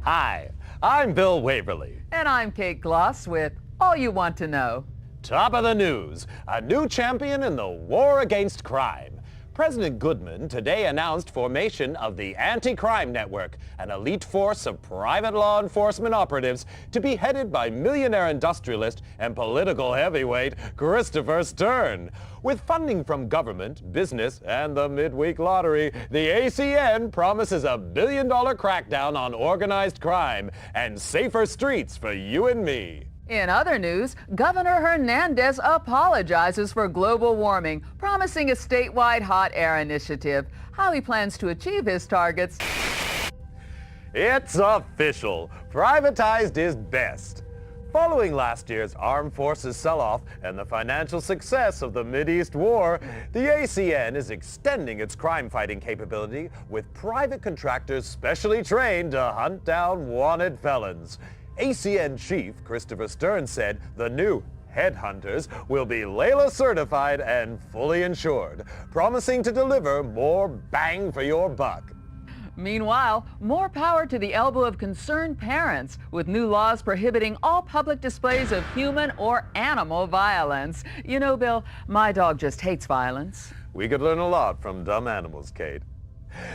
Hi, I'm Bill Waverly. And I'm Kate Gloss with All You Want to Know. Top of the news, a new champion in the war against crime. President Goodman today announced formation of the Anti-Crime Network, an elite force of private law enforcement operatives to be headed by millionaire industrialist and political heavyweight Christopher Stern. With funding from government, business, and the midweek lottery, the ACN promises a billion-dollar crackdown on organized crime and safer streets for you and me. In other news, Governor Hernandez apologizes for global warming, promising a statewide hot air initiative. How he plans to achieve his targets. It's official. Privatized is best. Following last year's armed forces sell-off and the financial success of the Mideast War, the ACN is extending its crime-fighting capability with private contractors specially trained to hunt down wanted felons. ACN Chief Christopher Stern said the new Headhunters will be Layla certified and fully insured, promising to deliver more bang for your buck. Meanwhile, more power to the elbow of concerned parents with new laws prohibiting all public displays of human or animal violence. You know, Bill, my dog just hates violence. We could learn a lot from dumb animals, Kate.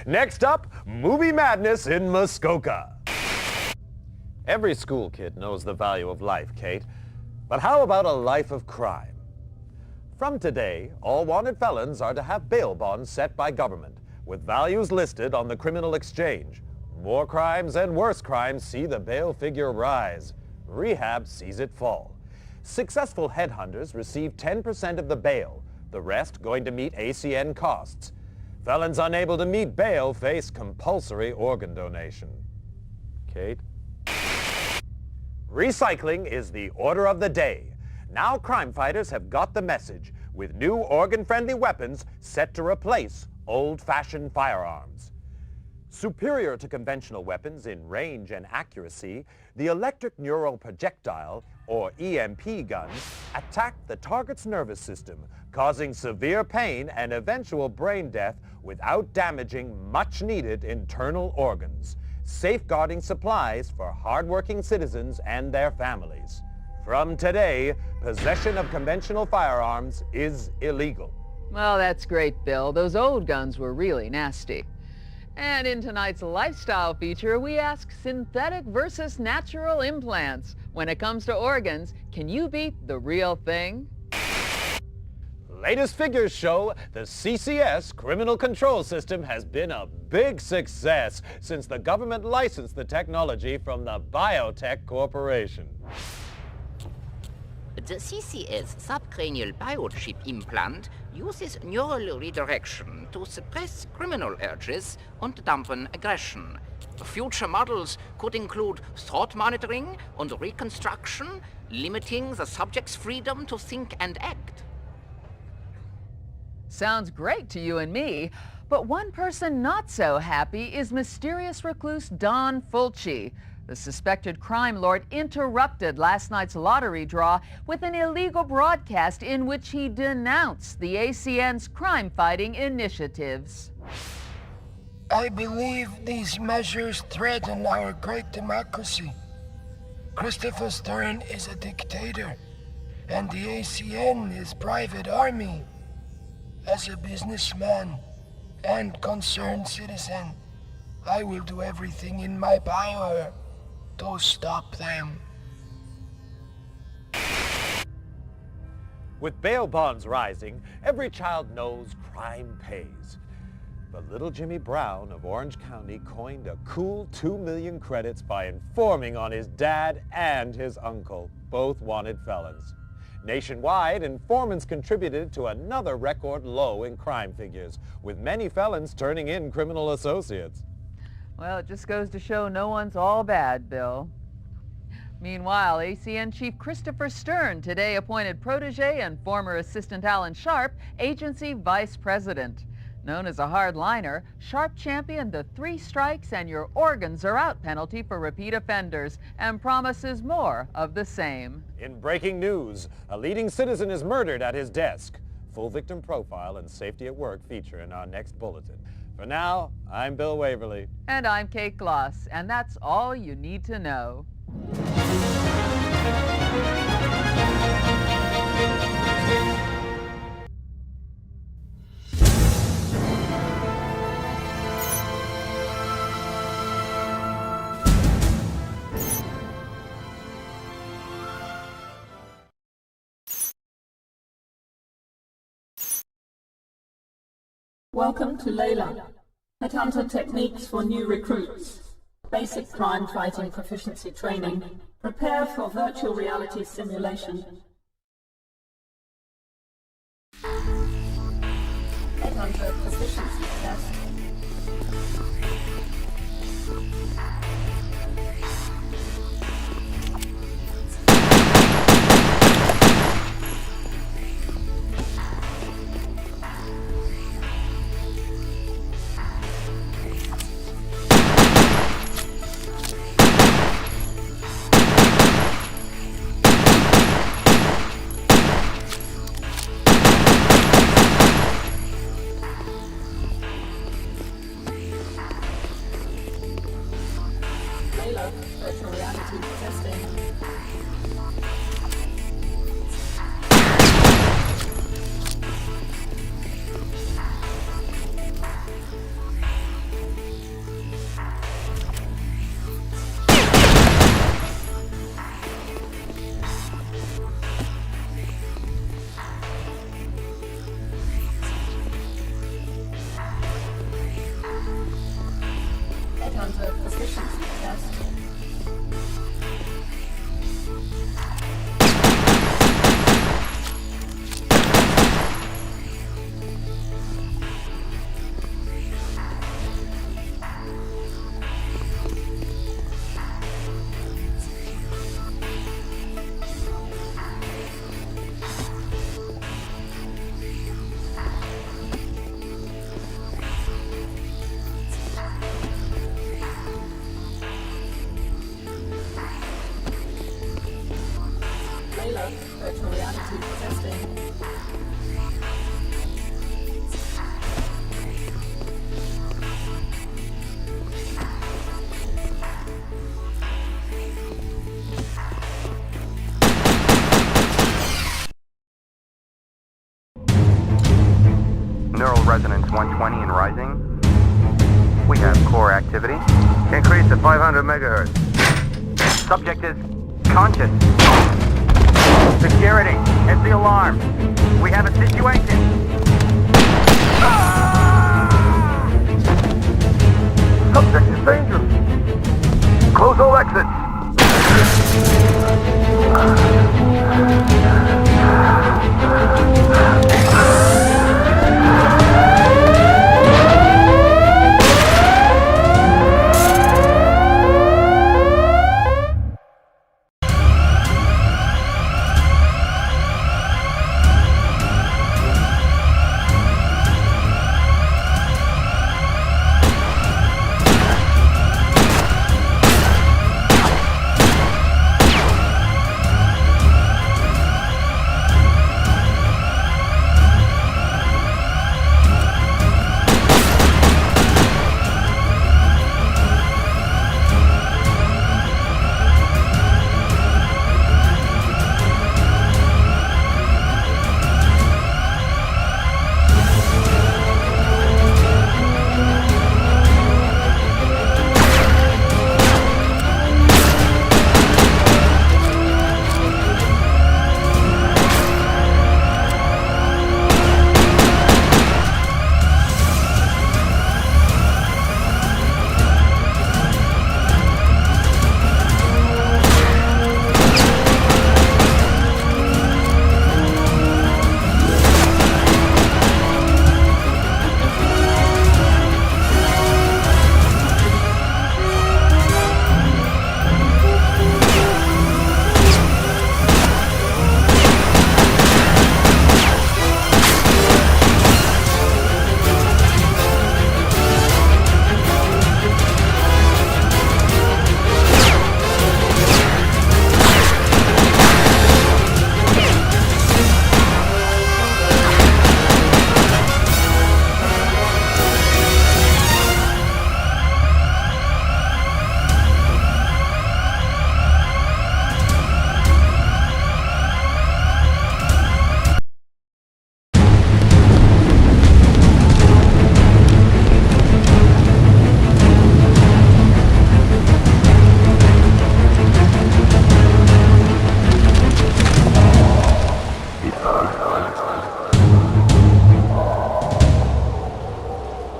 Next up, movie madness in Muskoka. Every school kid knows the value of life, Kate. But how about a life of crime? From today, all wanted felons are to have bail bonds set by government, with values listed on the criminal exchange. More crimes and worse crimes see the bail figure rise. Rehab sees it fall. Successful headhunters receive 10% of the bail, the rest going to meet ACN costs. Felons unable to meet bail face compulsory organ donation. Kate? Recycling is the order of the day. Now crime fighters have got the message, with new organ-friendly weapons set to replace old-fashioned firearms. Superior to conventional weapons in range and accuracy, the electric neural projectile, or EMP guns, attack the target's nervous system, causing severe pain and eventual brain death without damaging much-needed internal organs, safeguarding supplies for hardworking citizens and their families. From today, possession of conventional firearms is illegal. Well, that's great, Bill. Those old guns were really nasty. And in tonight's lifestyle feature, we ask synthetic versus natural implants. When it comes to organs, can you beat the real thing? Latest figures show the CCS criminal control system has been a big success since the government licensed the technology from the Biotech Corporation. The CCS subcranial biochip implant uses neural redirection to suppress criminal urges and dampen aggression. Future models could include thought monitoring and reconstruction, limiting the subject's freedom to think and act. Sounds great to you and me, but one person not so happy is mysterious recluse Don Fulci. The suspected crime lord interrupted last night's lottery draw with an illegal broadcast in which he denounced the ACN's crime-fighting initiatives. I believe these measures threaten our great democracy. Christopher Stern is a dictator, and the ACN is private army. As a businessman and concerned citizen, I will do everything in my power to stop them. With bail bonds rising, every child knows crime pays. But little Jimmy Brown of Orange County coined a cool 2 million credits by informing on his dad and his uncle, both wanted felons. Nationwide, informants contributed to another record low in crime figures, with many felons turning in criminal associates. Well, it just goes to show no one's all bad, Bill. Meanwhile, ACN Chief Christopher Stern today appointed protege and former assistant Alan Sharp agency vice president. Known as a hardliner, Sharp championed the 3 strikes and your organs are out penalty for repeat offenders and promises more of the same. In breaking news, a leading citizen is murdered at his desk. full victim profile, and safety at work feature in our next bulletin. For now, I'm Bill Waverly. And I'm Kate Gloss, and that's all you need to know. Welcome to Layla, Headhunter Techniques for New Recruits, Basic Crime Fighting Proficiency Training. Prepare for virtual reality simulation. Headhunter Proficiency Test. Virtual reality testing. Headhunter Proficiency Test. Virtual reality testing. Neural resonance 120 and rising. We have core activity. Increase to 500 megahertz. Subject is conscious. Security, it's the alarm. We have a situation. Subject is dangerous. Close all exits.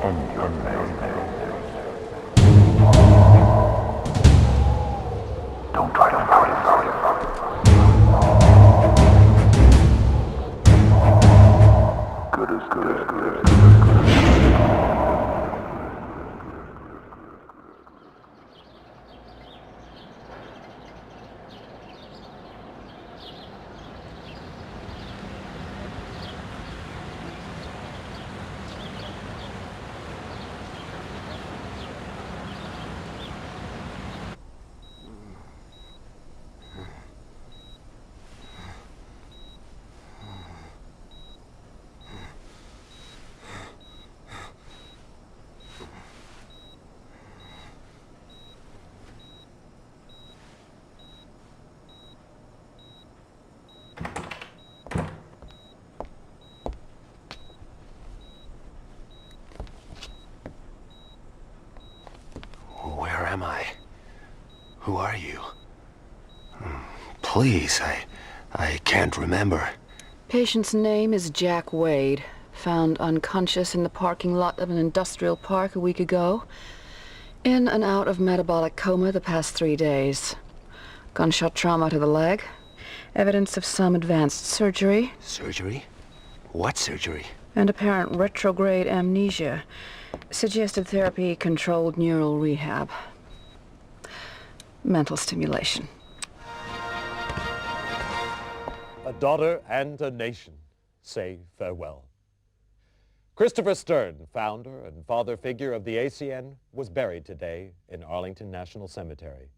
end your fate. Don't try to fight it. Good is good. Where am I? Who are you? Please, I can't remember. Patient's name is Jack Wade. Found unconscious in the parking lot of an industrial park a week ago. In and out of metabolic coma the past 3 days. Gunshot trauma to the leg. Evidence of some advanced surgery. Surgery? What surgery? And apparent retrograde amnesia. Suggested therapy, controlled neural rehab. Mental stimulation. A daughter and a nation say farewell. Christopher Stern, founder and father figure of the ACN, was buried today in Arlington National Cemetery.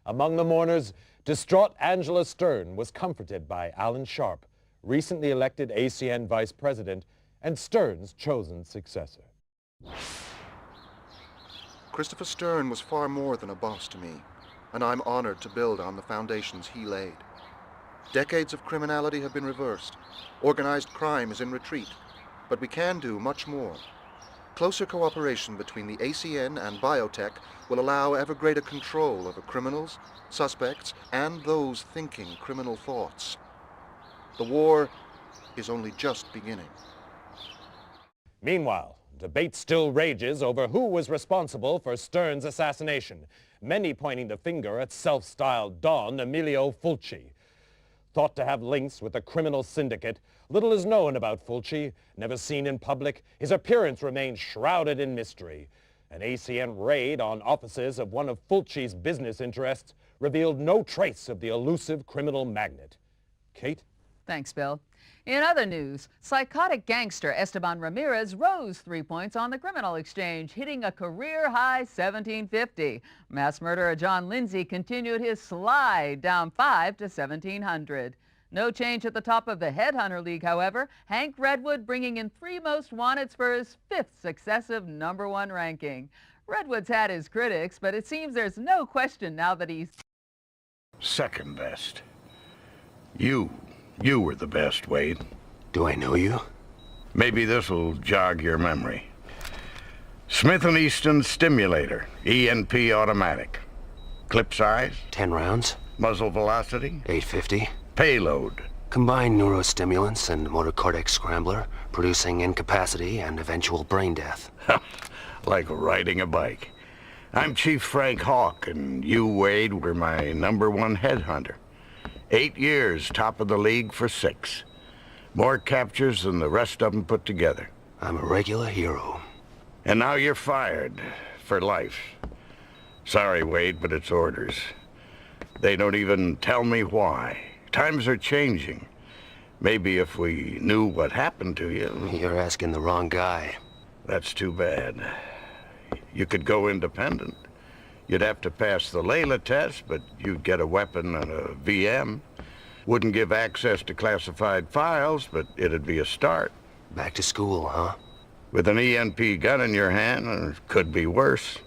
Among the mourners, distraught Angela Stern was comforted by Alan Sharp, recently elected ACN vice president and Stern's chosen successor. Christopher Stern was far more than a boss to me, and I'm honored to build on the foundations he laid. Decades of criminality have been reversed. Organized crime is in retreat, but we can do much more. Closer cooperation between the ACN and biotech will allow ever greater control over criminals, suspects, and those thinking criminal thoughts. The war is only just beginning. Meanwhile, debate still rages over who was responsible for Stern's assassination, many pointing the finger at self-styled Don Emilio Fulci. Thought to have links with a criminal syndicate, little is known about Fulci. Never seen in public, his appearance remains shrouded in mystery. An ACN raid on offices of one of Fulci's business interests revealed no trace of the elusive criminal magnate. Kate? Thanks, Bill. In other news, psychotic gangster Esteban Ramirez rose 3 points on the criminal exchange, hitting a career-high 1750. Mass murderer John Lindsay continued his slide down 5 to 1700. No change at the top of the Headhunter League, however. Hank Redwood bringing in 3 most wanteds for his 5th successive #1 ranking. Redwood's had his critics, but it seems there's no question now that he's second best. You were the best, Wade. Do I know you? Maybe this'll jog your memory. Smith & Easton Stimulator, ENP automatic. Clip size? 10 rounds. Muzzle velocity? 850. Payload? Combined neurostimulants and motor cortex scrambler, producing incapacity and eventual brain death. Like riding a bike. I'm Chief Frank Hawk, and you, Wade, were my #1 headhunter. 8 years, top of the league for 6. More captures than the rest of them put together. I'm a regular hero. And now you're fired. For life. Sorry, Wade, but it's orders. They don't even tell me why. Times are changing. Maybe if we knew what happened to you... You're asking the wrong guy. That's too bad. You could go independent. You'd have to pass the Layla test, but you'd get a weapon and a VM. Wouldn't give access to classified files, but it'd be a start. Back to school, huh? With an ENP gun in your hand, it could be worse.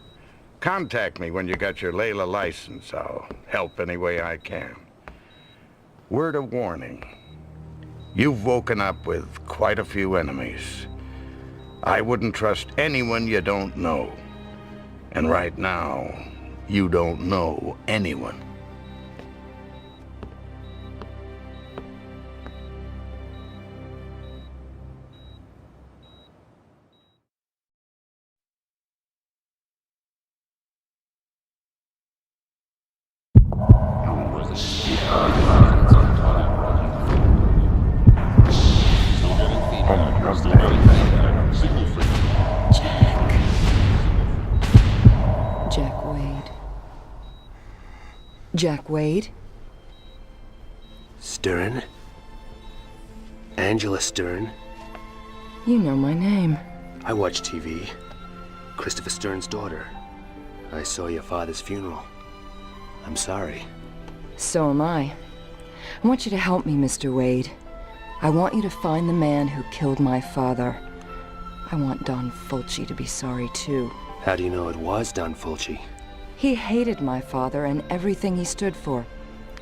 Contact me when you got your Layla license. I'll help any way I can. Word of warning. You've woken up with quite a few enemies. I wouldn't trust anyone you don't know. And right now, you don't know anyone. Jack Wade? Stern? Angela Stern? You know my name. I watch TV. Christopher Stern's daughter. I saw your father's funeral. I'm sorry. So am I. I want you to help me, Mr. Wade. I want you to find the man who killed my father. I want Don Fulci to be sorry, too. How do you know it was Don Fulci? He hated my father and everything he stood for.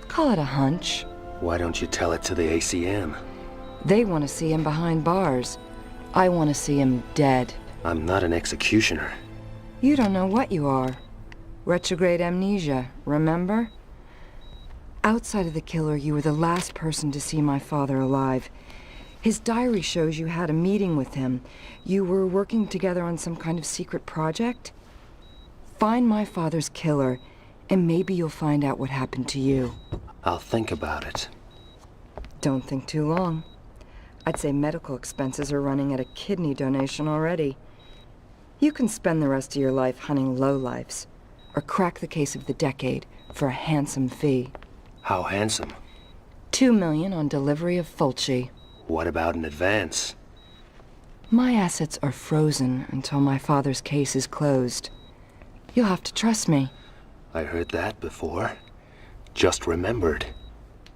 Call it a hunch. Why don't you tell it to the ACM? They want to see him behind bars. I want to see him dead. I'm not an executioner. You don't know what you are. Retrograde amnesia, remember? Outside of the killer, you were the last person to see my father alive. His diary shows you had a meeting with him. You were working together on some kind of secret project. Find my father's killer, and maybe you'll find out what happened to you. I'll think about it. Don't think too long. I'd say medical expenses are running at a kidney donation already. You can spend the rest of your life hunting lowlifes, or crack the case of the decade for a handsome fee. How handsome? $2 million on delivery of Fulci. What about an advance? My assets are frozen until my father's case is closed. You'll have to trust me. I heard that before. Just remembered.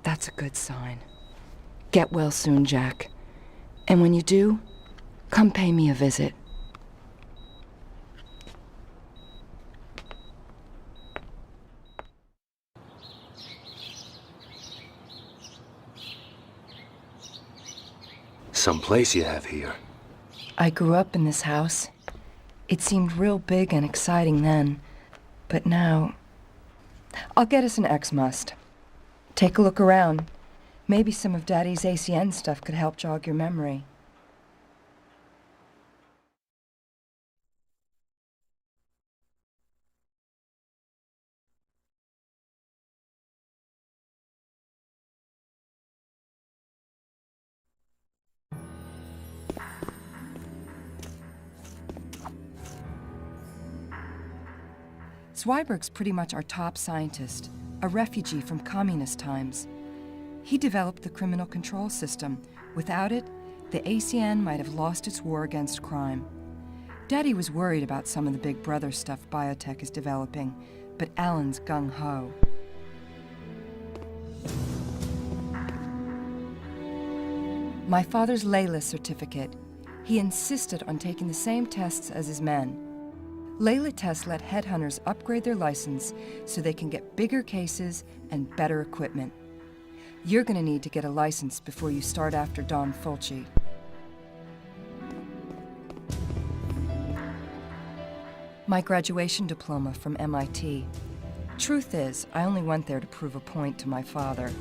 That's a good sign. Get well soon, Jack. And when you do, come pay me a visit. Some place you have here. I grew up in this house. It seemed real big and exciting then, but now... I'll get us an X-Must. Take a look around. Maybe some of Daddy's ACN stuff could help jog your memory. Zweiberg's pretty much our top scientist, a refugee from communist times. He developed the criminal control system. Without it, the ACN might have lost its war against crime. Daddy was worried about some of the big brother stuff biotech is developing, but Alan's gung-ho. My father's Layla certificate. He insisted on taking the same tests as his men. Layla tests let headhunters upgrade their license so they can get bigger cases and better equipment. You're going to need to get a license before you start after Don Fulci. My graduation diploma from MIT. Truth is, I only went there to prove a point to my father.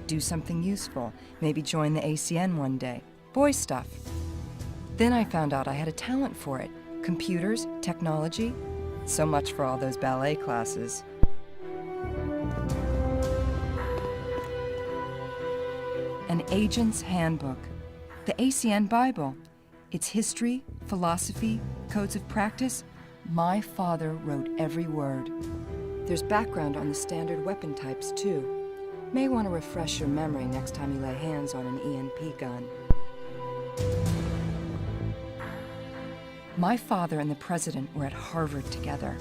Do something useful, maybe join the ACN one day. Boy stuff. Then I found out I had a talent for it. Computers, technology, so much for all those ballet classes. An Agent's Handbook, the ACN Bible. Its history, philosophy, codes of practice. My father wrote every word. There's background on the standard weapon types, too. May want to refresh your memory next time you lay hands on an EMP gun. My father and the president were at Harvard together.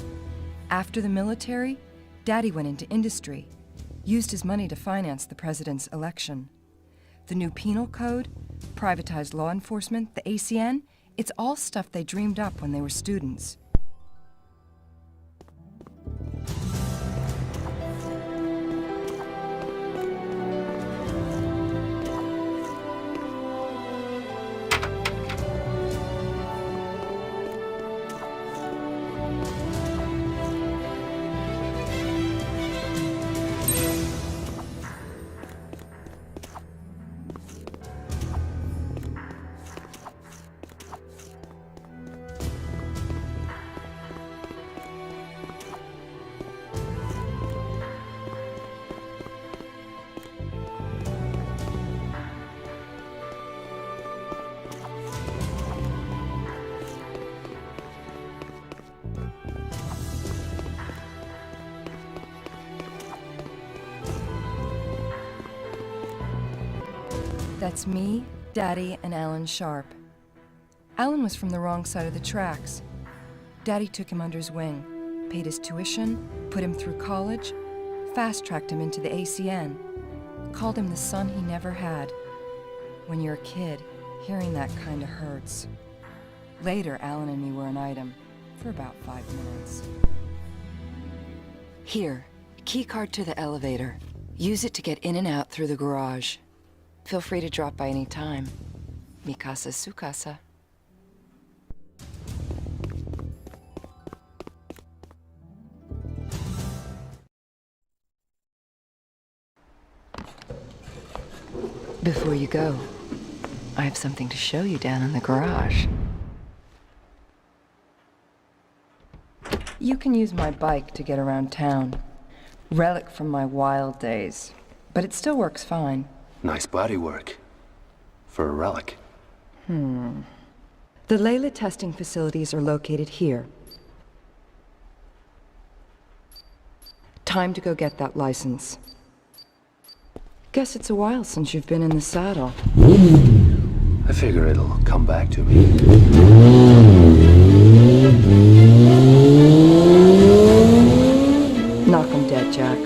After the military, Daddy went into industry, used his money to finance the president's election. The new penal code, privatized law enforcement, the ACN, it's all stuff they dreamed up when they were students. That's me, Daddy, and Alan Sharp. Alan was from the wrong side of the tracks. Daddy took him under his wing, paid his tuition, put him through college, fast-tracked him into the ACN, called him the son he never had. When you're a kid, hearing that kinda hurts. Later, Alan and me were an item for about 5 minutes. Here, key card to the elevator. Use it to get in and out through the garage. Feel free to drop by any time. Mi casa su casa. Before you go, I have something to show you down in the garage. You can use my bike to get around town. Relic from my wild days, but it still works fine. Nice bodywork. For a relic. The Layla testing facilities are located here. Time to go get that license. Guess it's a while since you've been in the saddle. I figure it'll come back to me. Knock 'em dead, Jack.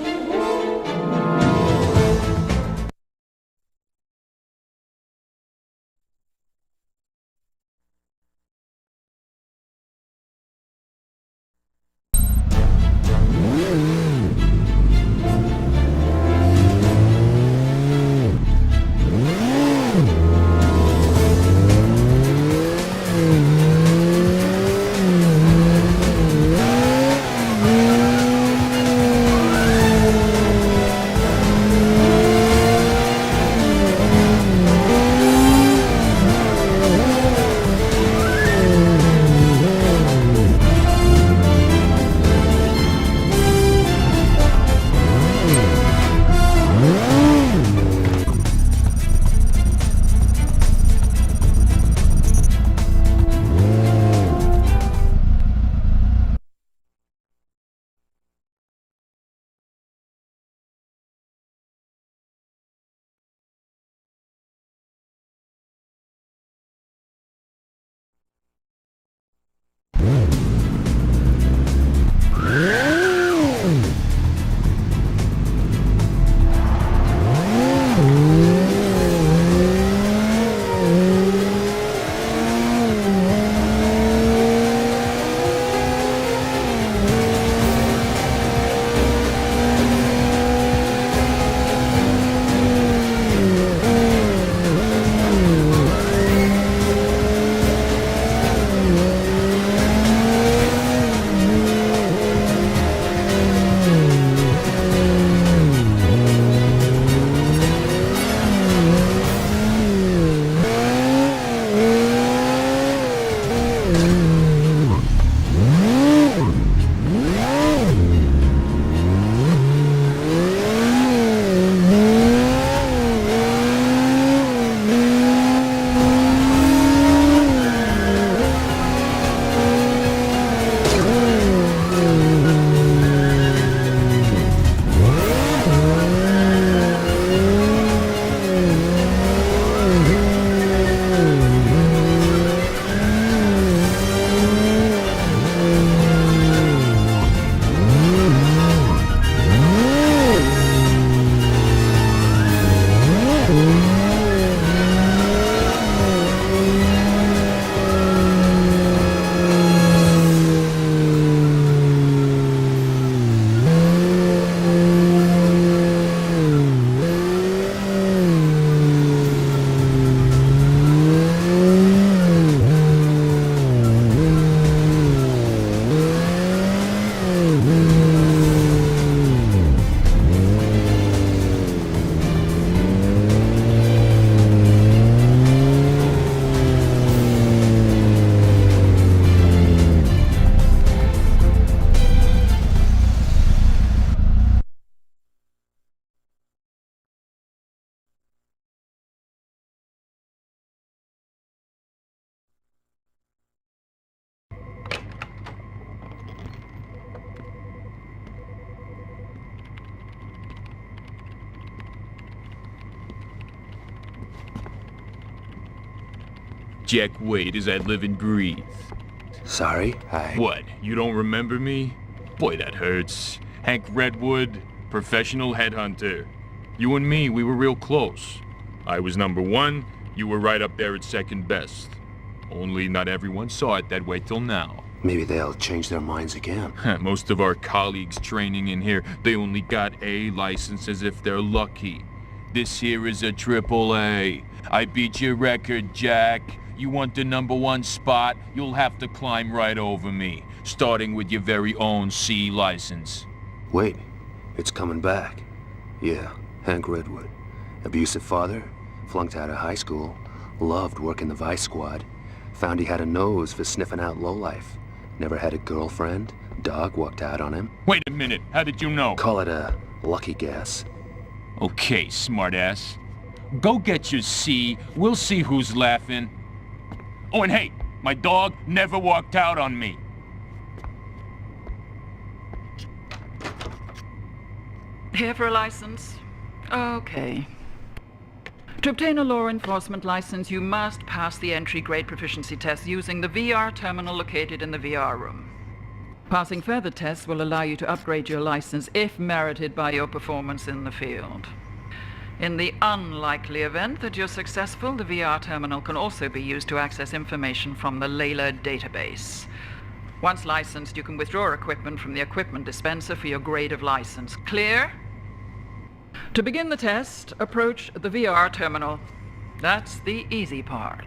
Jack Wade as I live and breathe. Sorry, What, you don't remember me? Boy, that hurts. Hank Redwood, professional headhunter. You and me, we were real close. I was number one, you were right up there at second best. Only not everyone saw it that way till now. Maybe they'll change their minds again. Most of our colleagues training in here, they only got A licenses if they're lucky. This here is a AAA. I beat your record, Jack. You want the #1 spot, you'll have to climb right over me, starting with your very own C license. Wait, it's coming back. Yeah, Hank Redwood. Abusive father, flunked out of high school, loved working the Vice Squad, found he had a nose for sniffing out lowlife. Never had a girlfriend, dog walked out on him. Wait a minute, how did you know? Call it a lucky guess. Okay, smartass. Go get your C, we'll see who's laughing. Oh, and hey, my dog never walked out on me. Here for a license? Okay. To obtain a law enforcement license, you must pass the entry-grade proficiency test using the VR terminal located in the VR room. Passing further tests will allow you to upgrade your license if merited by your performance in the field. In the unlikely event that you're successful, the VR terminal can also be used to access information from the Layla database. Once licensed, you can withdraw equipment from the equipment dispenser for your grade of license. Clear? To begin the test, approach the VR terminal. That's the easy part.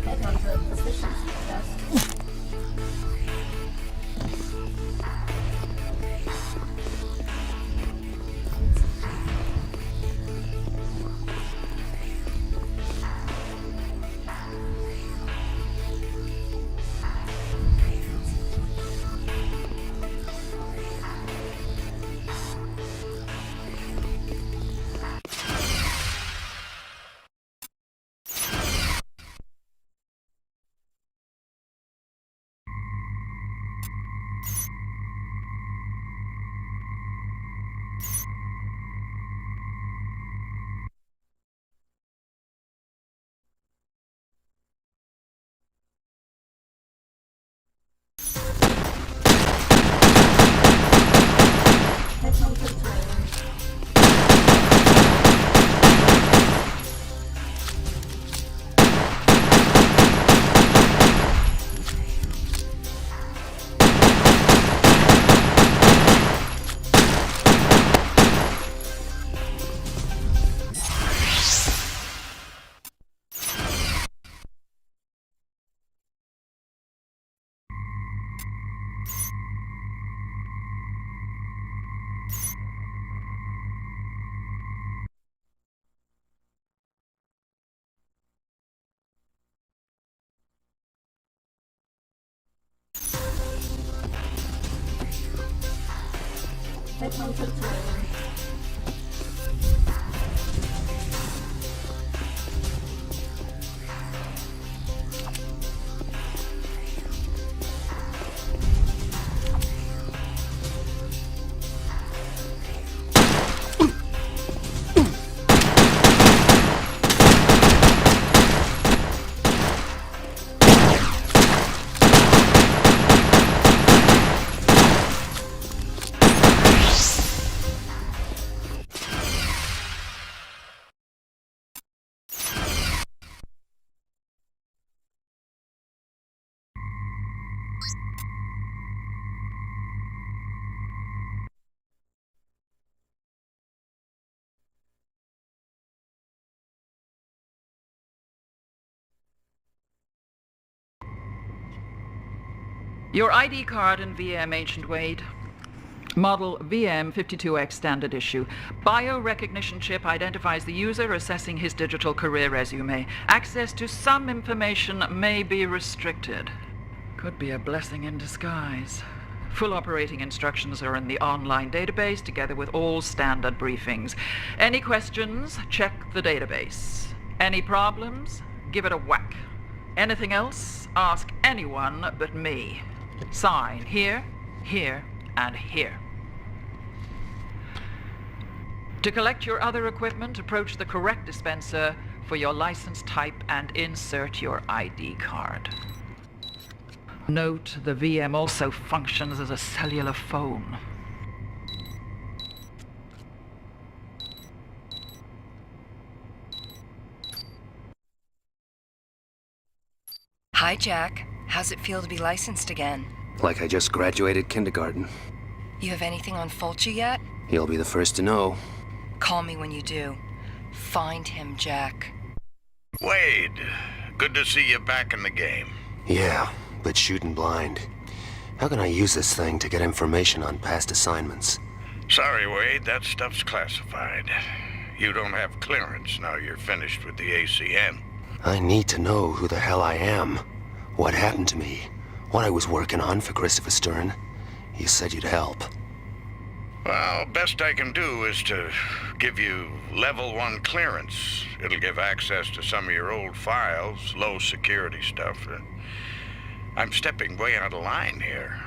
Headhunter proficiency test. Headhunter training. Your ID card and VM, Ancient Wade. Model VM52X standard issue. Bio-recognition chip identifies the user, assessing his digital career resume. Access to some information may be restricted. Could be a blessing in disguise. Full operating instructions are in the online database, together with all standard briefings. Any questions? Check the database. Any problems? Give it a whack. Anything else? Ask anyone but me. Sign here, here, and here. To collect your other equipment, approach the correct dispenser for your license type and insert your ID card. Note, the VM also functions as a cellular phone. Hi, Jack. How's it feel to be licensed again? Like I just graduated kindergarten. You have anything on Fulci yet? You'll be the first to know. Call me when you do. Find him, Jack. Wade, good to see you back in the game. Yeah, but shooting blind. How can I use this thing to get information on past assignments? Sorry, Wade, that stuff's classified. You don't have clearance now you're finished with the ACN. I need to know who the hell I am. What happened to me? What I was working on for Christopher Stern? You said you'd help. Well, best I can do is to give you level 1 clearance. It'll give access to some of your old files, low security stuff. I'm stepping way out of line here.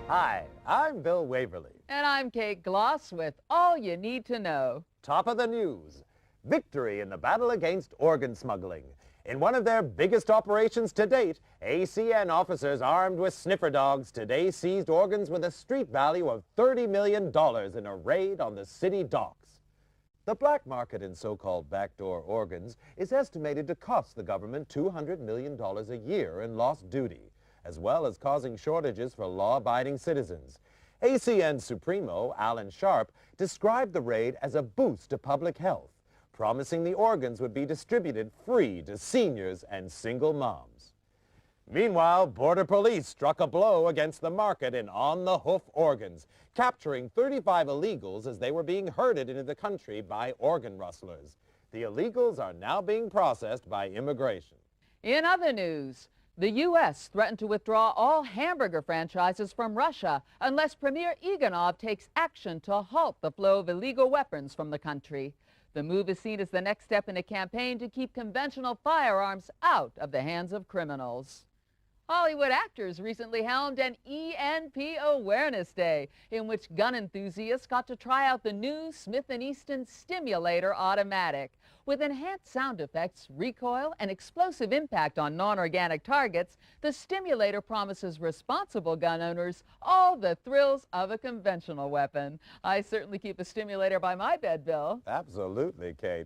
Hi, I'm Bill Waverly. And I'm Kate Gloss with all you need to know. Top of the news. Victory in the battle against organ smuggling. In one of their biggest operations to date, ACN officers armed with sniffer dogs today seized organs with a street value of $30 million in a raid on the city docks. The black market in so-called backdoor organs is estimated to cost the government $200 million a year in lost duty, as well as causing shortages for law-abiding citizens. ACN Supremo, Alan Sharp, described the raid as a boost to public health, promising the organs would be distributed free to seniors and single moms. Meanwhile, Border Police struck a blow against the market in on-the-hoof organs, capturing 35 illegals as they were being herded into the country by organ rustlers. The illegals are now being processed by immigration. In other news, the U.S. threatened to withdraw all hamburger franchises from Russia unless Premier Iganov takes action to halt the flow of illegal weapons from the country. The move is seen as the next step in a campaign to keep conventional firearms out of the hands of criminals. Hollywood actors recently helmed an ENP Awareness Day, in which gun enthusiasts got to try out the new Smith & Easton Stimulator Automatic. With enhanced sound effects, recoil, and explosive impact on non-organic targets, the Stimulator promises responsible gun owners all the thrills of a conventional weapon. I certainly keep a Stimulator by my bed, Bill. Absolutely, Kate.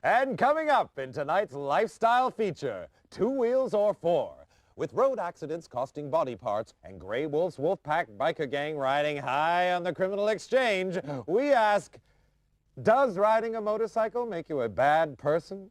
And coming up in tonight's lifestyle feature, 2 wheels or 4. With road accidents costing body parts and Grey Wolf's Wolfpack biker gang riding high on the criminal exchange, we ask, does riding a motorcycle make you a bad person?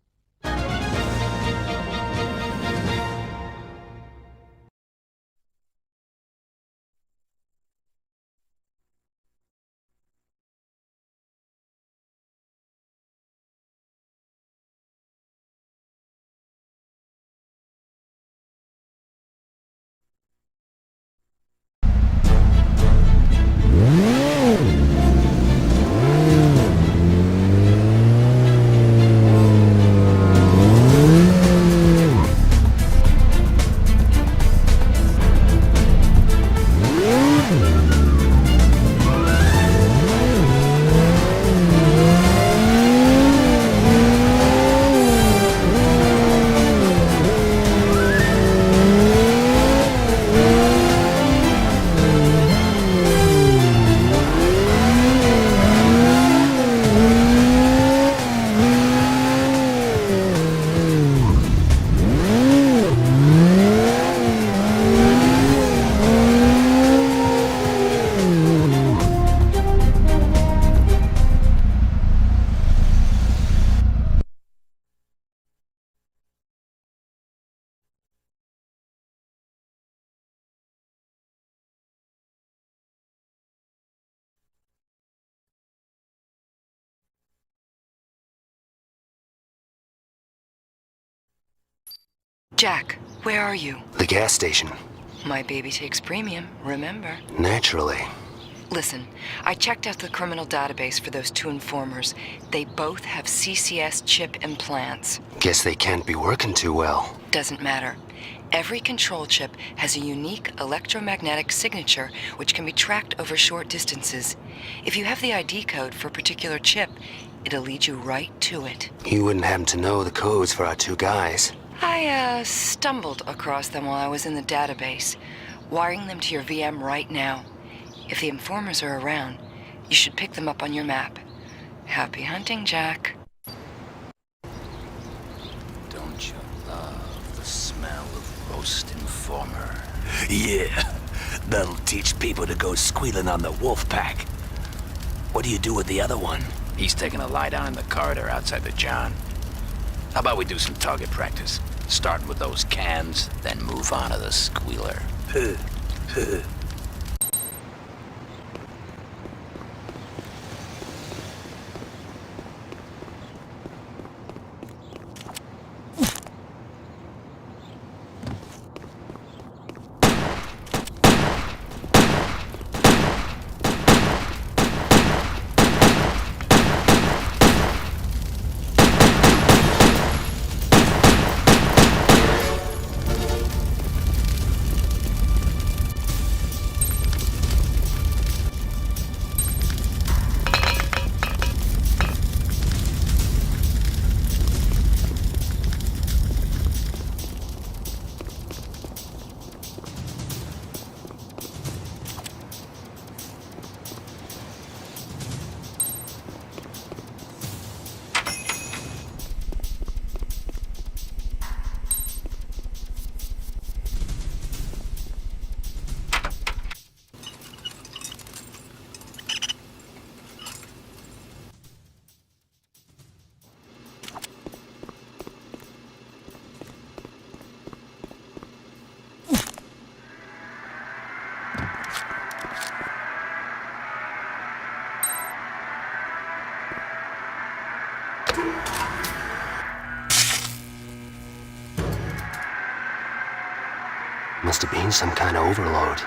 Jack, where are you? The gas station. My baby takes premium, remember? Naturally. Listen, I checked out the criminal database for those 2 informers. They both have CCS chip implants. Guess they can't be working too well. Doesn't matter. Every control chip has a unique electromagnetic signature which can be tracked over short distances. If you have the ID code for a particular chip, it'll lead you right to it. You wouldn't happen to know the codes for our 2 guys. I stumbled across them while I was in the database, wiring them to your VM right now. If the informers are around, you should pick them up on your map. Happy hunting, Jack. Don't you love the smell of roast informer? Yeah, that'll teach people to go squealing on the wolf pack. What do you do with the other one? He's taking a lie down in the corridor outside the John. How about we do some target practice? Starting with those cans, then move on to the squealer. Must have been some kind of overload.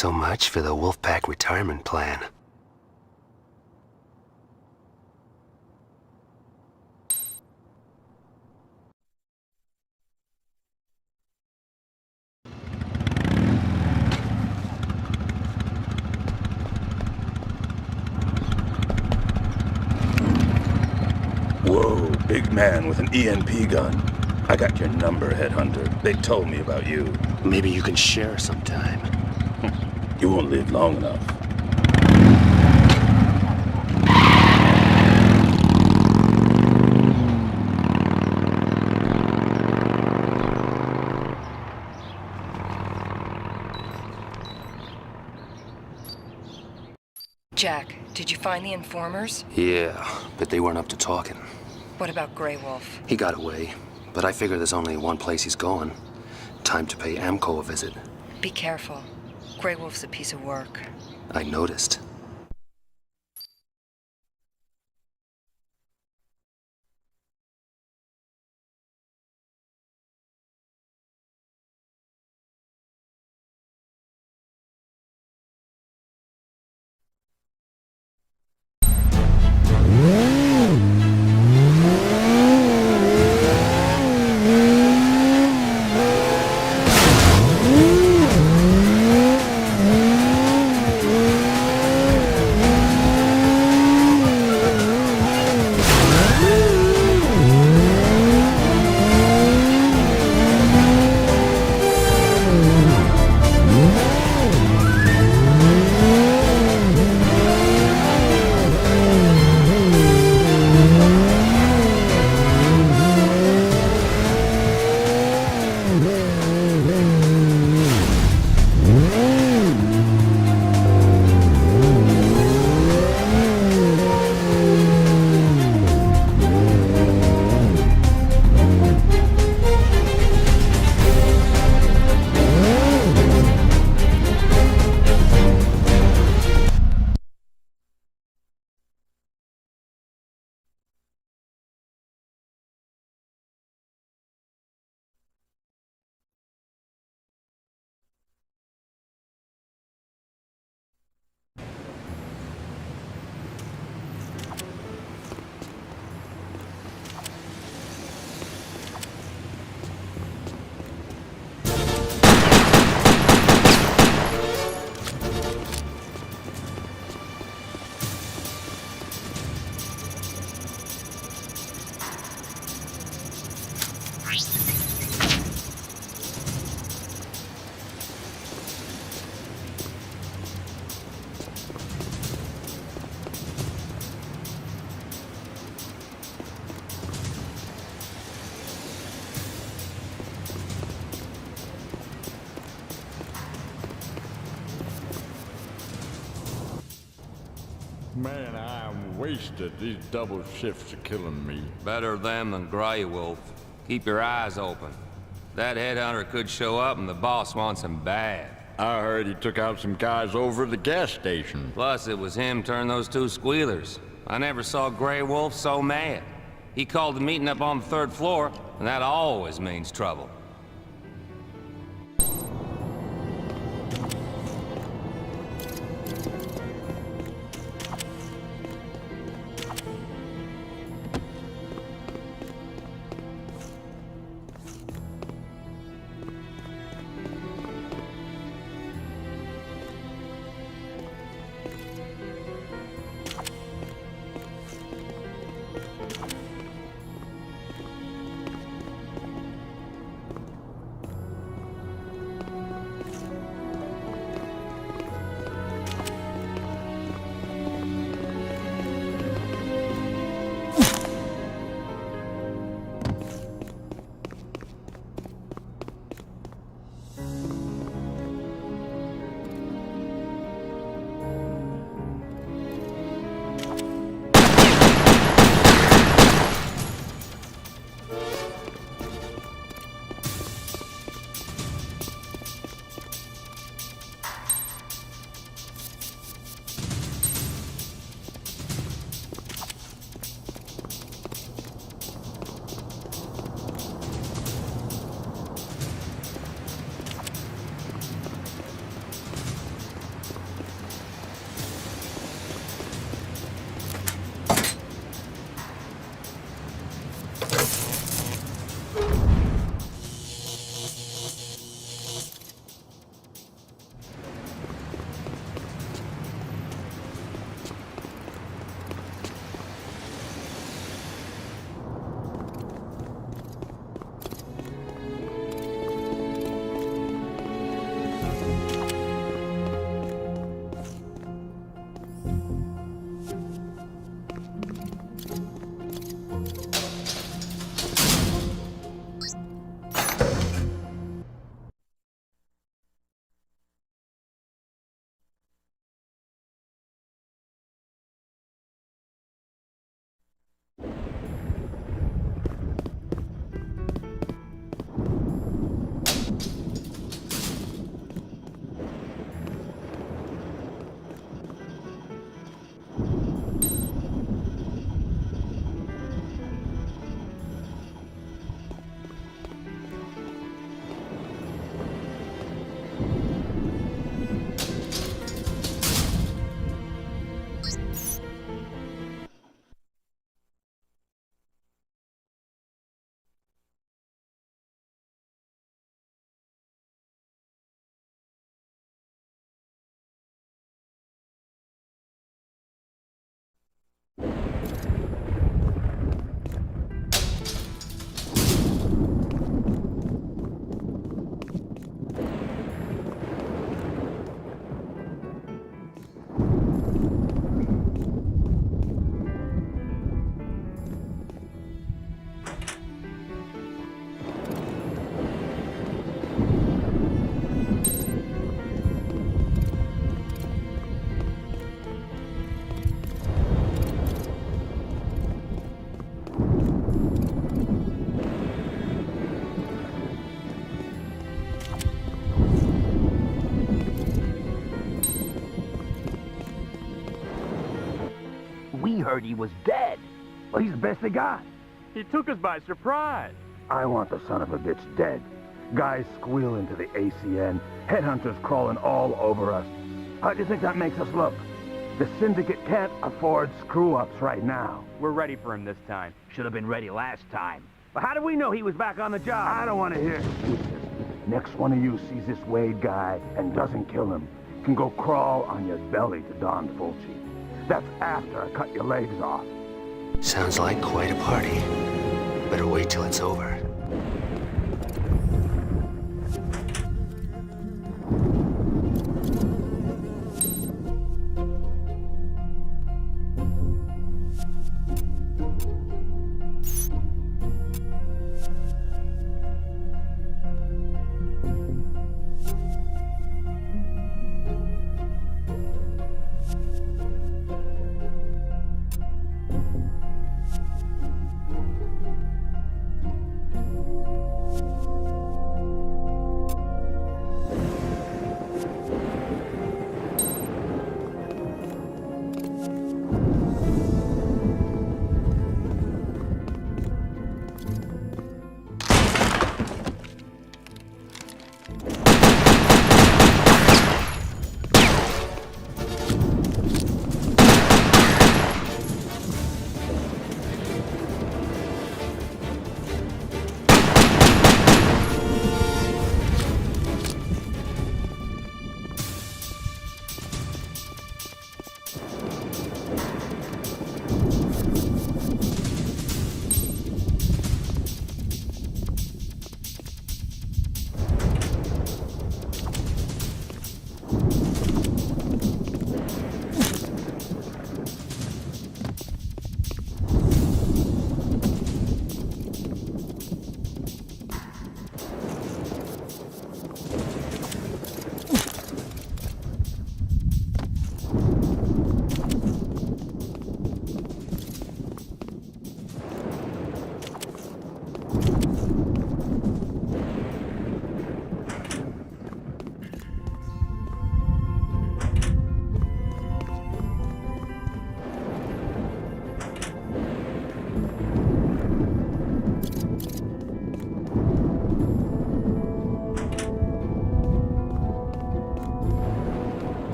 So much for the Wolfpack retirement plan. Whoa, big man with an EMP gun. I got your number, Headhunter. They told me about you. Maybe you can share sometime. You won't live long enough. Jack, did you find the informers? Yeah, but they weren't up to talking. What about Grey Wolf? He got away, but I figure there's only one place he's going. Time to pay Amco a visit. Be careful. Grey Wolf's a piece of work. I noticed. Man, I'm wasted. These double shifts are killing me. Better them than Grey Wolf. Keep your eyes open. That headhunter could show up and the boss wants him bad. I heard he took out some guys over at the gas station. Plus, it was him turned those two squealers. I never saw Grey Wolf so mad. He called the meeting up on the 3rd floor, and that always means trouble. heard he was dead. Well, he's the best they got. He took us by surprise. I want the son of a bitch dead. Guys squealing to the ACN. Headhunters crawling all over us. How do you think that makes us look? The Syndicate can't afford screw-ups right now. We're ready for him this time. Should have been ready last time. But how do we know he was back on the job? I don't want to hear excuses. Next one of you sees this Wade guy and doesn't kill him, can go crawl on your belly to Don Fulci. That's after I cut your legs off. Sounds like quite a party. Better wait till it's over.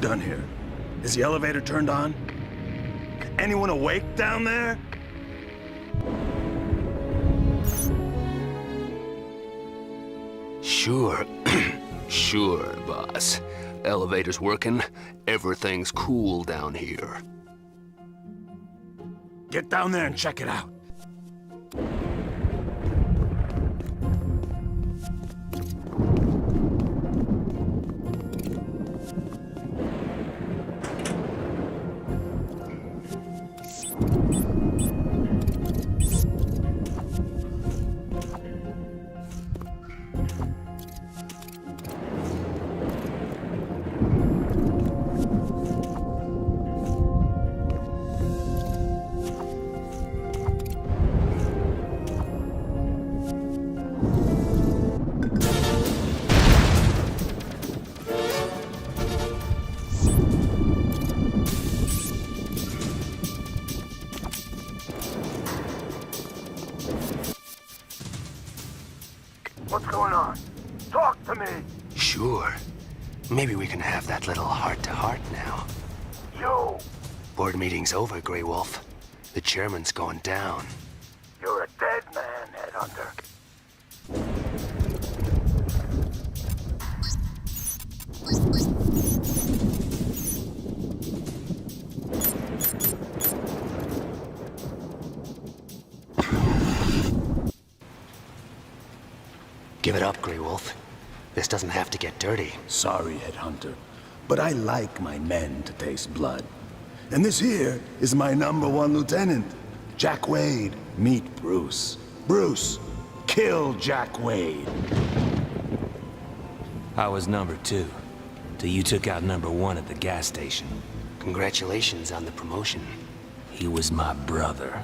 done here? Is the elevator turned on? Anyone awake down there? Sure. Sure, boss. Elevator's working. Everything's cool down here. Get down there and check it out. What's going on? Talk to me! Sure. Maybe we can have that little heart-to-heart now. You! Board meeting's over, Grey Wolf. The chairman's going down. You're a dead man, Headhunter. Give it up, Grey Wolf. This doesn't have to get dirty. Sorry, Headhunter, but I like my men to taste blood. And this here is my #1 lieutenant, Jack Wade. Meet Bruce. Bruce, kill Jack Wade. I was #2, till you took out #1 at the gas station. Congratulations on the promotion. He was my brother.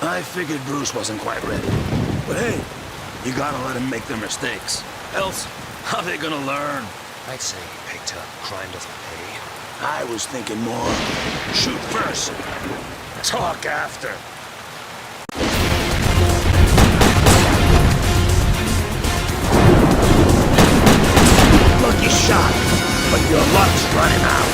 I figured Bruce wasn't quite ready. But hey, you gotta let him make their mistakes. Else, how they gonna learn? I'd say he picked up. Crime doesn't pay. I was thinking more shoot first, talk after. Lucky shot, but your luck's running out.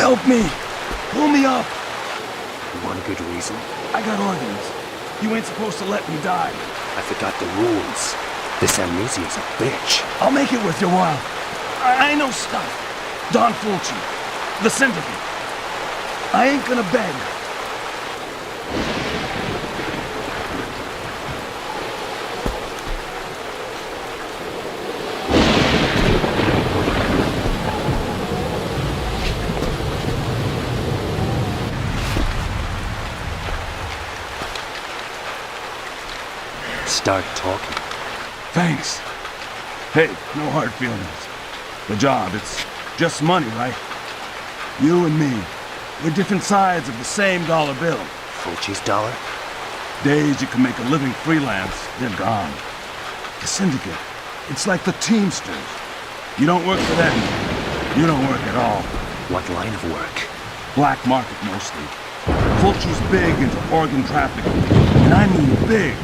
Help me! Pull me up! One good reason? I got organs. You ain't supposed to let me die. I forgot the rules. This amnesia's a bitch. I'll make it worth your while. I know stuff. Don Fulci. The Syndicate. I ain't gonna beg. Start talking. Thanks. Hey, no hard feelings. The job, it's just money, right? You and me, we're different sides of the same dollar bill. Fulci's dollar? Days you can make a living freelance, they're gone. The Syndicate, it's like the Teamsters. You don't work for them, you don't work at all. What line of work? Black market mostly. Fulci's big into organ trafficking, and I mean big.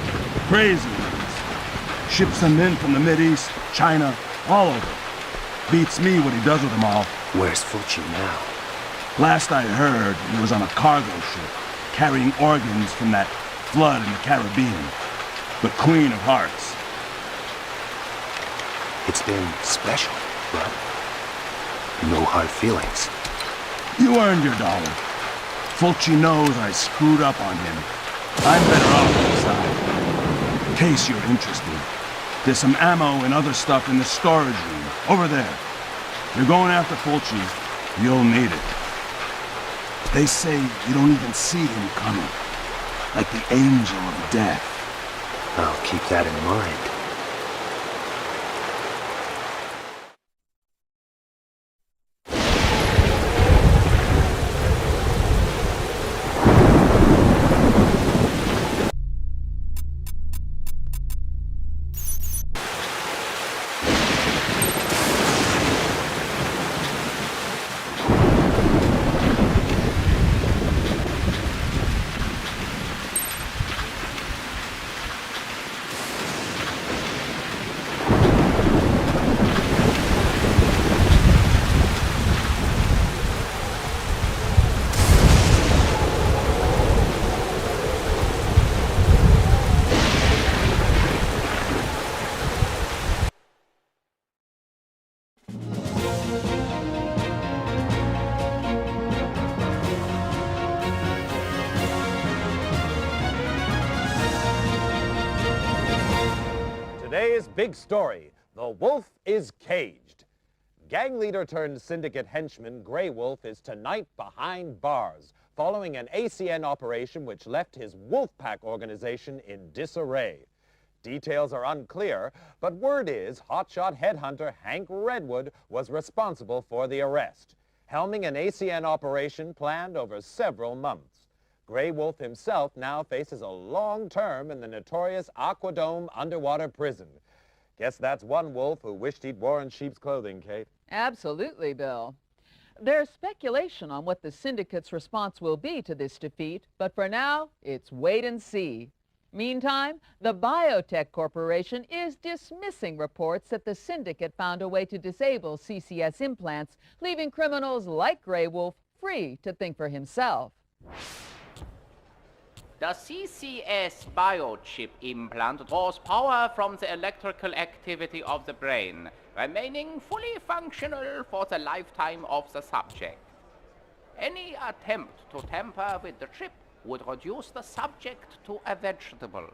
Crazy ones. Ships them in from the Mideast, China, all over. Beats me what he does with them all. Where's Fulci now? Last I heard, he was on a cargo ship, carrying organs from that flood in the Caribbean. The Queen of Hearts. It's been special, but no hard feelings. You earned your dollar. Fulci knows I screwed up on him. I'm better off inside. In case you're interested, there's some ammo and other stuff in the storage room, over there. You're going after Fulci, you'll need it. They say you don't even see him coming, like the angel of death. I'll keep that in mind. Today's big story, the wolf is caged. Gang leader turned syndicate henchman Grey Wolf is tonight behind bars, following an ACN operation which left his Wolfpack organization in disarray. Details are unclear, but word is hotshot headhunter Hank Redwood was responsible for the arrest, helming an ACN operation planned over several months. Grey Wolf himself now faces a long term in the notorious Aquadome underwater prison. Guess that's one wolf who wished he'd worn sheep's clothing, Kate. Absolutely, Bill. There's speculation on what the syndicate's response will be to this defeat, but for now, it's wait and see. Meantime, the Biotech Corporation is dismissing reports that the syndicate found a way to disable CCS implants, leaving criminals like Grey Wolf free to think for himself. The CCS biochip implant draws power from the electrical activity of the brain, remaining fully functional for the lifetime of the subject. Any attempt to tamper with the chip would reduce the subject to a vegetable.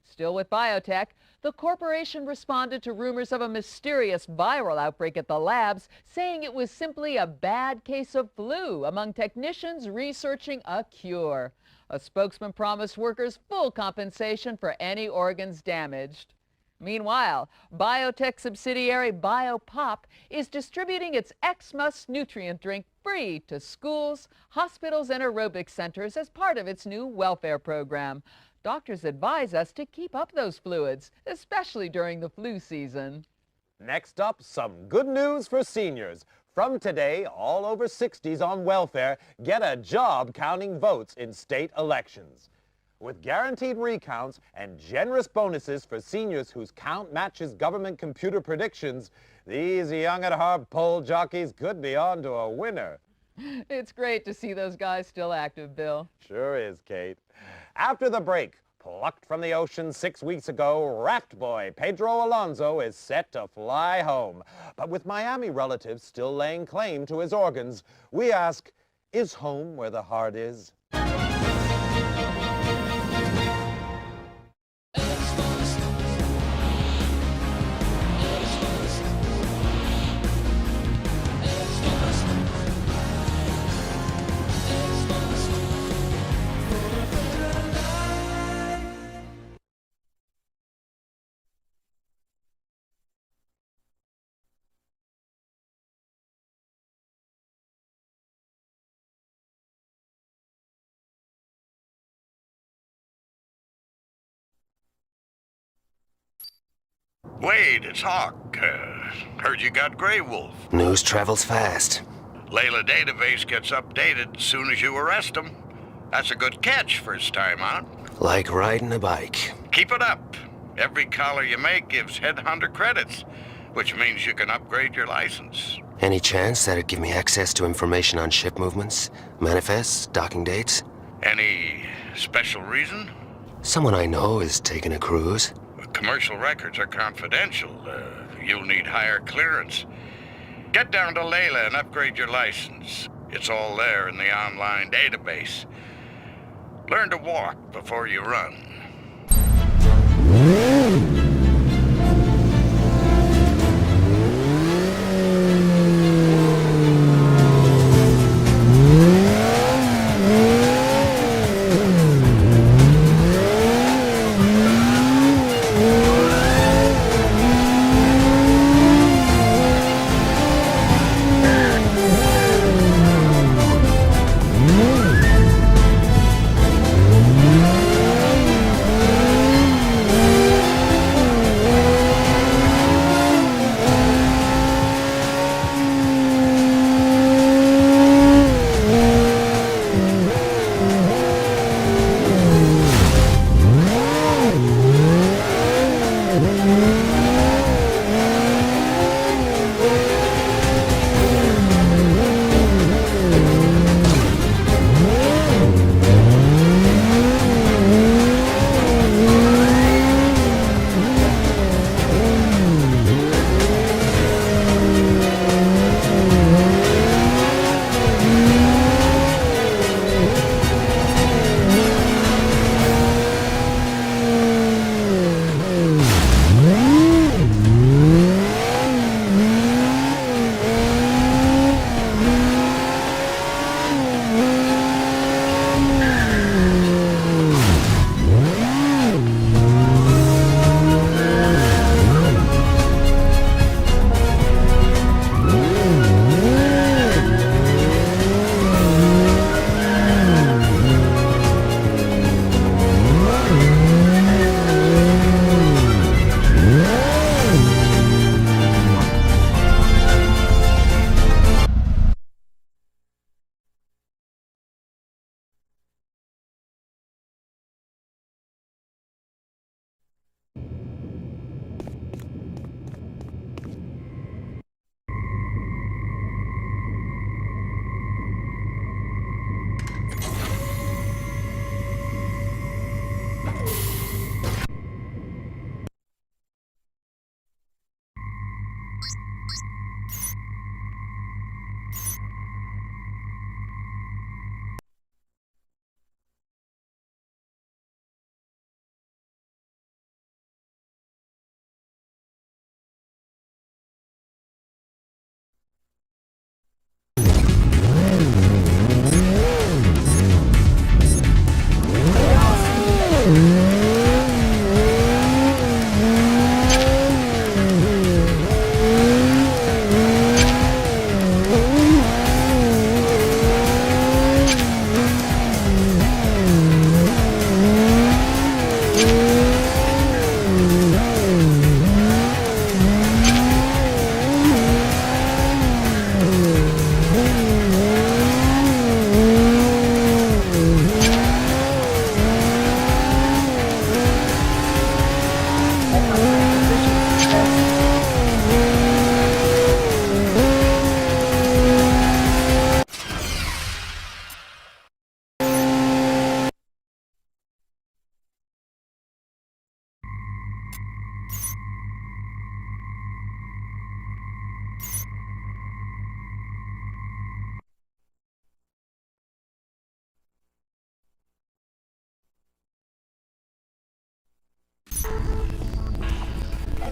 Still with biotech, the corporation responded to rumors of a mysterious viral outbreak at the labs, saying it was simply a bad case of flu among technicians researching a cure. A spokesman promised workers full compensation for any organs damaged. Meanwhile, biotech subsidiary Biopop is distributing its Xmas nutrient drink free to schools, hospitals, and aerobic centers as part of its new welfare program. Doctors advise us to keep up those fluids, especially during the flu season. Next up, some good news for seniors. From today, all over 60s on welfare get a job counting votes in state elections. With guaranteed recounts and generous bonuses for seniors whose count matches government computer predictions, these young at heart poll jockeys could be on to a winner. It's great to see those guys still active, Bill. Sure is, Kate. After the break, plucked from the ocean 6 weeks ago, raft boy Pedro Alonso is set to fly home. But with Miami relatives still laying claim to his organs, we ask, is home where the heart is? Wade, it's Hawk. Heard you got Grey Wolf. News travels fast. Layla database gets updated as soon as you arrest him. That's a good catch first time out. Like riding a bike. Keep it up. Every collar you make gives Headhunter credits, which means you can upgrade your license. Any chance that'd give me access to information on ship movements, manifests, docking dates? Any special reason? Someone I know is taking a cruise. Commercial records are confidential. You'll need higher clearance. Get down to Layla and upgrade your license. It's all there in the online database. Learn to walk before you run.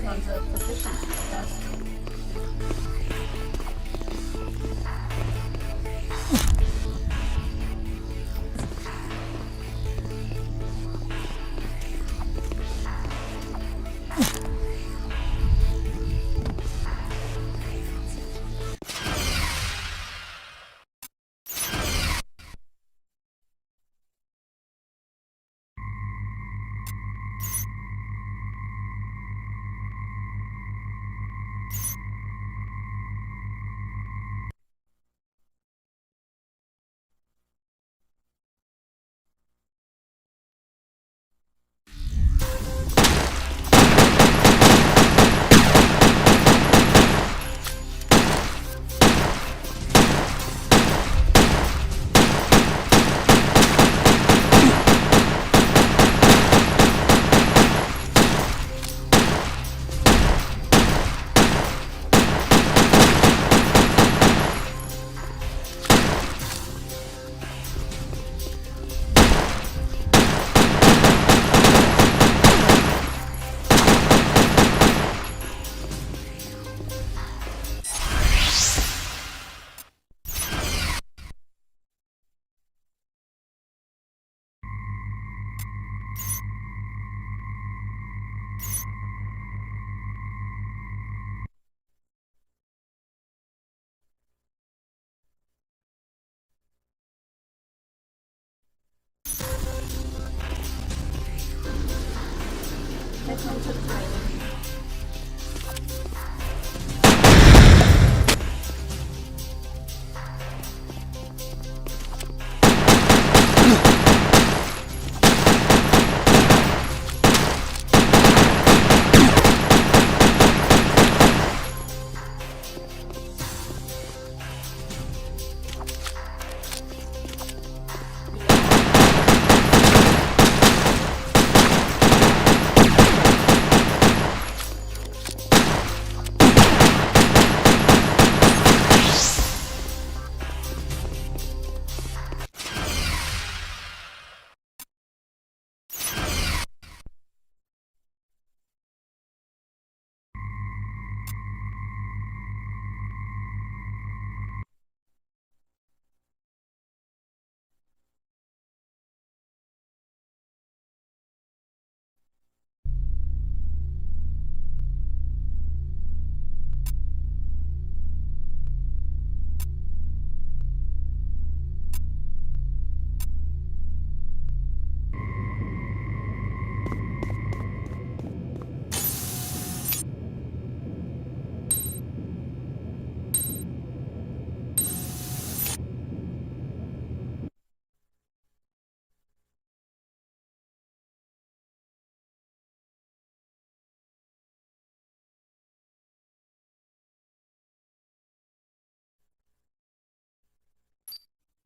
Headhunter proficiency test. Headhunter training.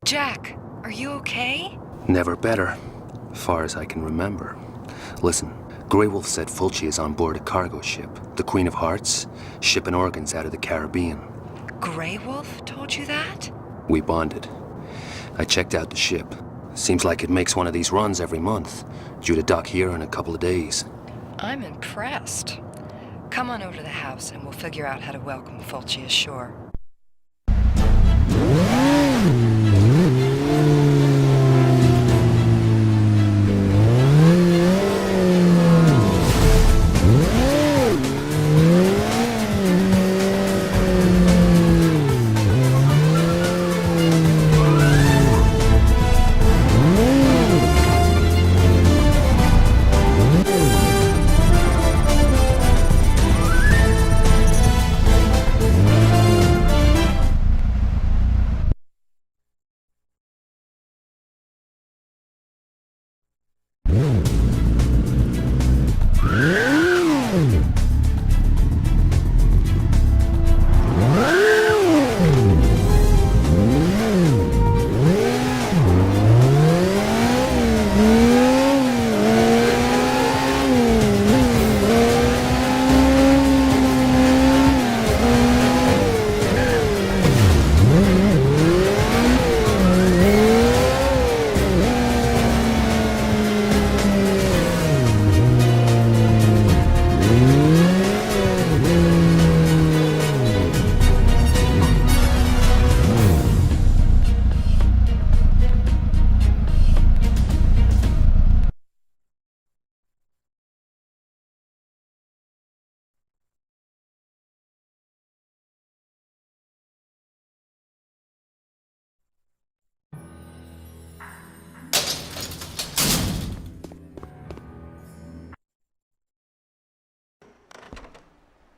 Jack, are you okay? Never better, far as I can remember. Listen, Grey Wolf said Fulci is on board a cargo ship, the Queen of Hearts, shipping organs out of the Caribbean. Grey Wolf told you that? We bonded. I checked out the ship. Seems like it makes one of these runs every month, due to dock here in a couple of days. I'm impressed. Come on over to the house and we'll figure out how to welcome Fulci ashore.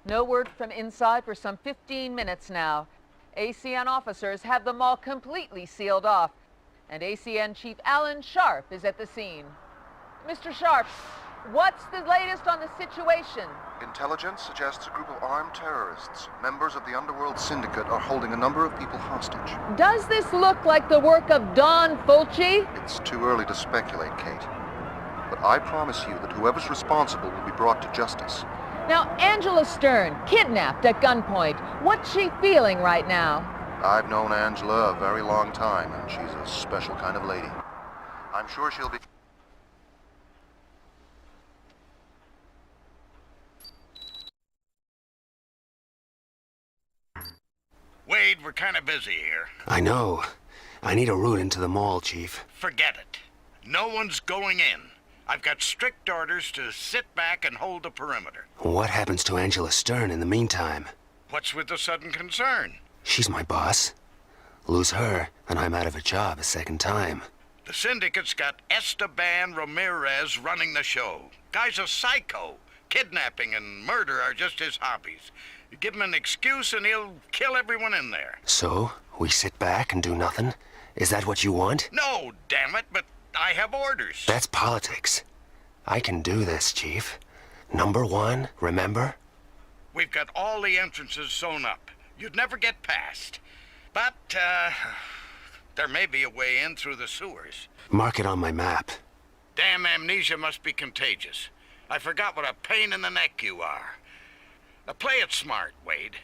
No word from inside for some 15 minutes now. ACN officers have the mall completely sealed off, and ACN Chief Alan Sharp is at the scene. Mr. Sharp, what's the latest on the situation? Intelligence suggests a group of armed terrorists, members of the underworld syndicate, are holding a number of people hostage. Does this look like the work of Don Fulci? It's too early to speculate, Kate. But I promise you that whoever's responsible will be brought to justice. Now, Angela Stern, kidnapped at gunpoint. What's she feeling right now? I've known Angela a very long time, and she's a special kind of lady. I'm sure she'll be... Wade, we're kind of busy here. I know. I need a route into the mall, Chief. Forget it. No one's going in. I've got strict orders to sit back and hold the perimeter. What happens to Angela Stern in the meantime? What's with the sudden concern? She's my boss. Lose her, and I'm out of a job a second time. The syndicate's got Esteban Ramirez running the show. Guy's a psycho. Kidnapping and murder are just his hobbies. You give him an excuse and he'll kill everyone in there. So, we sit back and do nothing? Is that what you want? No, damn it, but I have orders. That's politics. I can do this, Chief. Number one, remember? We've got all the entrances sewn up. You'd never get past. But, there may be a way in through the sewers. Mark it on my map. Damn amnesia must be contagious. I forgot what a pain in the neck you are. Now play it smart, Wade.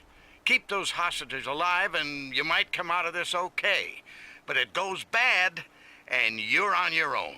Keep those hostages alive and you might come out of this okay. But it goes bad, and you're on your own.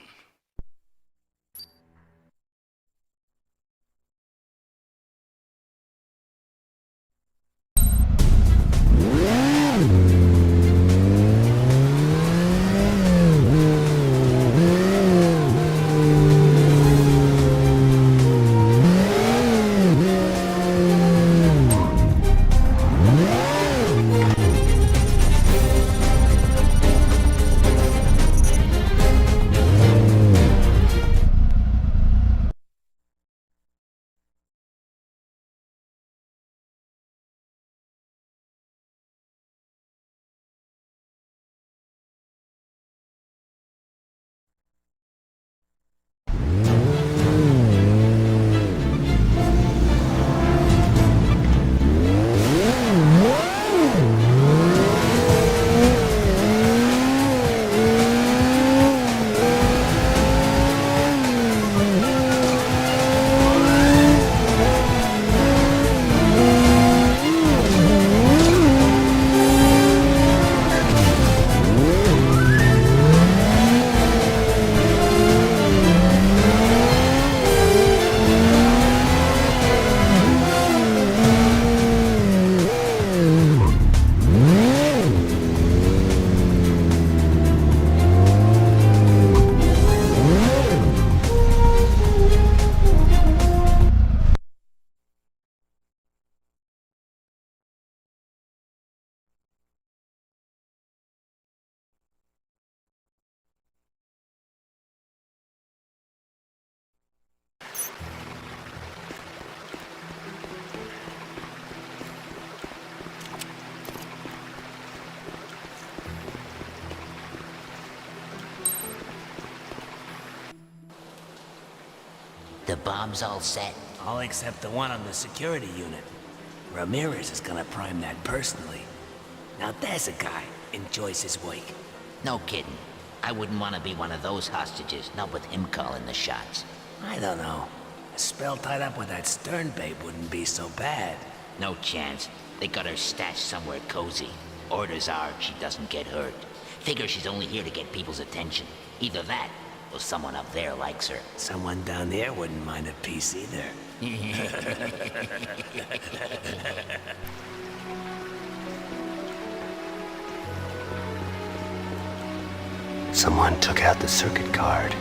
The bomb's all set? All except the one on the security unit. Ramirez is gonna prime that personally. Now there's a guy enjoys his work. No kidding. I wouldn't want to be one of those hostages, not with him calling the shots. I don't know. A spell tied up with that Stern babe wouldn't be so bad. No chance. They got her stashed somewhere cozy. Orders are she doesn't get hurt. Figure she's only here to get people's attention. Either that, or someone up there likes her. Someone down there wouldn't mind a piece either. Someone took out the circuit card.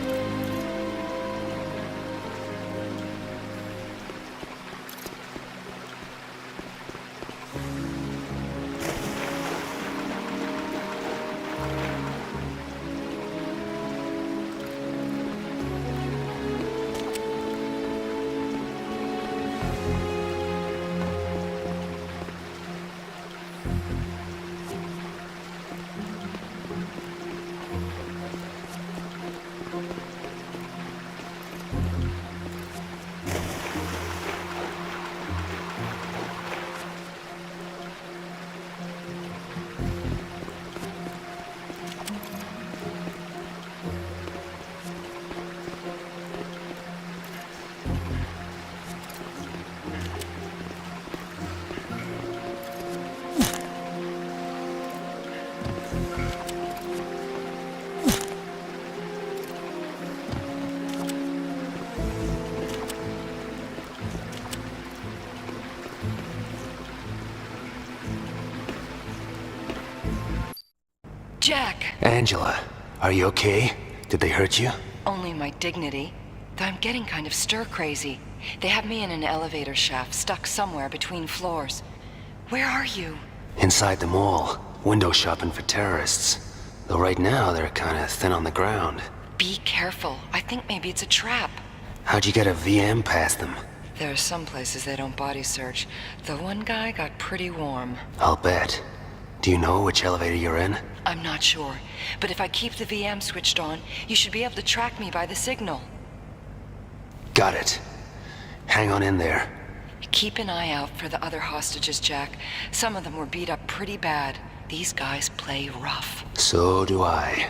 Jack! Angela, are you okay? Did they hurt you? Only my dignity. Though I'm getting kind of stir-crazy. They have me in an elevator shaft, stuck somewhere between floors. Where are you? Inside the mall. Window shopping for terrorists. Though right now, they're kinda thin on the ground. Be careful. I think maybe it's a trap. How'd you get a VM past them? There are some places they don't body search. The one guy got pretty warm. I'll bet. Do you know which elevator you're in? I'm not sure, but if I keep the VM switched on, you should be able to track me by the signal. Got it. Hang on in there. Keep an eye out for the other hostages, Jack. Some of them were beat up pretty bad. These guys play rough. So do I.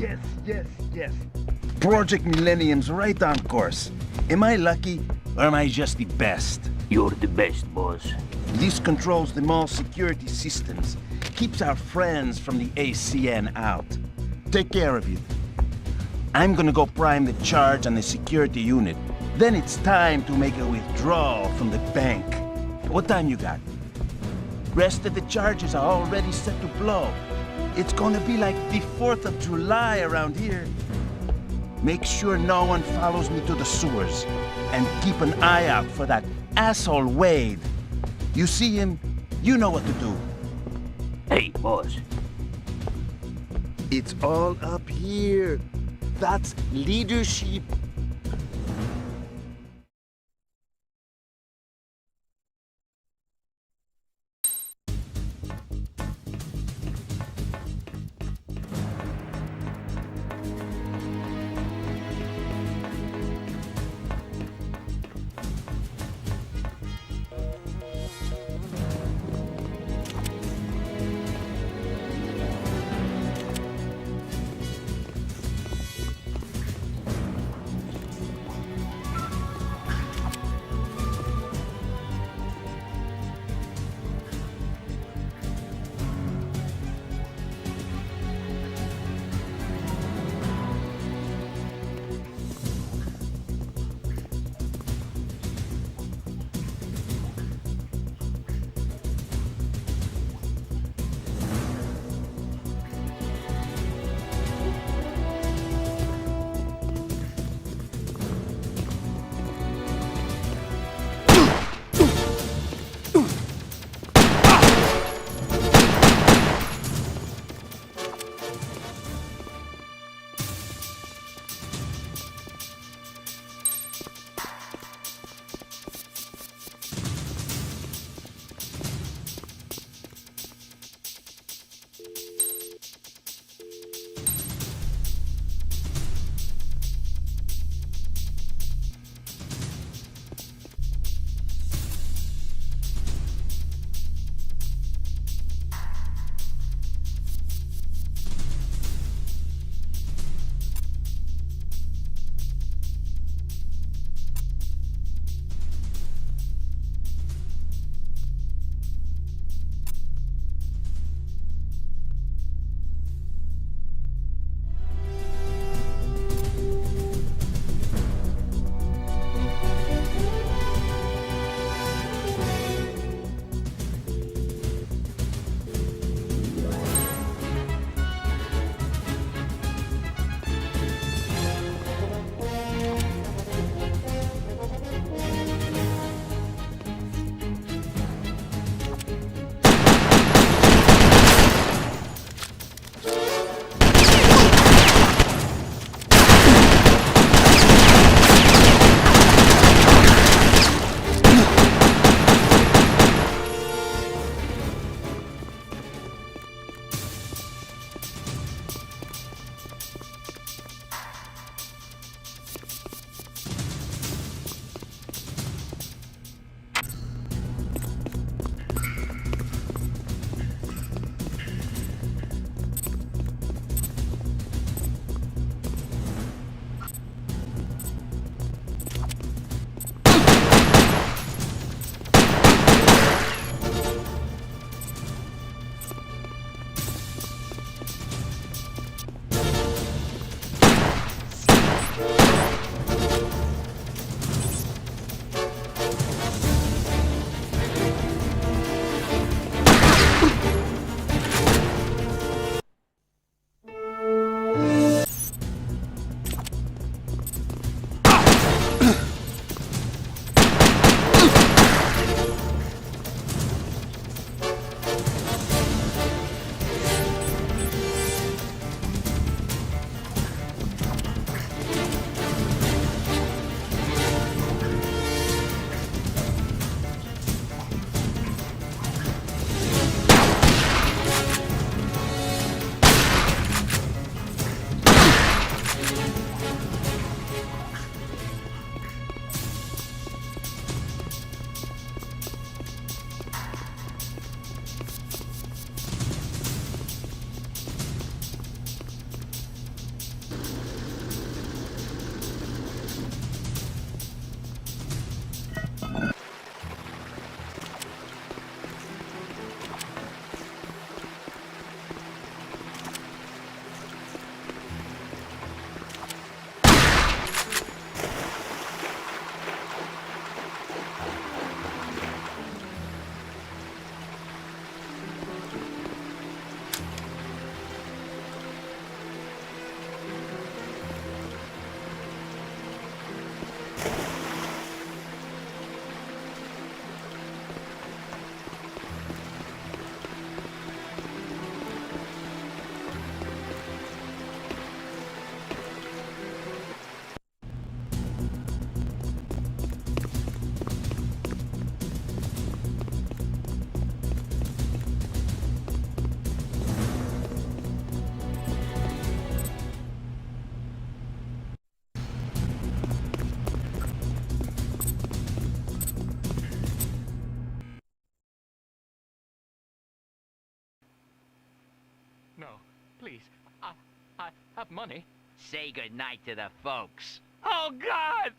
Yes. Project Millennium's right on course. Am I lucky, or am I just the best? You're the best, boss. This controls the mall security systems. Keeps our friends from the ACN out. Take care of it. I'm gonna go prime the charge on the security unit. Then it's time to make a withdrawal from the bank. What time you got? Rest of the charges are already set to blow. It's gonna be like the 4th of July around here. Make sure no one follows me to the sewers. And keep an eye out for that asshole Wade. You see him, you know what to do. Hey, boss. It's all up here. That's leadership. please. I have money. Say goodnight to the folks. Oh, God!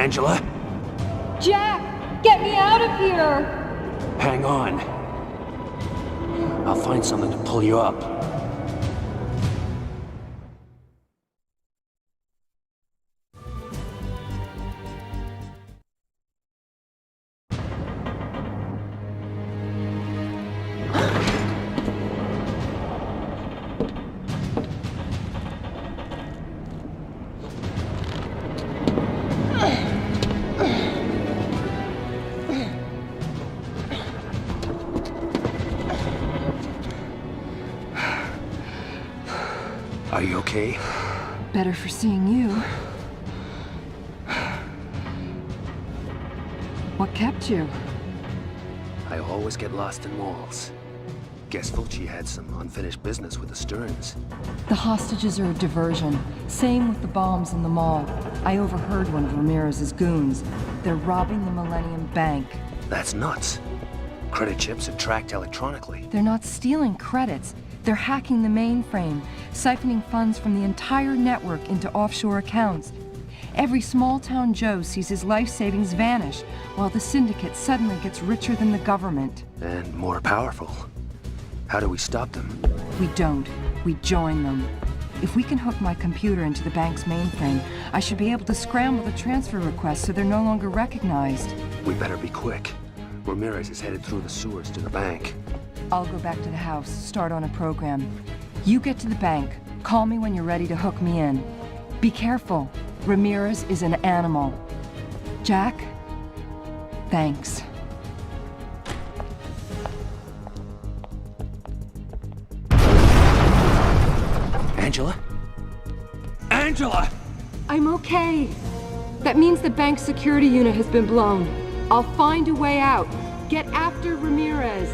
Angela? Jack! Get me out of here! Hang on. I'll find something to pull you up. Are you okay? Better for seeing you. What kept you? I always get lost in malls. Guess Fulci had some unfinished business with the Stearns. The hostages are a diversion. Same with the bombs in the mall. I overheard one of Ramirez's goons. They're robbing the Millennium Bank. That's nuts. Credit chips are tracked electronically. They're not stealing credits. They're hacking the mainframe, siphoning funds from the entire network into offshore accounts. Every small-town Joe sees his life savings vanish, while the syndicate suddenly gets richer than the government. And more powerful. How do we stop them? We don't. We join them. If we can hook my computer into the bank's mainframe, I should be able to scramble the transfer requests so they're no longer recognized. We better be quick. Ramirez is headed through the sewers to the bank. I'll go back to the house, start on a program. You get to the bank. Call me when you're ready to hook me in. Be careful. Ramirez is an animal. Jack? Thanks. Angela? Angela! I'm okay. That means the bank's security unit has been blown. I'll find a way out. Get after Ramirez.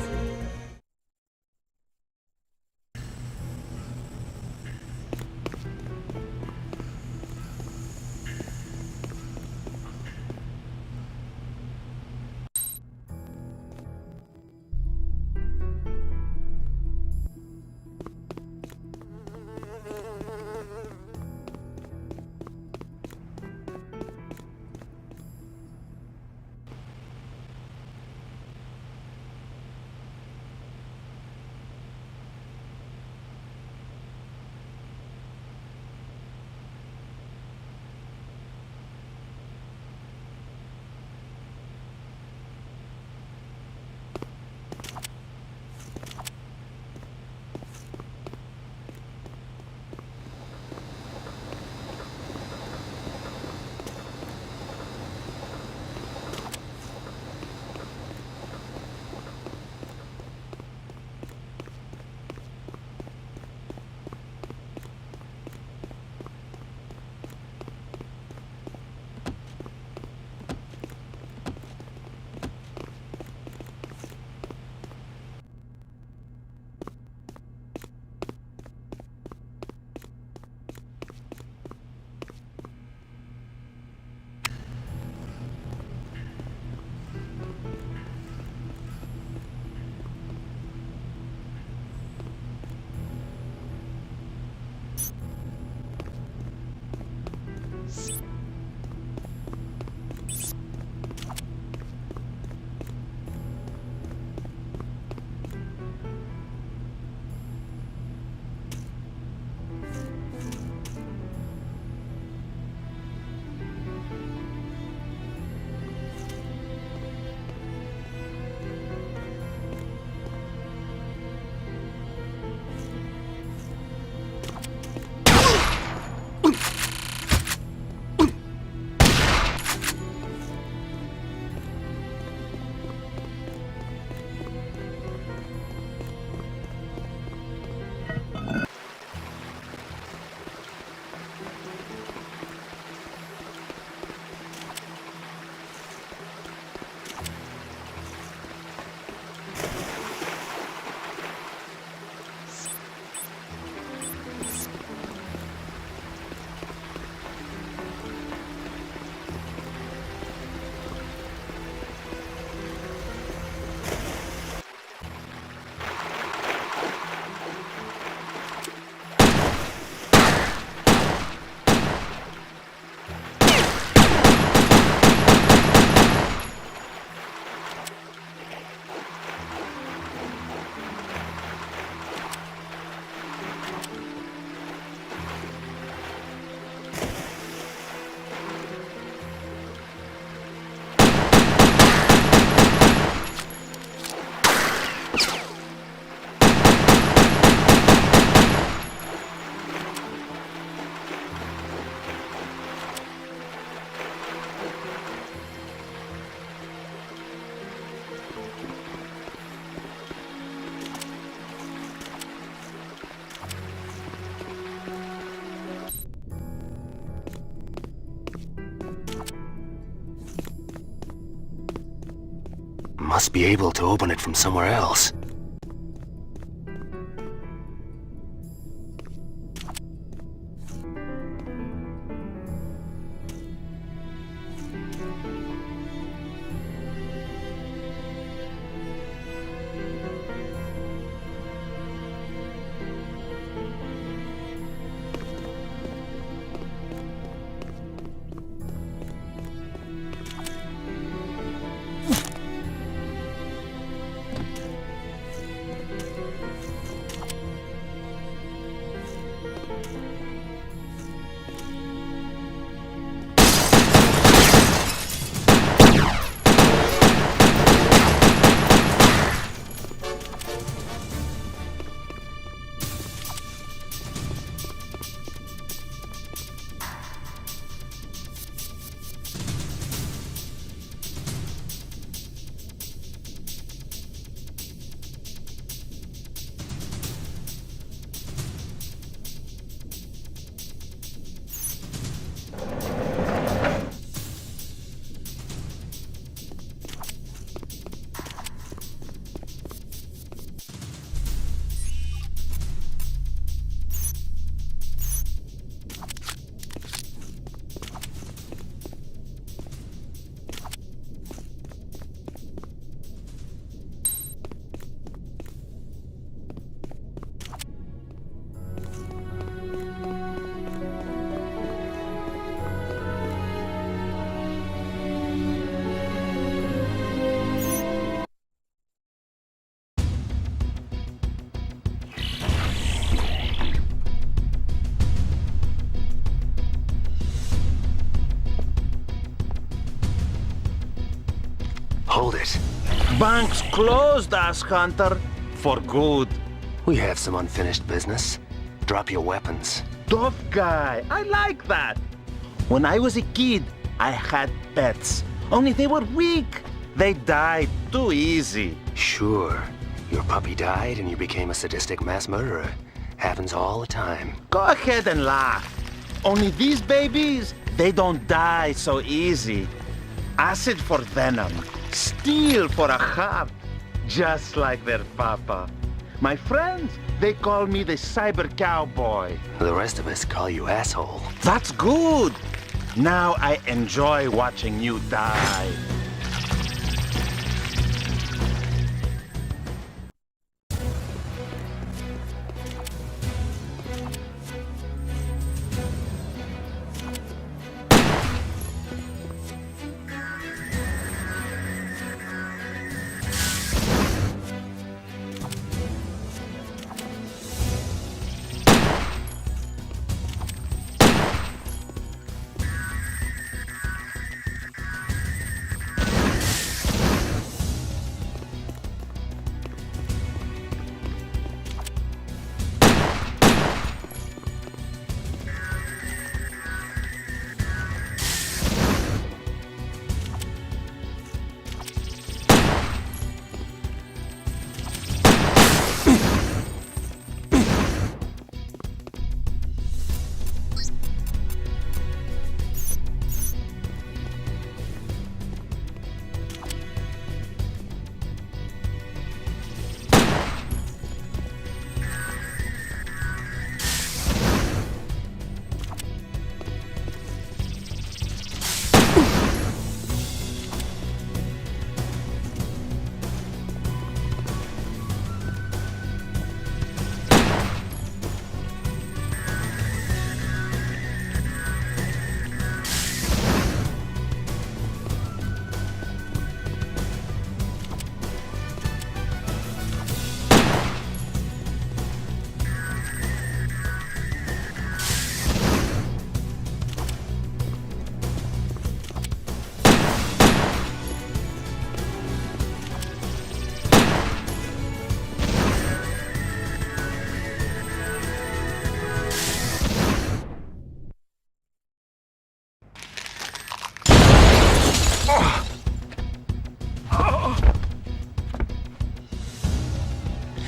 Must be able to open it from somewhere else. Hold it. Bank's closed, Ass Hunter. For good. We have some unfinished business. Drop your weapons. Tough guy. I like that. When I was a kid, I had pets. Only they were weak. They died too easy. Sure. Your puppy died and you became a sadistic mass murderer. Happens all the time. Go ahead and laugh. Only these babies, they don't die so easy. Acid for venom. Steel for a heart. Just like their papa. My friends, they call me the cyber cowboy. The rest of us call you asshole. That's good. Now I enjoy watching you die.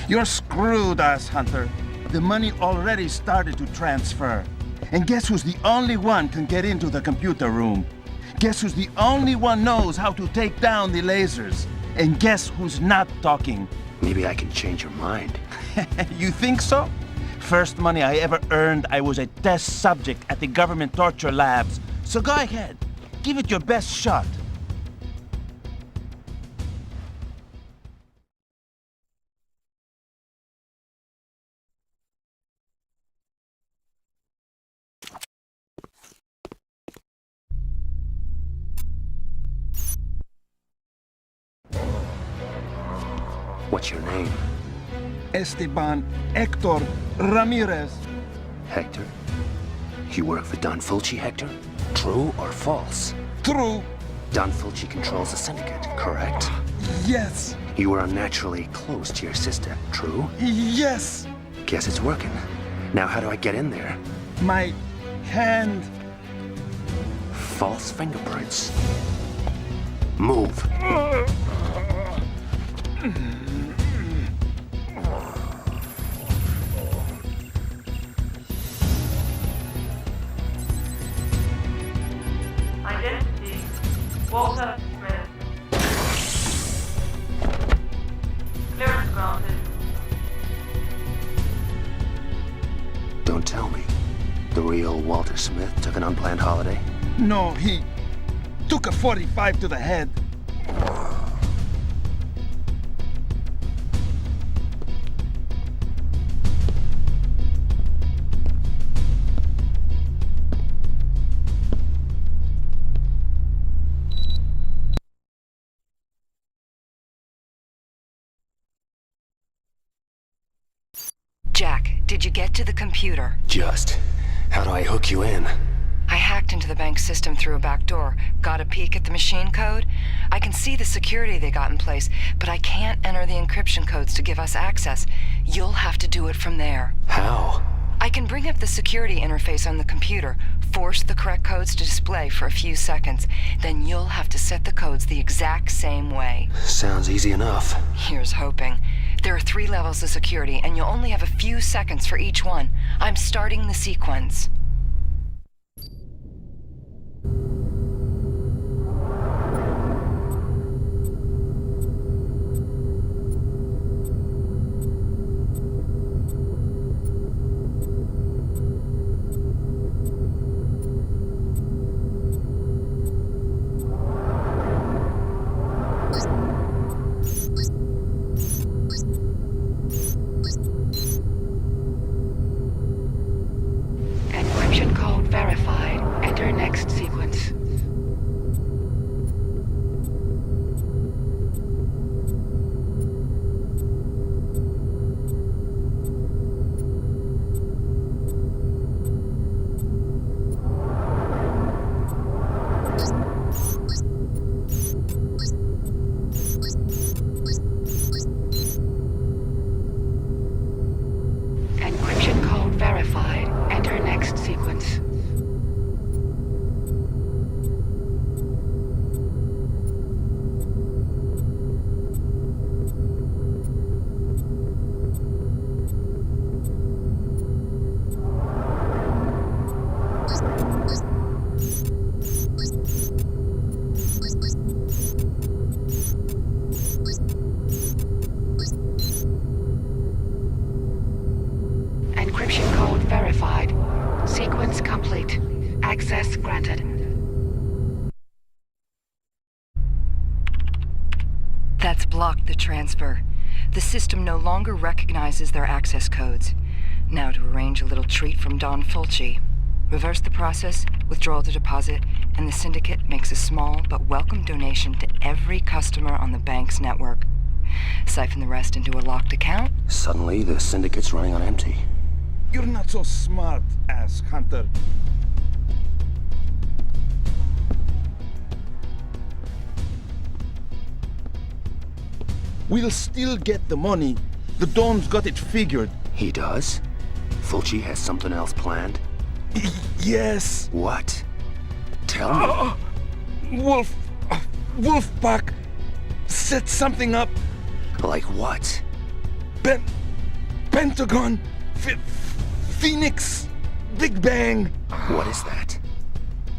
You're screwed, Ass Hunter. The money already started to transfer. And guess who's the only one can get into the computer room? Guess who's the only one knows how to take down the lasers? And guess who's not talking? Maybe I can change your mind. You think so? First money I ever earned, I was a test subject at the government torture labs. So go ahead, give it your best shot. What's your name? Esteban Hector Ramirez. Hector? You work for Don Fulci, Hector? True or false? True. Don Fulci controls the syndicate, correct? Yes. You were unnaturally close to your sister, true? Yes. Guess it's working. Now how do I get in there? My hand. False fingerprints. Move. Identity, Walter Smith. Clearance granted. Don't tell me. The real Walter Smith took an unplanned holiday? No, he took a 45 to the head. Jack, did you get to the computer? Just. How do I hook you in? I hacked into the bank system through a back door, got a peek at the machine code. I can see the security they got in place, but I can't enter the encryption codes to give us access. You'll have to do it from there. How? I can bring up the security interface on the computer, force the correct codes to display for a few seconds. Then you'll have to set the codes the exact same way. Sounds easy enough. Here's hoping. There are 3 levels of security, and you'll only have a few seconds for each one. I'm starting the sequence. Encryption code verified. Enter next sequence. Encryption code verified. Enter next sequence. Encryption code verified. Sequence complete. Access granted. That's blocked the transfer. The system no longer recognizes their access codes. Now to arrange a little treat from Don Fulci. Reverse the process, withdraw the deposit, and the syndicate makes a small but welcome donation to every customer on the bank's network. Siphon the rest into a locked account. Suddenly, the syndicate's running on empty. You're not so smart, ass hunter. We'll still get the money. The Don's got it figured. He does? Fulci has something else planned? Yes. What? Tell me. Wolfpack set something up. Like what? Pentagon, Phoenix, Big Bang. What is that?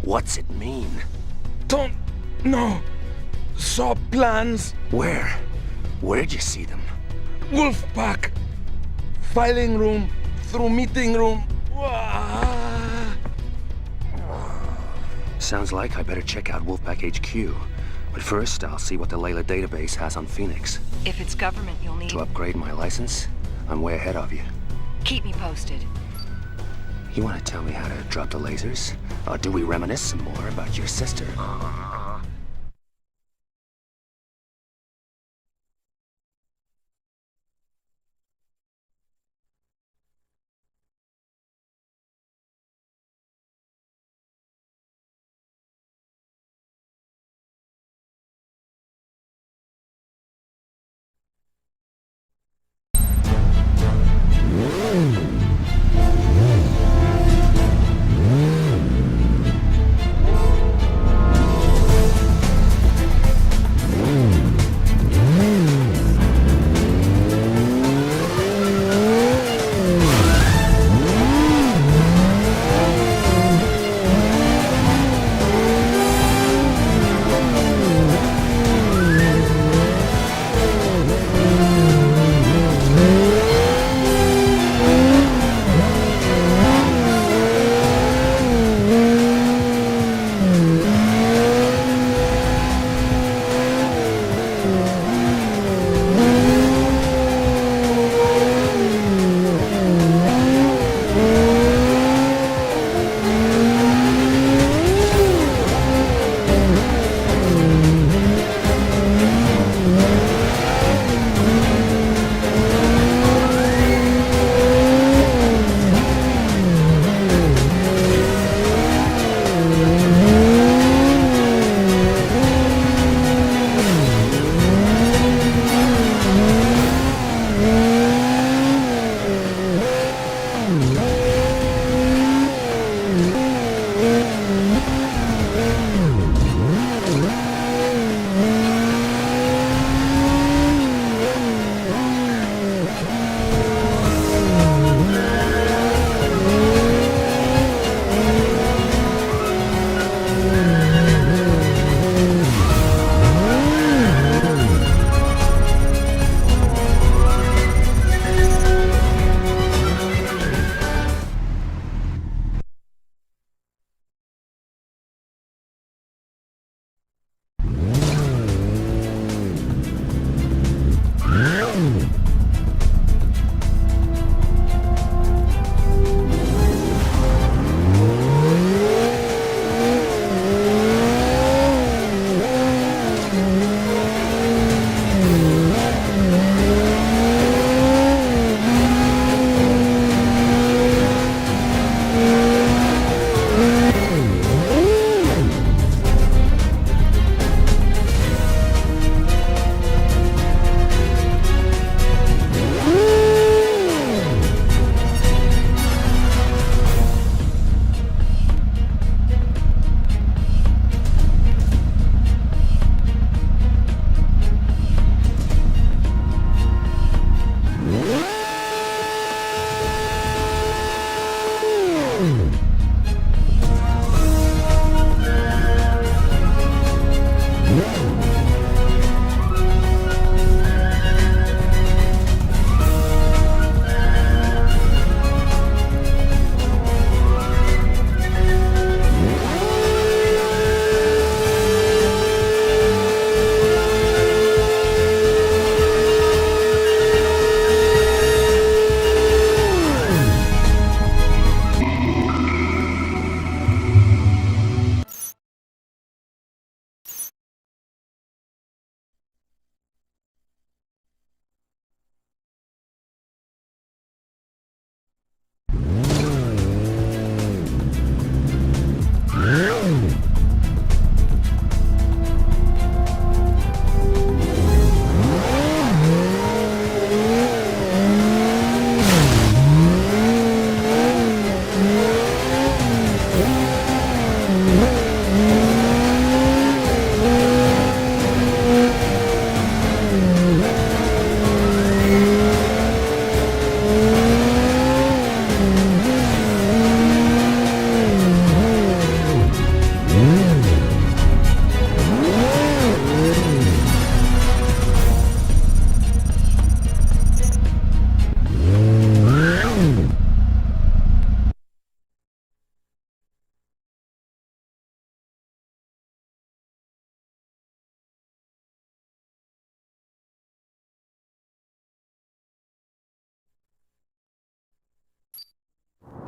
What's it mean? Don't know. saw plans. Where? Where'd you see them? Wolf pack. Filing room. Through meeting room. Sounds like I better check out Wolfpack HQ. But first, I'll see what the Layla database has on Phoenix. If it's government, you'll need... To upgrade my license, I'm way ahead of you. Keep me posted. You want to tell me how to drop the lasers? Or do we reminisce some more about your sister?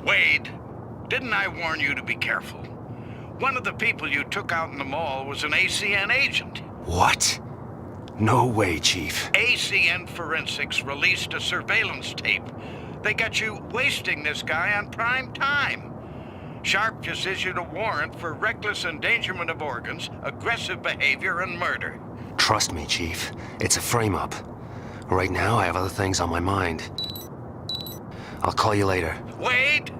Wade, didn't I warn you to be careful? One of the people you took out in the mall was an ACN agent. What? No way, Chief. ACN Forensics released a surveillance tape. They got you wasting this guy on prime time. Sharp just issued a warrant for reckless endangerment of organs, aggressive behavior, and murder. Trust me, Chief. It's a frame-up. Right now, I have other things on my mind. I'll call you later. Wade!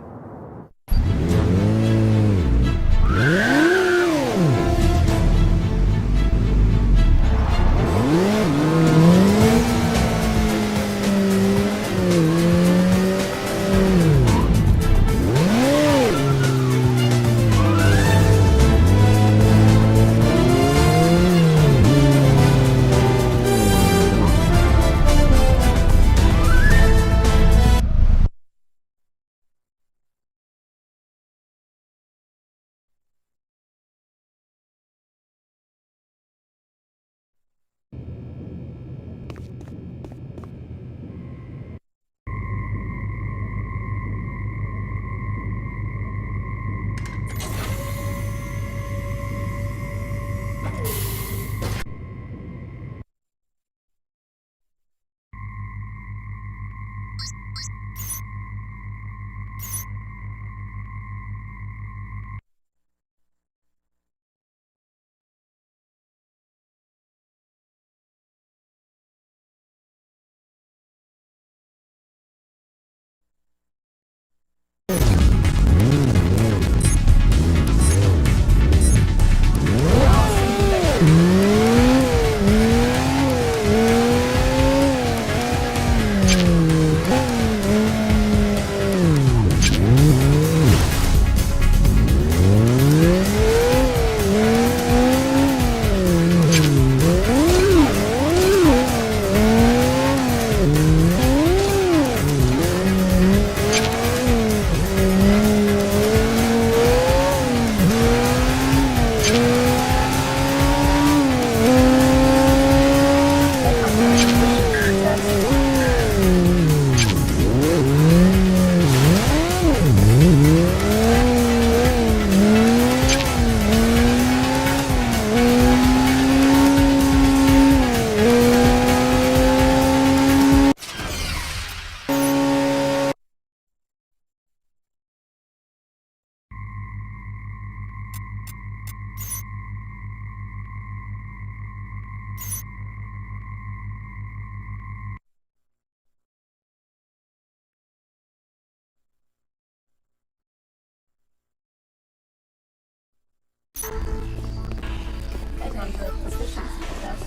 Headhunter proficiency test.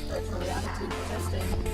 Virtual reality testing.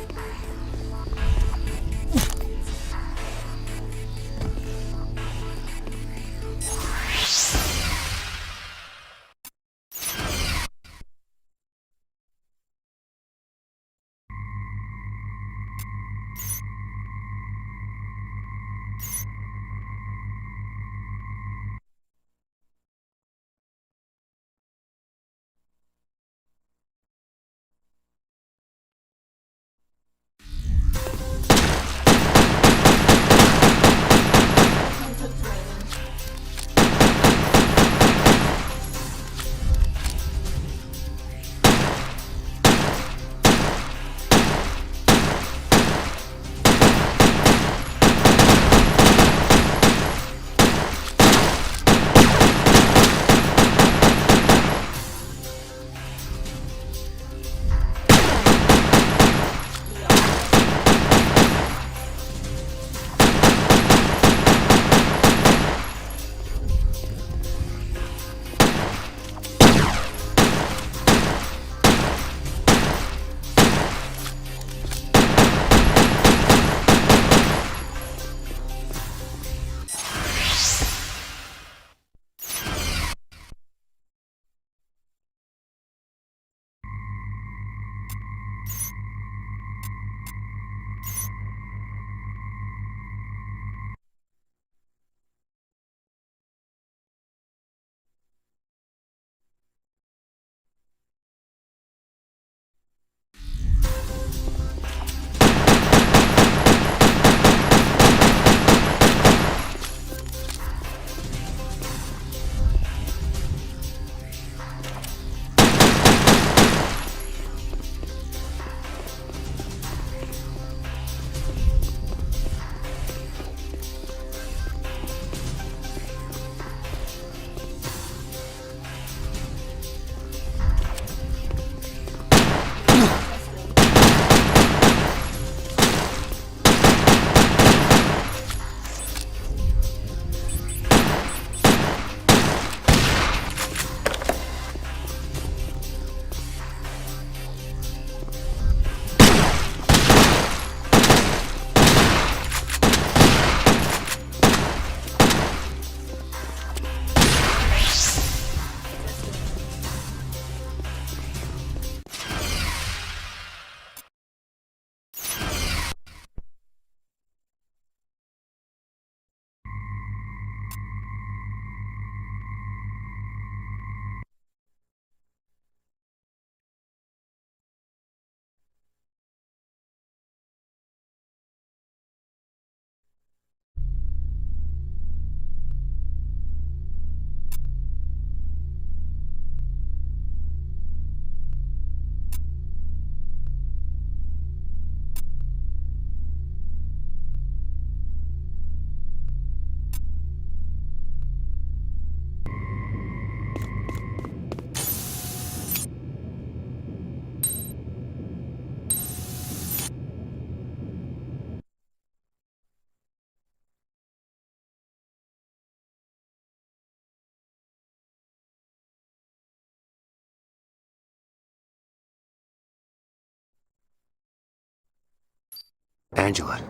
Angela,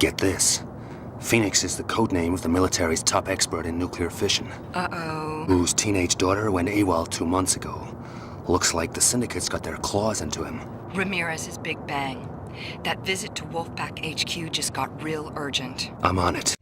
get this. Phoenix is the codename of the military's top expert in nuclear fission. Uh-oh. Whose teenage daughter went AWOL 2 months ago. Looks like the syndicate's got their claws into him. Ramirez's Big Bang. That visit to Wolfpack HQ just got real urgent. I'm on it.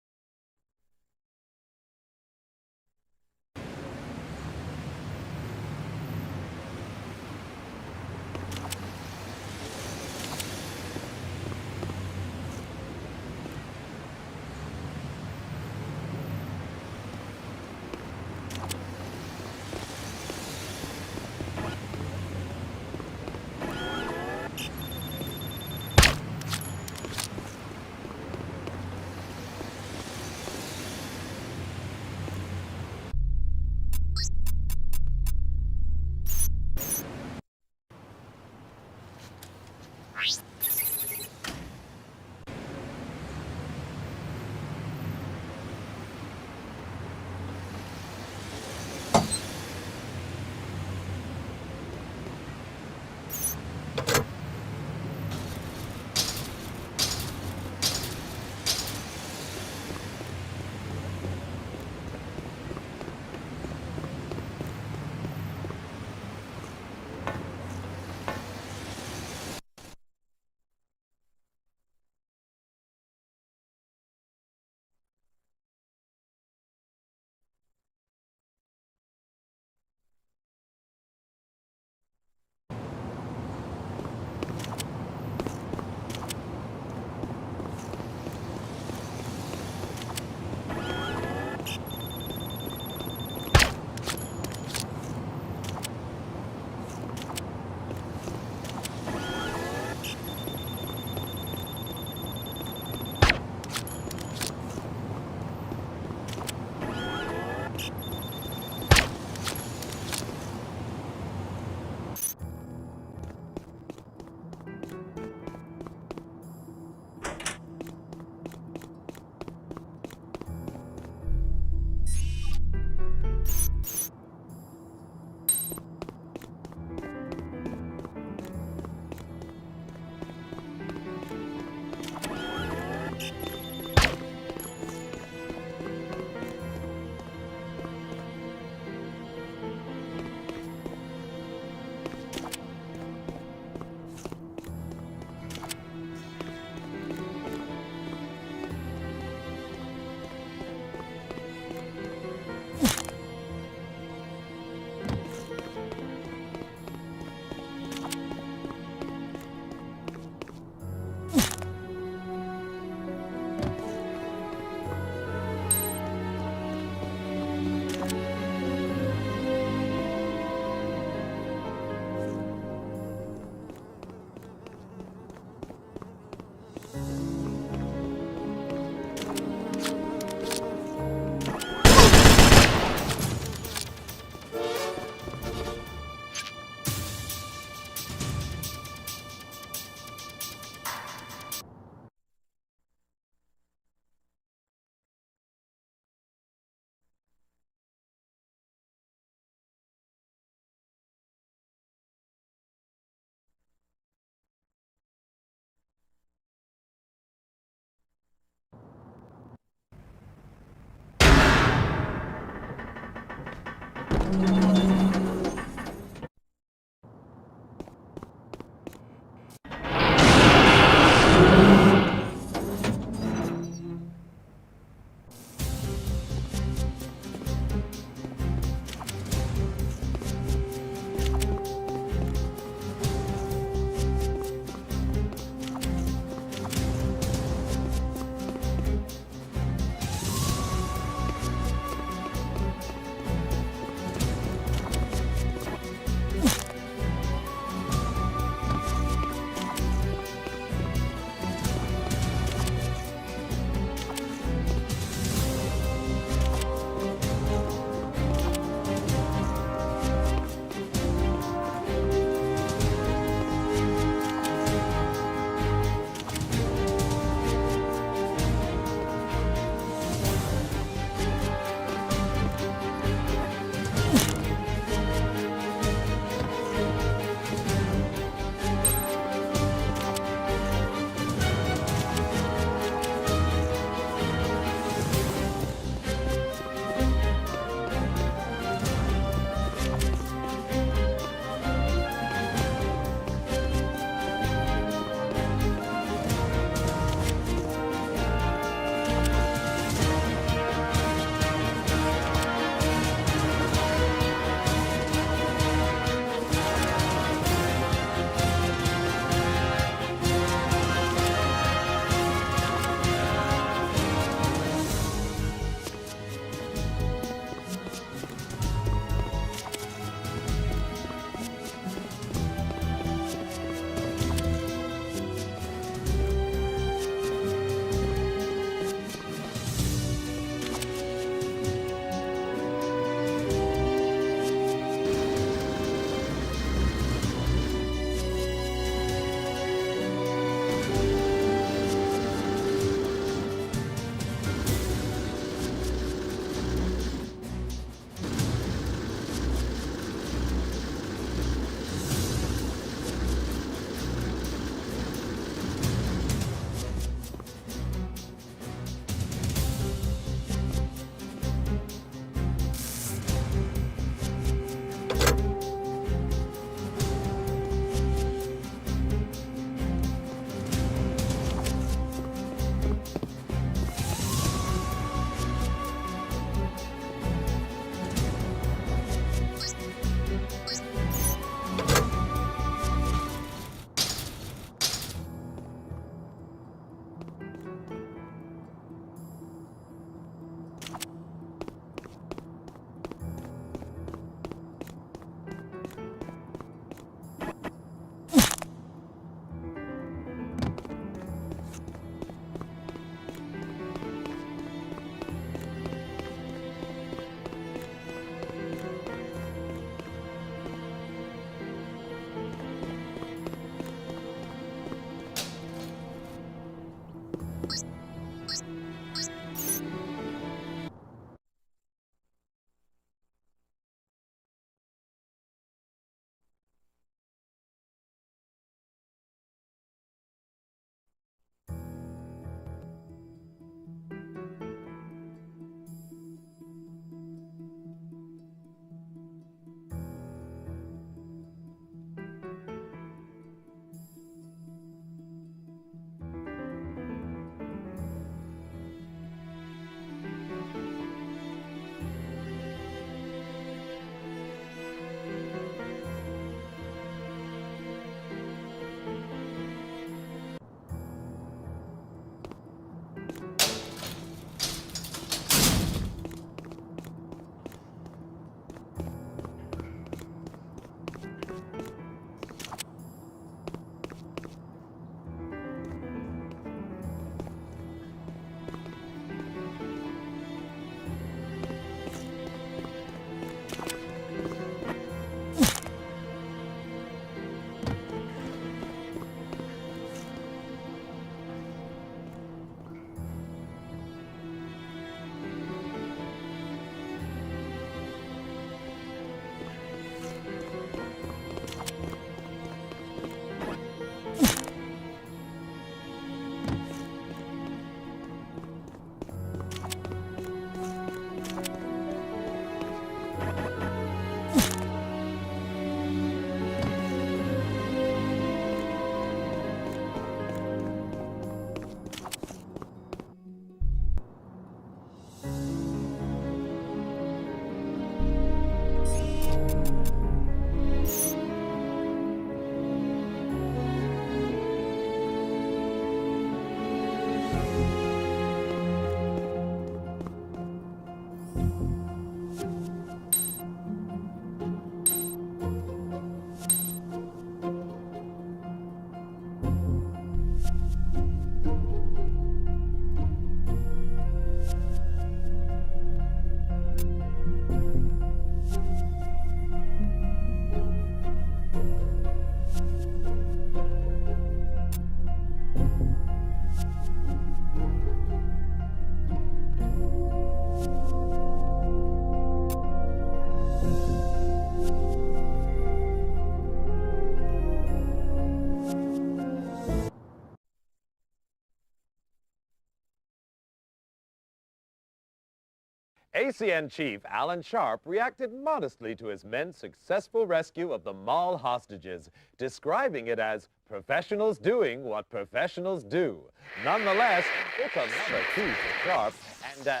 ACN Chief Alan Sharp reacted modestly to his men's successful rescue of the mall hostages, describing it as professionals doing what professionals do. Nonetheless, it's another coup for Sharp, and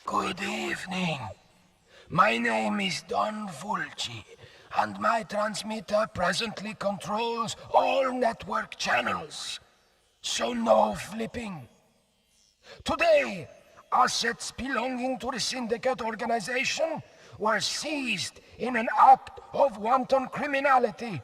Good evening. My name is Don Fulci, and my transmitter presently controls all network channels. So no flipping. Today, assets belonging to the Syndicate organization were seized in an act of wanton criminality.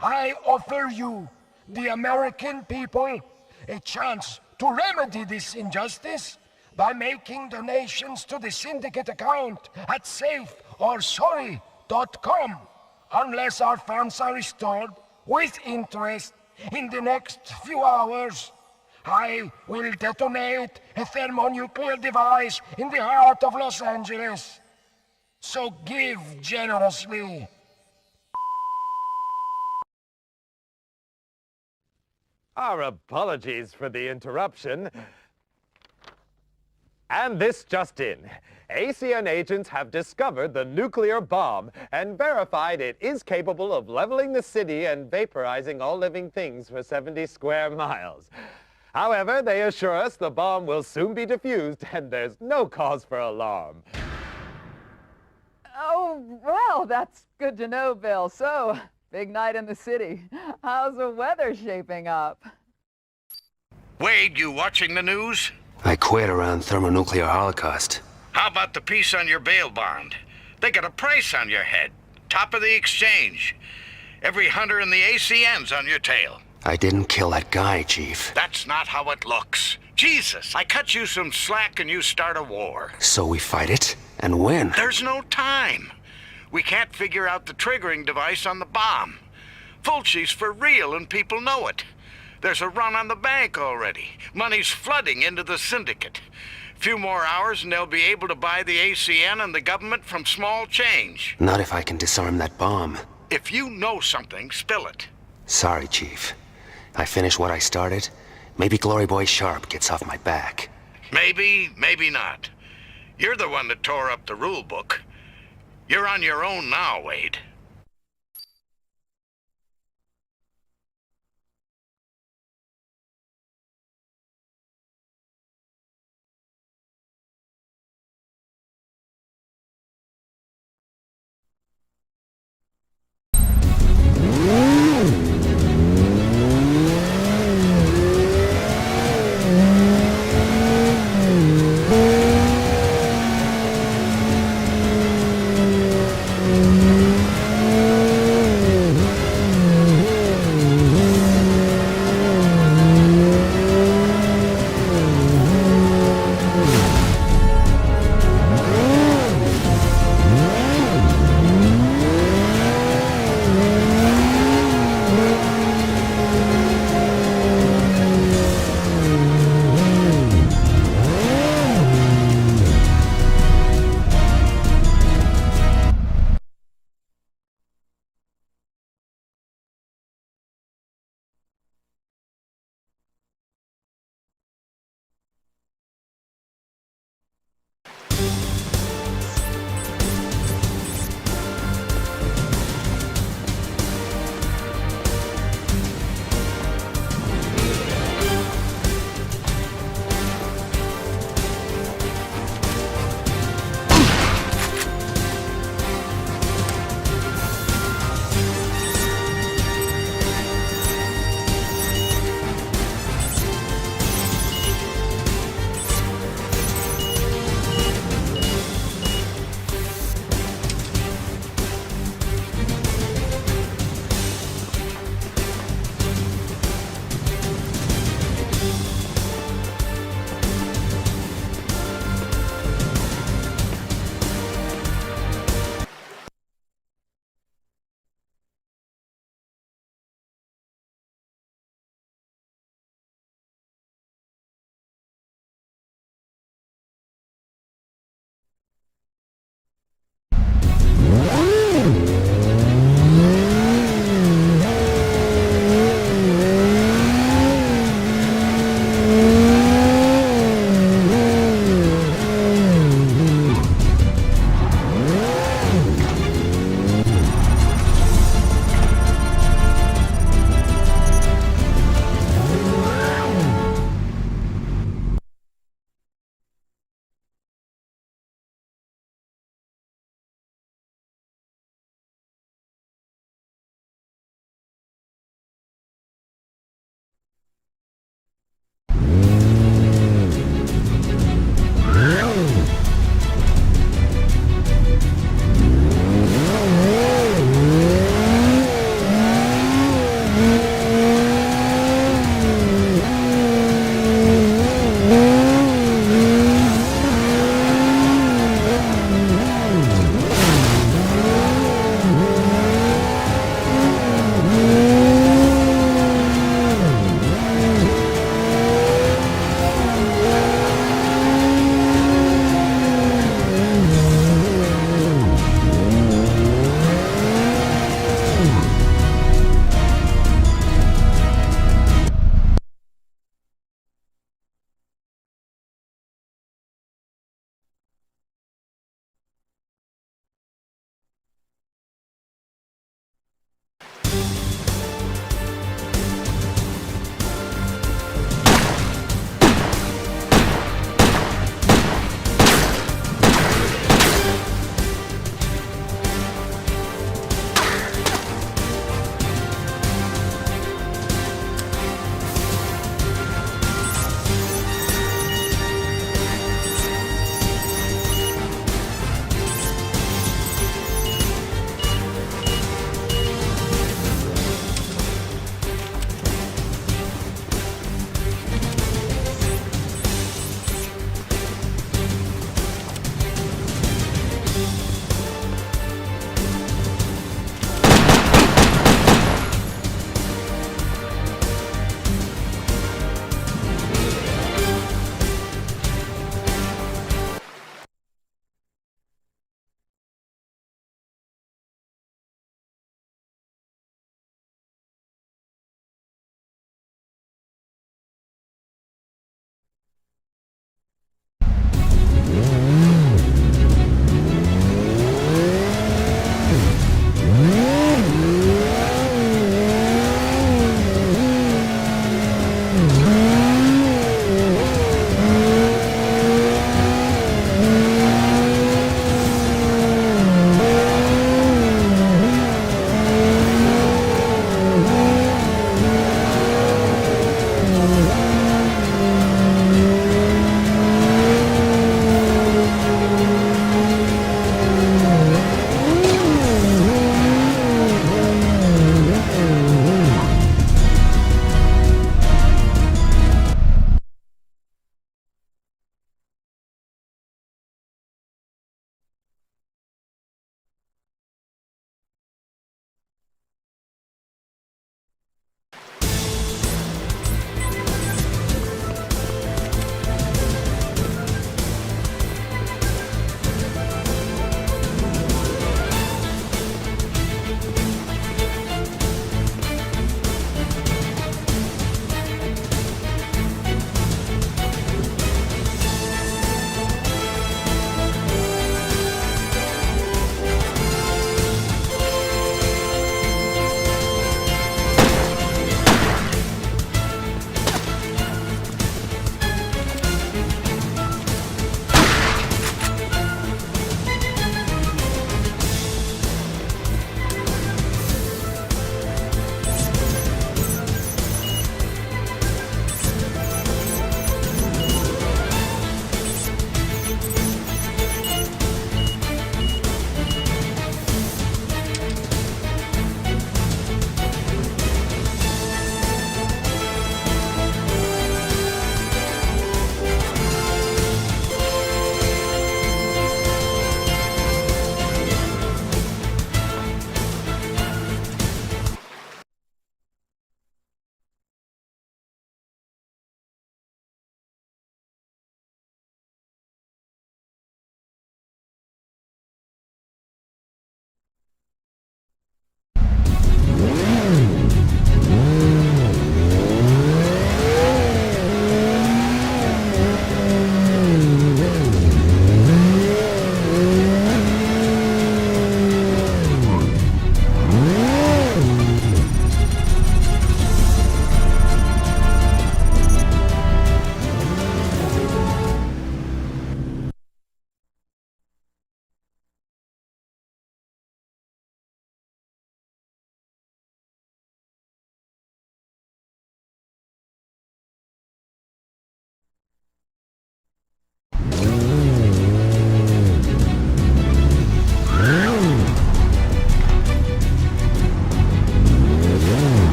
I offer you, the American people, a chance to remedy this injustice by making donations to the Syndicate account at safeorsorry.com, unless our funds are restored with interest in the next few hours. I will detonate a thermonuclear device in the heart of Los Angeles. So give generously. our apologies for the interruption. And this just in. ACN agents have discovered the nuclear bomb and verified it is capable of leveling the city and vaporizing all living things for 70 square miles. However, they assure us the bomb will soon be defused and there's no cause for alarm. Oh, well, that's good to know, Bill. So, big night in the city. How's the weather shaping up? Wade, you watching the news? I quit around thermonuclear holocaust. How about the piece on your bail bond? They got a price on your head. Top of the exchange. Every hunter in the ACN's on your tail. I didn't kill that guy, Chief. That's not how it looks. Jesus, I cut you some slack and you start a war. So we fight it and win. There's no time. We can't figure out the triggering device on the bomb. Fulci's for real and people know it. There's a run on the bank already. Money's flooding into the syndicate. Few more hours and they'll be able to buy the ACN and the government from small change. Not if I can disarm that bomb. If you know something, spill it. Sorry, Chief. I finish what I started. Maybe Glory Boy Sharp gets off my back. Maybe, maybe not. You're the one that tore up the rule book. You're on your own now, Wade.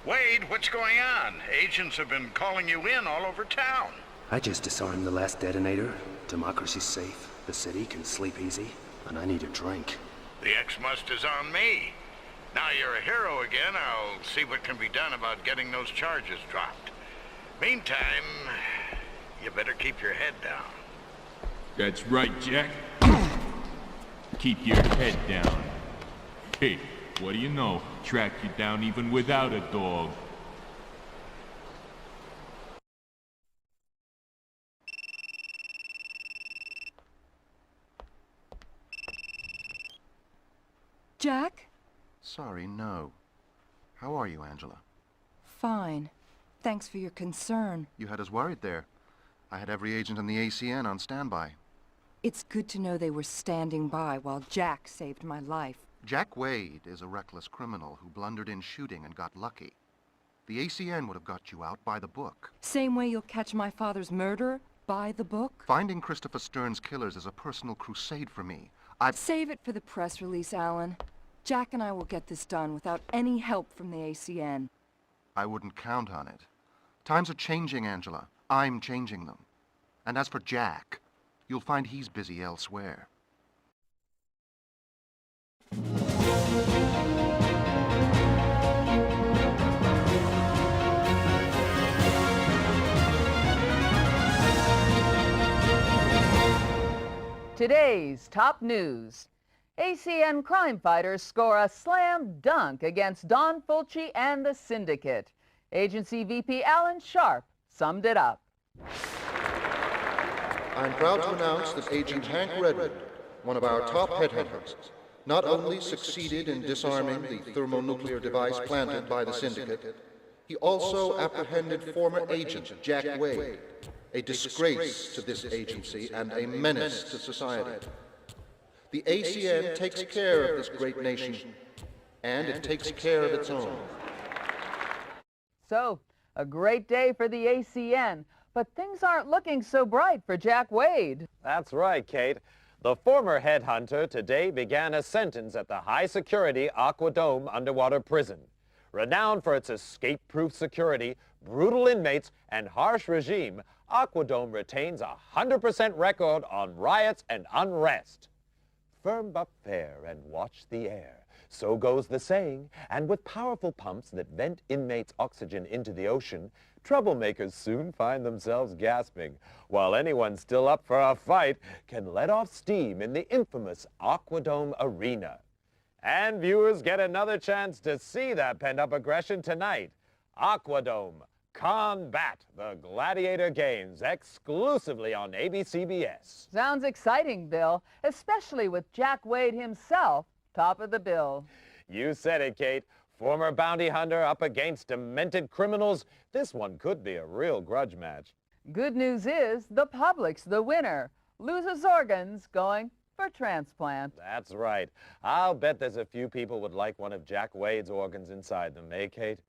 Wade, what's going on? Agents have been calling you in all over town. I just disarmed the last detonator. Democracy's safe. The city can sleep easy. And I need a drink. The X-Must is on me. Now you're a hero again, I'll see what can be done about getting those charges dropped. Meantime, you better keep your head down. That's right, Jack. Keep your head down. Hey, what do you know? Track you down even without a dog. Jack? Sorry, no. How are you, Angela? Fine. Thanks for your concern. You had us worried there. I had every agent in the ACN on standby. It's good to know they were standing by while Jack saved my life. Jack Wade is a reckless criminal who blundered in shooting and got lucky. The ACN would have got you out by the book. Same way you'll catch my father's murderer? By the book? Finding Christopher Stern's killers is a personal crusade for me. Save it for the press release, Alan. Jack and I will get this done without any help from the ACN. I wouldn't count on it. Times are changing, Angela. I'm changing them. And as for Jack, you'll find he's busy elsewhere. Today's top news. ACN crime fighters score a slam dunk against Don Fulci and the Syndicate. Agency VP Alan Sharp summed it up. I'm proud to announce that Agent Hank Redwood, one of our top headhunters, not only succeeded in disarming the thermonuclear device planted by the Syndicate, he also apprehended former agent Jack Wade, a disgrace to this agency and a menace to society. The ACN takes care of this great nation, and it takes care of its own. So, a great day for the ACN, but things aren't looking so bright for Jack Wade. That's right, Kate. The former headhunter today began a sentence at the high-security Aqua Dome underwater prison. Renowned for its escape-proof security, brutal inmates, and harsh regime, Aqua Dome retains a 100% record on riots and unrest. Firm but fair and watch the air. So goes the saying, and with powerful pumps that vent inmates' oxygen into the ocean, troublemakers soon find themselves gasping, while anyone still up for a fight can let off steam in the infamous Aqua Dome Arena. And viewers get another chance to see that pent-up aggression tonight. Aqua Dome Combat, the Gladiator Games, exclusively on ABCBS. Sounds exciting, Bill, especially with Jack Wade himself top of the bill. You said it, Kate. Former bounty hunter up against demented criminals. This one could be a real grudge match. Good news is the public's the winner. Loses organs going for transplant. That's right. I'll bet there's a few people would like one of Jack Wade's organs inside them, eh, Kate?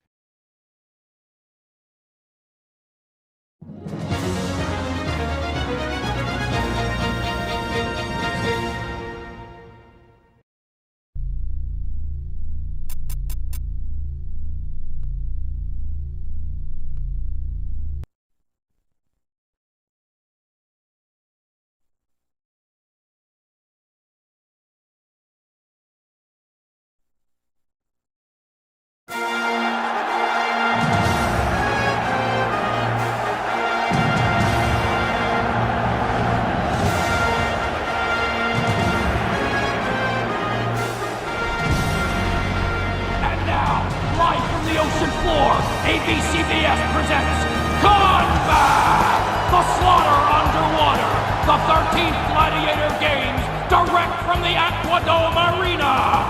ABCBS presents Combat! The slaughter underwater! The 13th Gladiator Games, direct from the Aqua Dome Arena!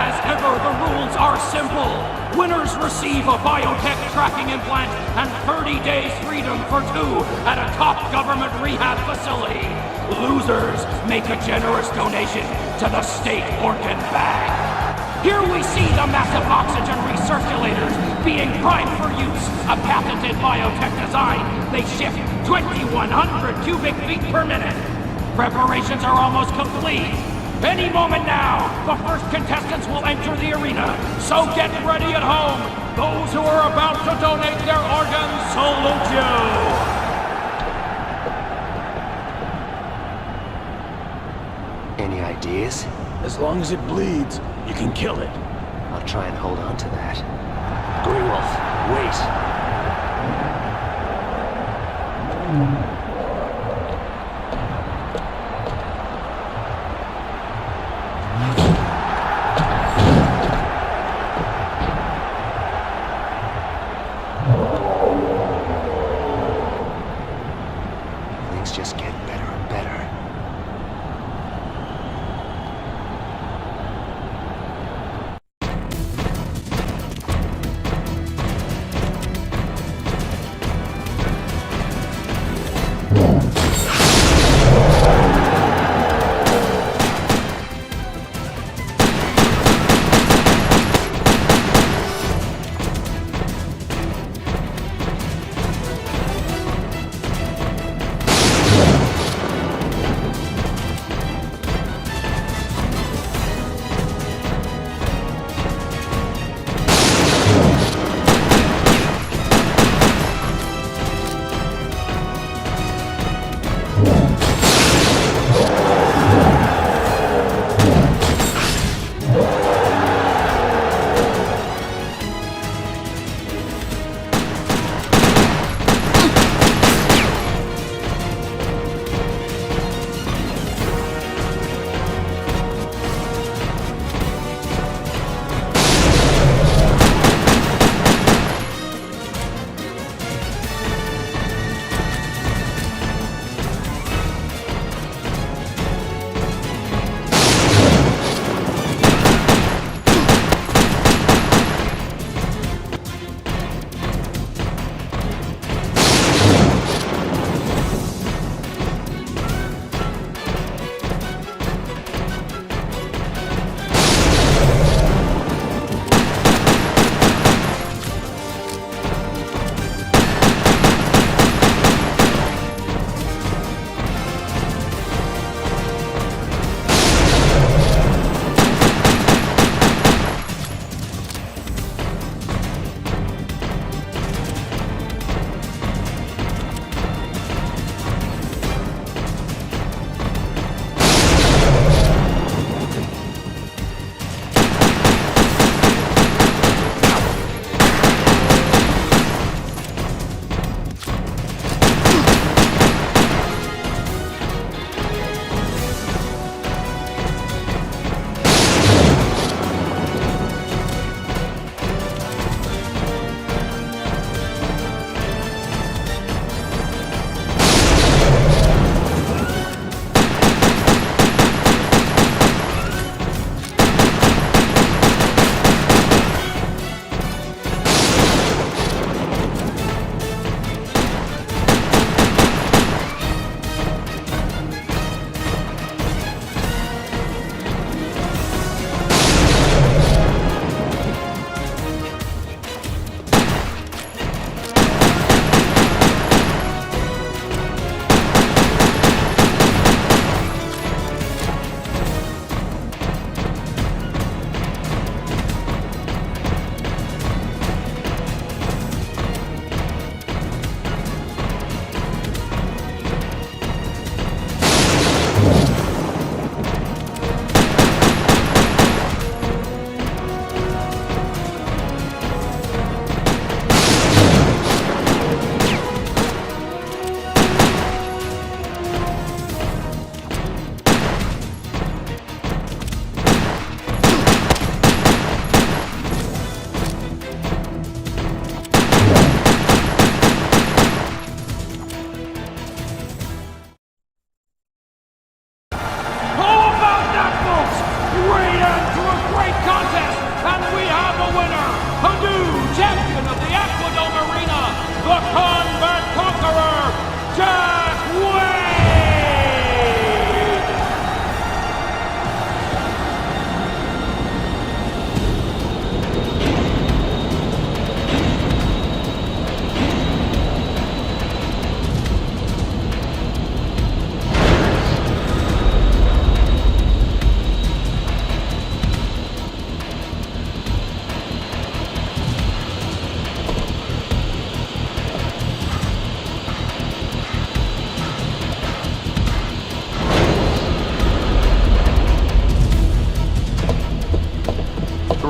As ever, the rules are simple. Winners receive a biotech tracking implant and 30 days freedom for two at a top government rehab facility. Losers make a generous donation to the state organ bank. Here we see the massive oxygen recirculators being primed for use. A patented biotech design. They shift 2,100 cubic feet per minute. Preparations are almost complete. Any moment now, the first contestants will enter the arena. So get ready at home. Those who are about to donate their organs salute you. Any ideas? As long as it bleeds, you can kill it. I'll try and hold on to that. Grey Wolf, wait. Things just get better and better.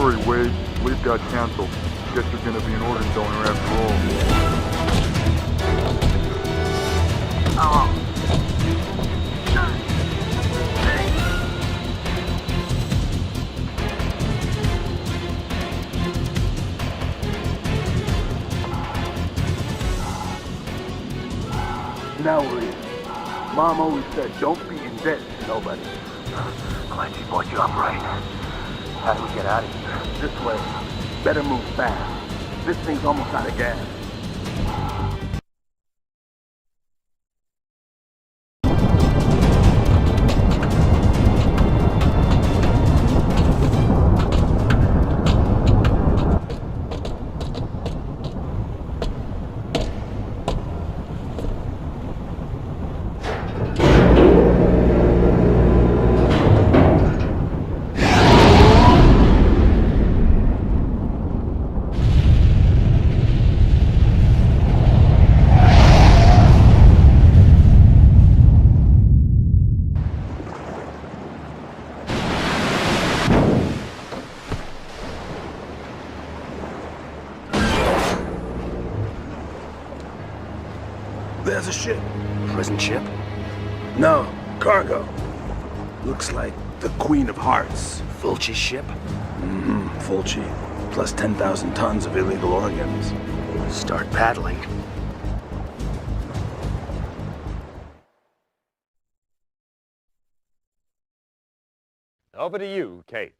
worry, Wade. Leave got canceled. Guess you're gonna be an organ donor after all. Hello. Now we're in. Mom always said, don't be in debt to nobody. Glad she brought you up right. How do we get out of here? This way. Better move fast. This thing's almost out of gas. There's a ship. Prison ship? No, cargo. Looks like the Queen of Hearts. Fulci's ship? Mm-hmm, Fulci. Plus 10,000 tons of illegal organs. Start paddling. Over to you, Kate.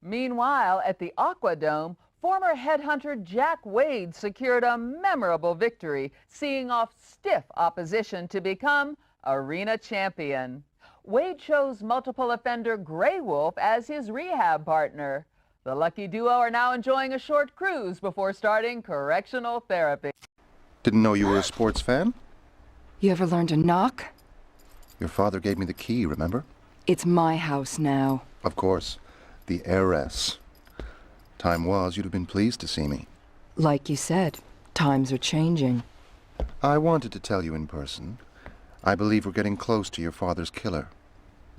Meanwhile, at the Aquadome, former headhunter Jack Wade secured a memorable victory, seeing off stiff opposition to become arena champion. Wade chose multiple offender Grey Wolf as his rehab partner. The lucky duo are now enjoying a short cruise before starting correctional therapy. Didn't know you were a sports fan? You ever learned to knock? Your father gave me the key, remember? It's my house now. Of course. The heiress. Time was you'd have been pleased to see me. Like you said, times are changing. I wanted to tell you in person. I believe we're getting close to your father's killer.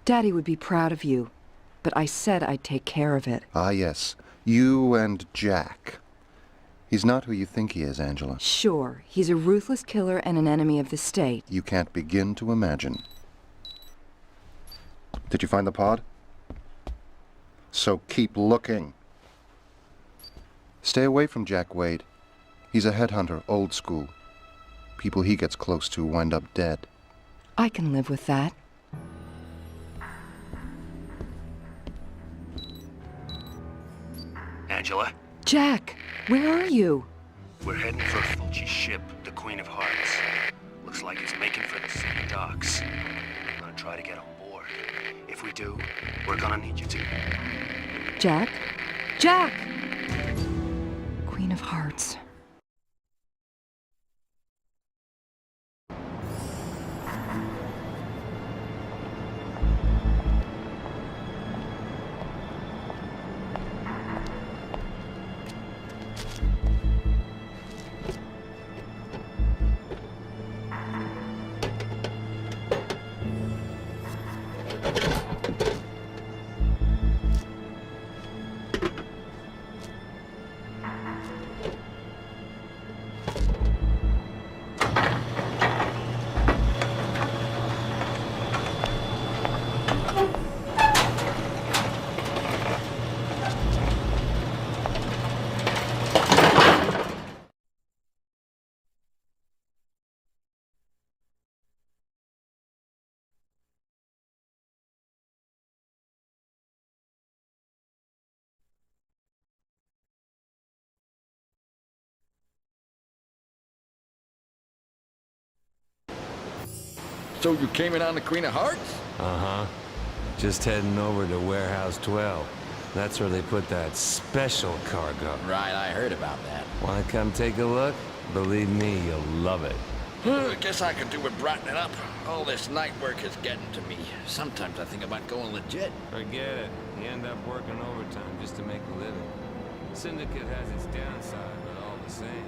Daddy would be proud of you, but I said I'd take care of it. Ah, yes. You and Jack. He's not who you think he is, Angela. Sure, he's a ruthless killer and an enemy of the state. You can't begin to imagine. Did you find the pod? So keep looking. Stay away from Jack Wade. He's a headhunter, old school. People he gets close to wind up dead. I can live with that. Angela? Jack, where are you? We're heading for Fulci's ship, the Queen of Hearts. Looks like it's making for the city docks. I'm gonna try to get on board. If we do, we're gonna need you to... Jack? Jack! Queen of Hearts. So you came in on the Queen of Hearts? Uh-huh. Just heading over to Warehouse 12. That's where they put that special cargo. Right, I heard about that. Wanna come take a look? Believe me, you'll love it. I guess I could do with brightening up. All this night work is getting to me. Sometimes I think about going legit. Forget it. You end up working overtime just to make a living. Syndicate has its downside, but all the same.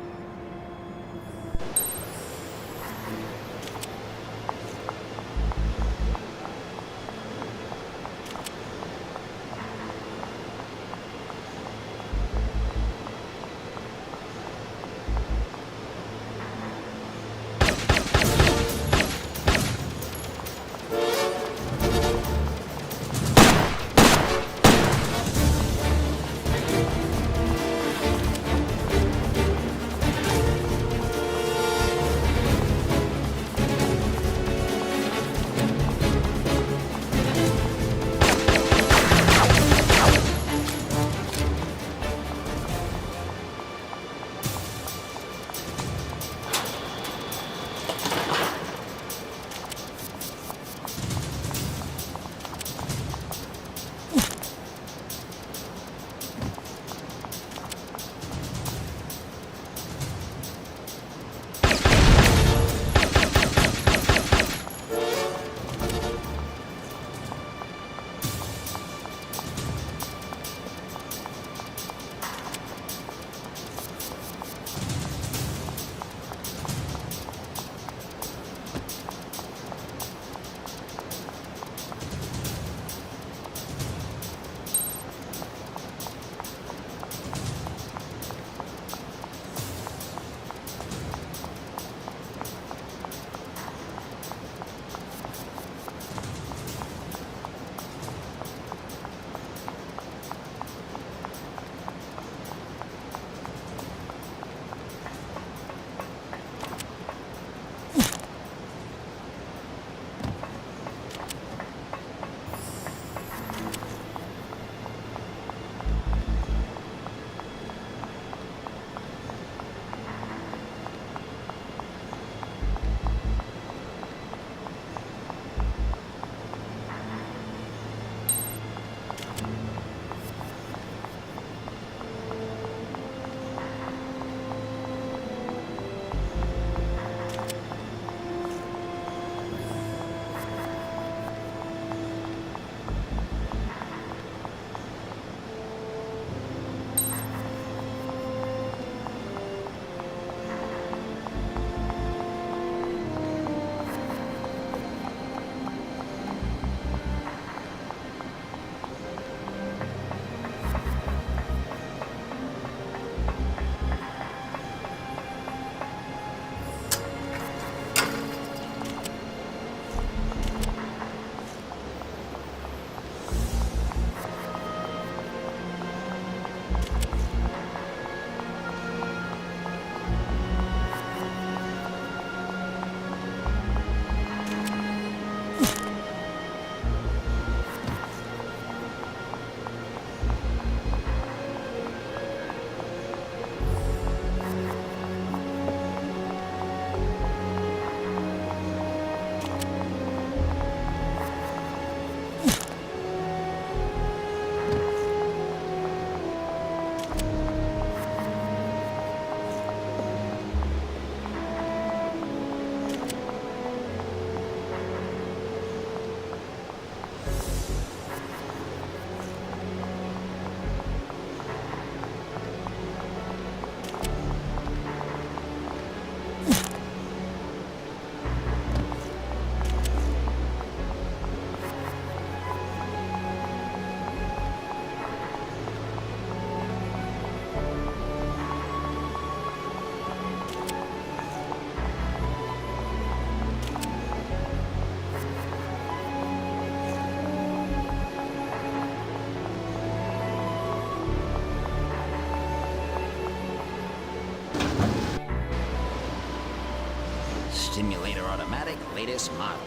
Simulator automatic, latest model.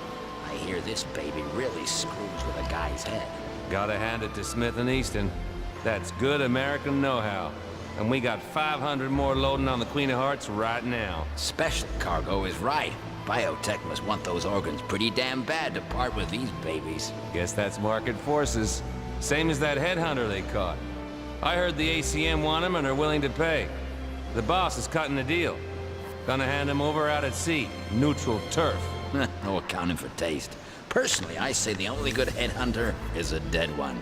I hear this baby really screws with a guy's head. Gotta hand it to Smith and Easton. That's good American know-how. And we got 500 more loading on the Queen of Hearts right now. Special cargo is right. Biotech must want those organs pretty damn bad to part with these babies. Guess that's market forces. Same as that headhunter they caught. I heard the ACM want him and are willing to pay. The boss is cutting a deal. Gonna hand him over out at sea. Neutral turf. No accounting for taste. Personally, I say the only good headhunter is a dead one.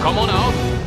Come on out.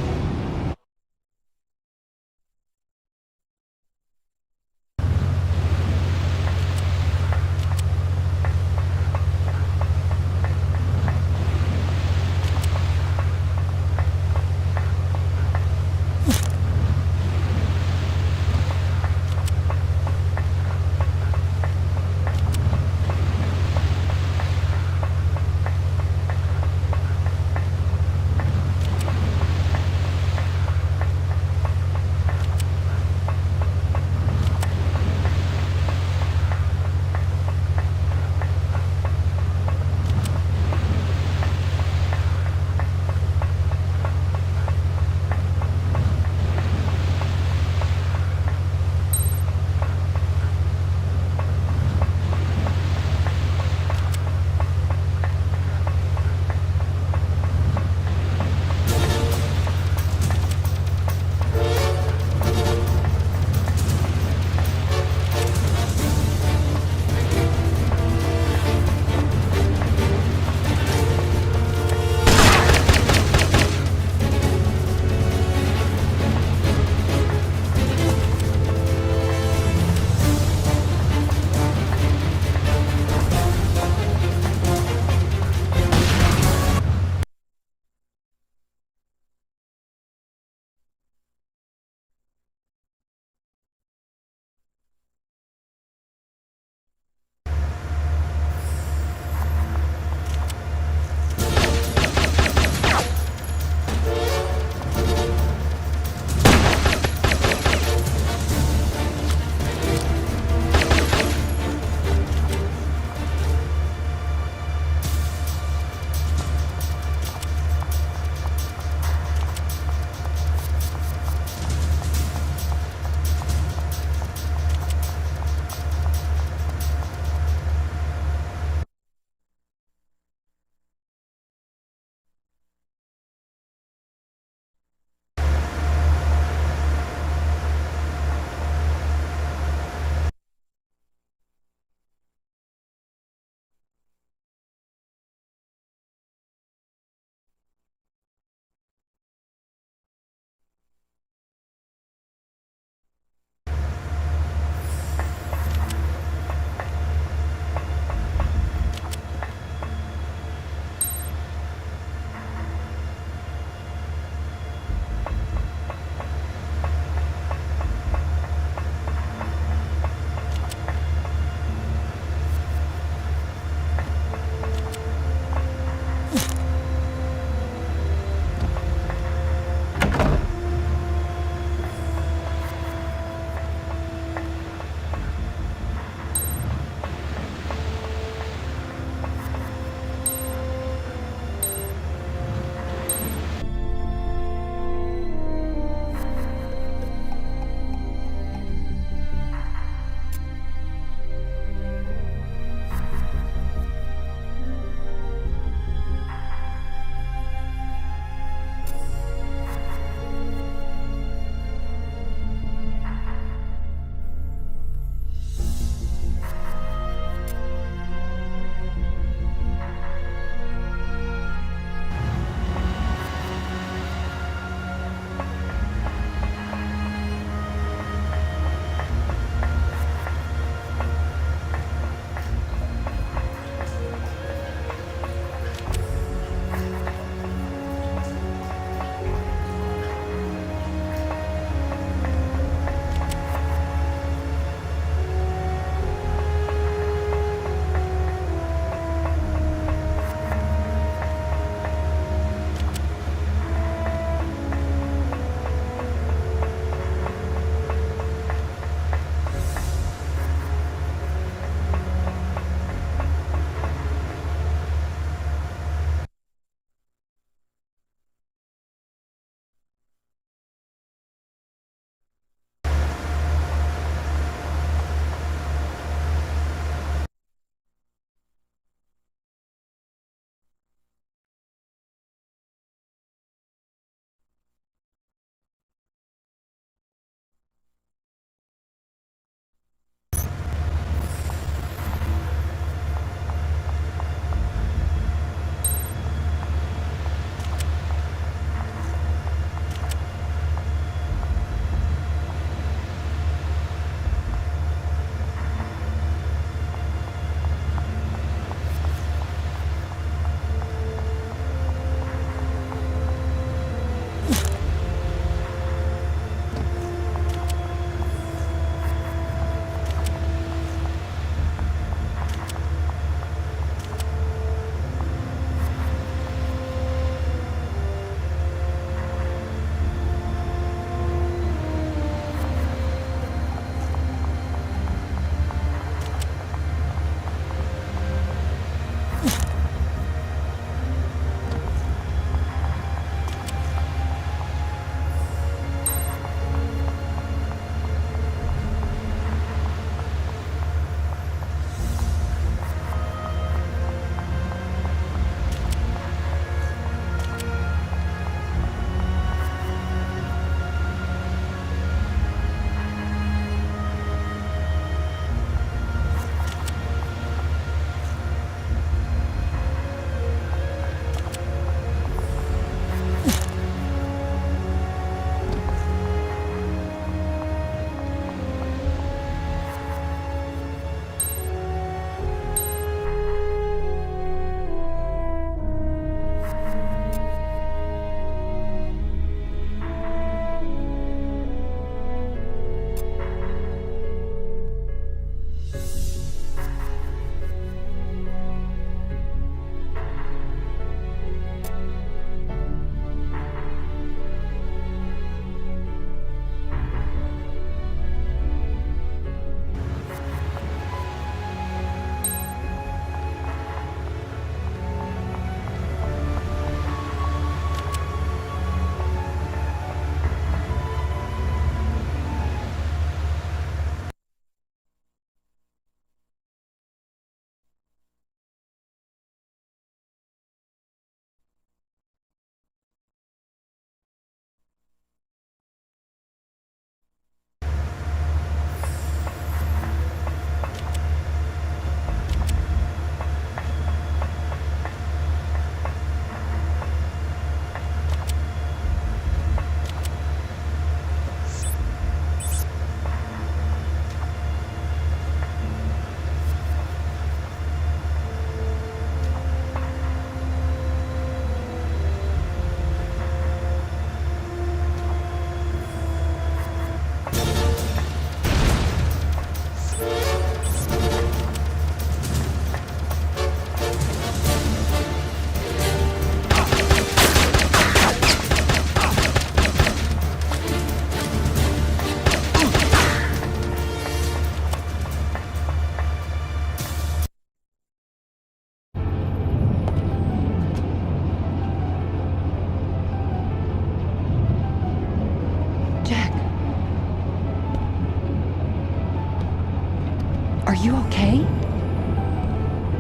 you okay?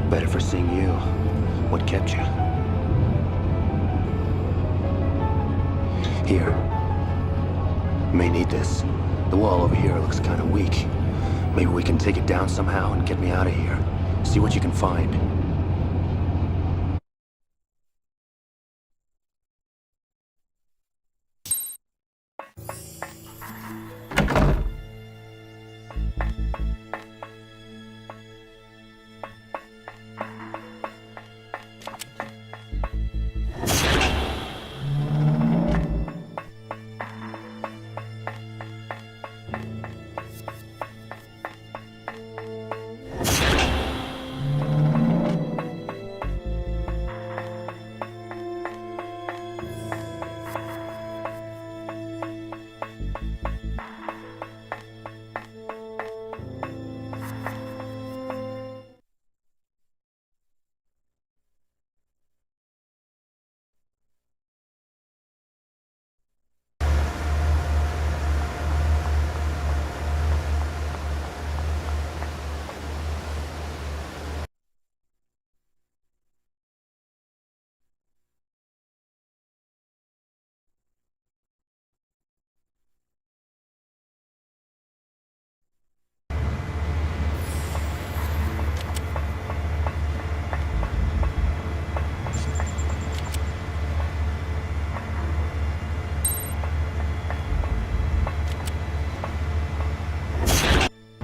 Better for seeing you. What kept you? Here. May need this. The wall over here looks kind of weak. Maybe we can take it down somehow and get me out of here. See what you can find.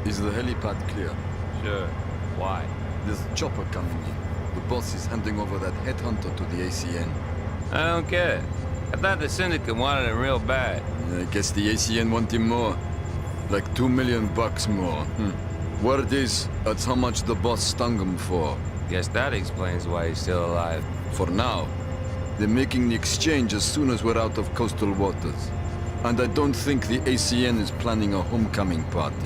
Is the helipad clear? Sure. Why? There's a chopper coming in. The boss is handing over that headhunter to the ACN. I don't get it. I thought the Syndicate wanted him real bad. I guess the ACN want him more. Like $2 million more. Word is, that's how much the boss stung him for. Guess that explains why he's still alive. For now. They're making the exchange as soon as we're out of coastal waters. And I don't think the ACN is planning a homecoming party.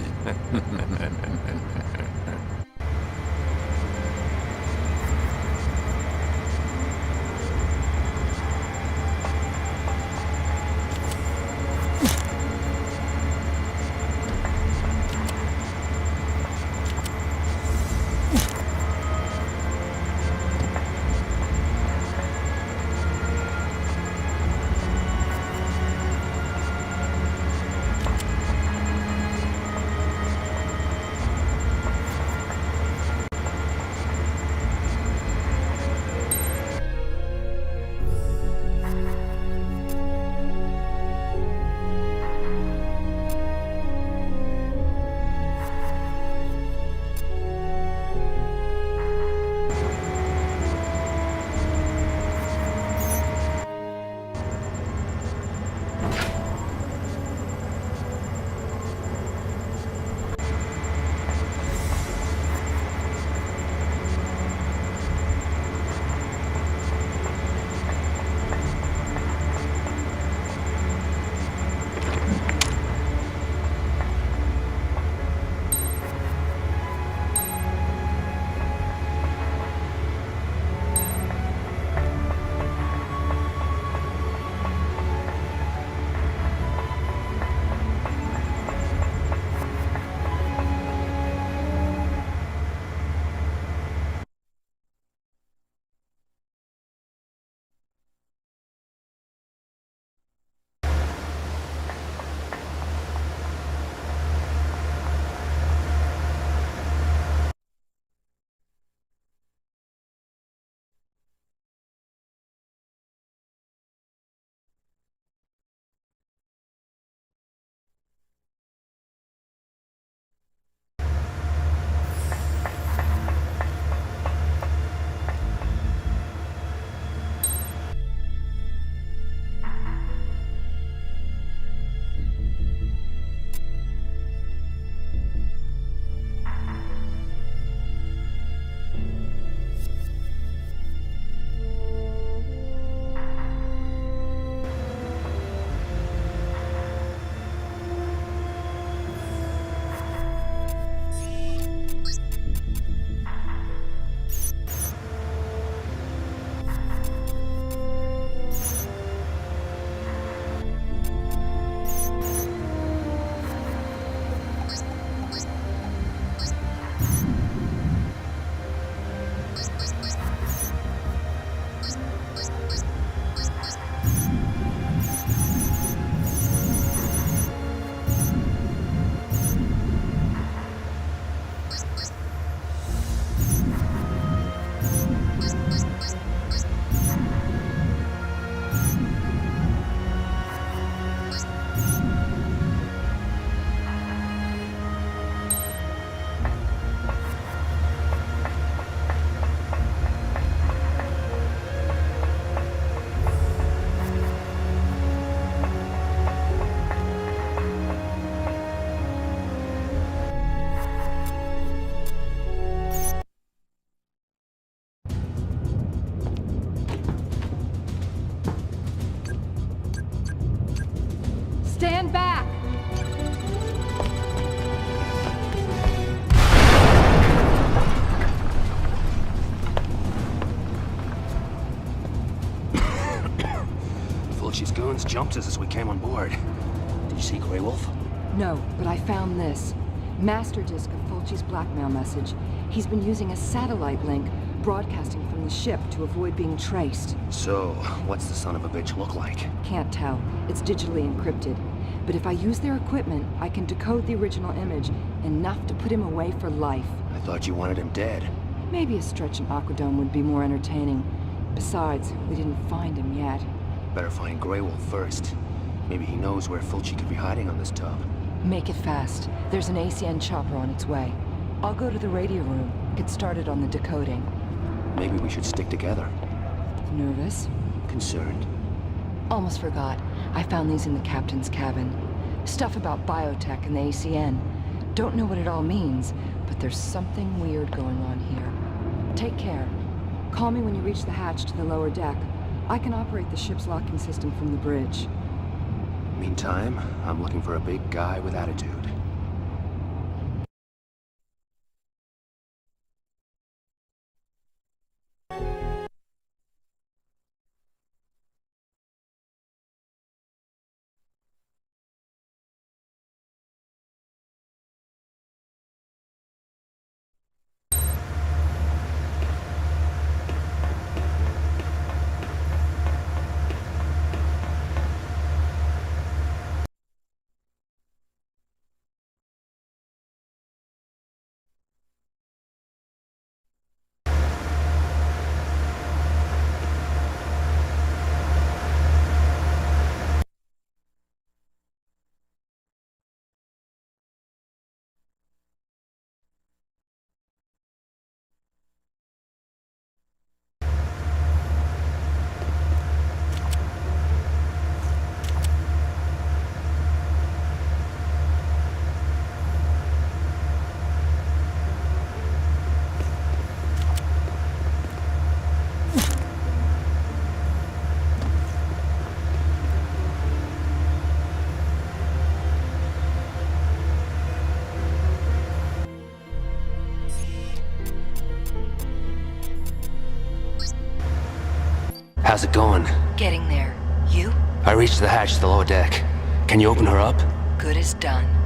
Stand back! Fulci's goons jumped us as we came on board. Did you see Grey Wolf? No, but I found this. Master disk of Fulci's blackmail message. He's been using a satellite link, broadcasting from the ship to avoid being traced. So, what's the son of a bitch look like? Can't tell. It's digitally encrypted. But if I use their equipment, I can decode the original image, enough to put him away for life. I thought you wanted him dead. Maybe a stretch in Aquadome would be more entertaining. Besides, we didn't find him yet. Better find Grey Wolf first. Maybe he knows where Fulci could be hiding on this tub. Make it fast. There's an ACN chopper on its way. I'll go to the radio room, get started on the decoding. Maybe we should stick together. Nervous? Concerned. Almost forgot. I found these in the captain's cabin. Stuff about biotech and the ACN. Don't know what it all means, but there's something weird going on here. Take care. Call me when you reach the hatch to the lower deck. I can operate the ship's locking system from the bridge. Meantime, I'm looking for a big guy with attitude. How's it going? Getting there. You? I reached the hatch to the lower deck. Can you open her up? Good as done.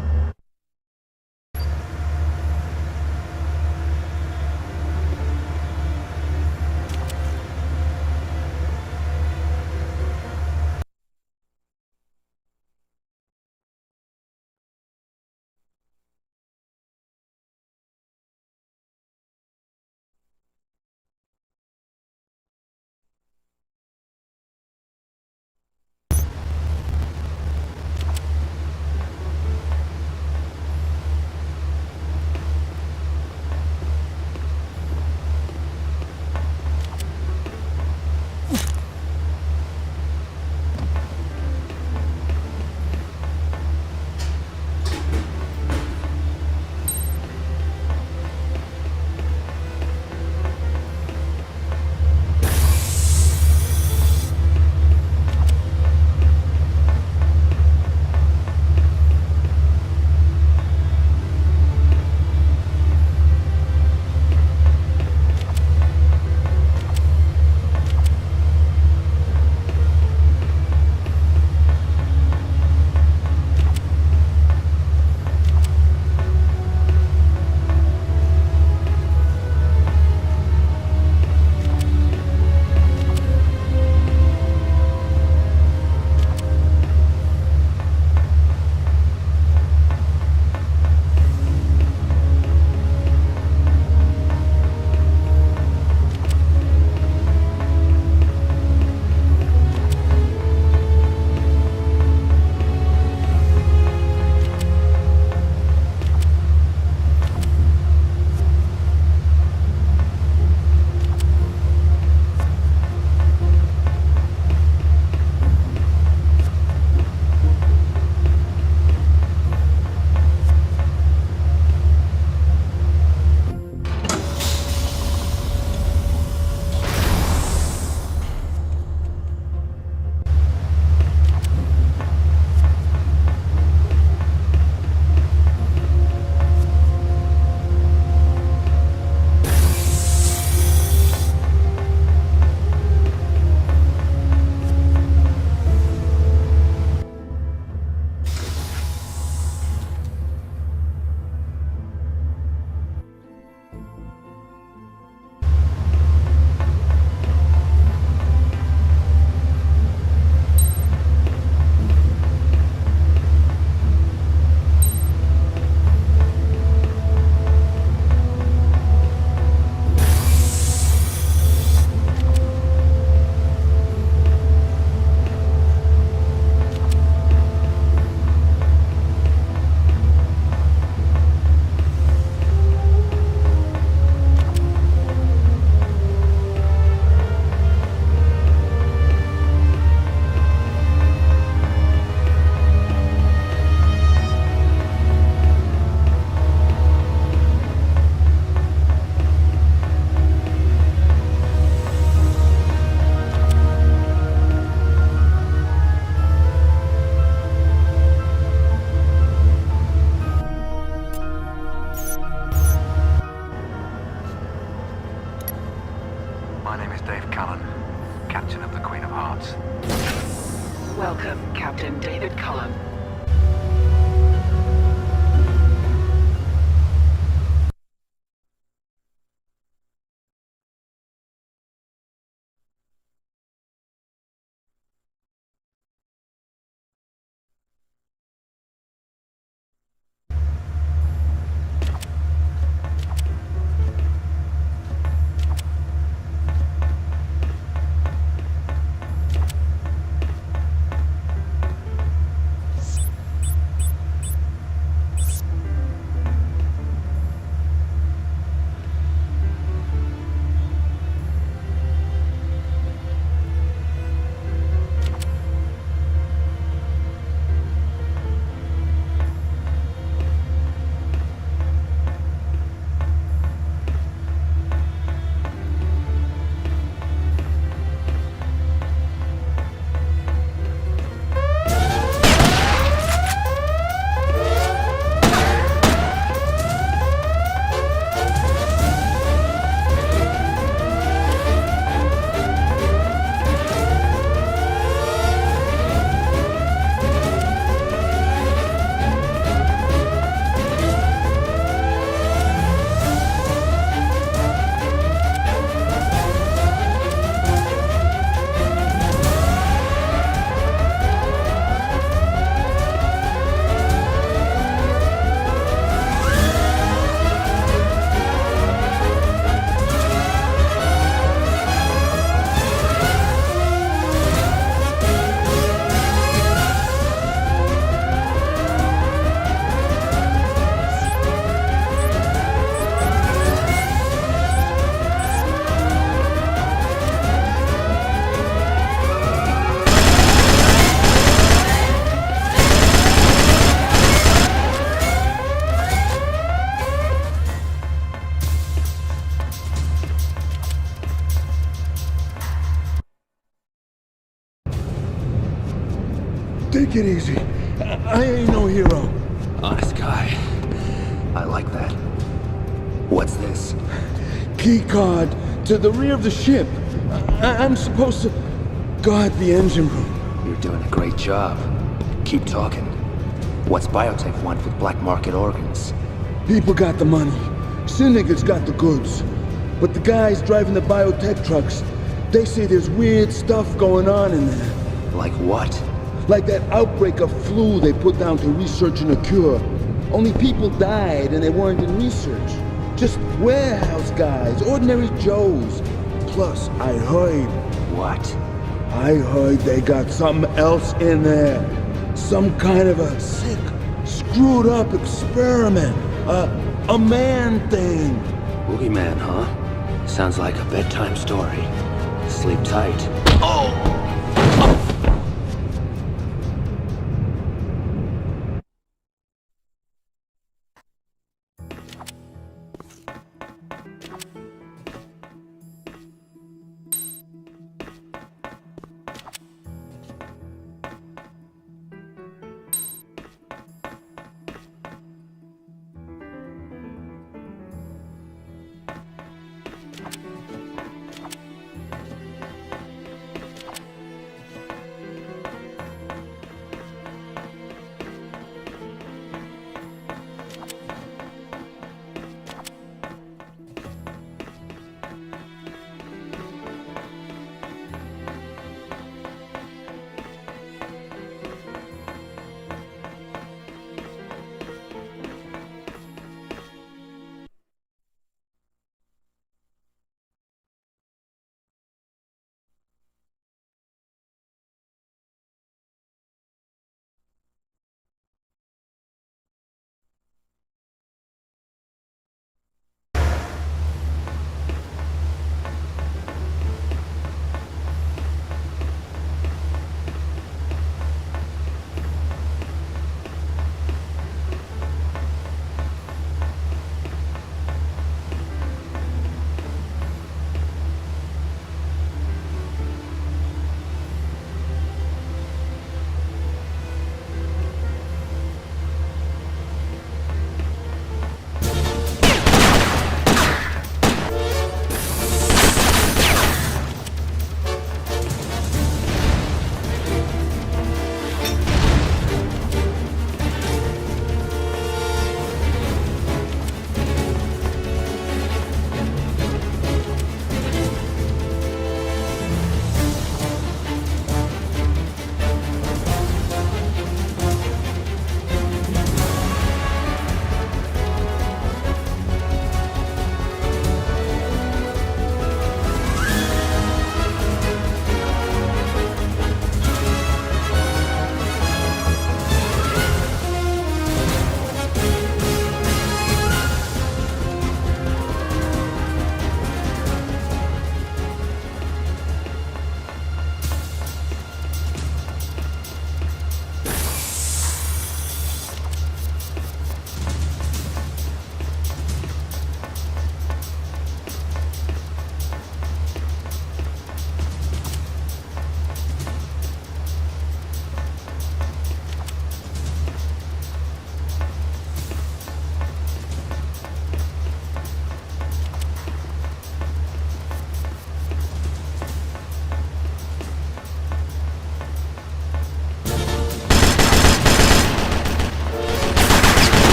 Captain David Cullen. Take it easy. I ain't no hero. Honest guy. I like that. What's this? Key card to the rear of the ship. I'm supposed to guard the engine room. You're doing a great job. Keep talking. What's biotech want with black market organs? People got the money. Syndicates got the goods. But the guys driving the biotech trucks, they say there's weird stuff going on in there. Like what? Like that outbreak of flu they put down to researching a cure. Only people died and they weren't in research. Just warehouse guys, ordinary Joes. Plus, I heard... What? I heard they got something else in there. Some kind of a sick, screwed up experiment. A man thing. Boogeyman, huh? Sounds like a bedtime story. Sleep tight. Oh!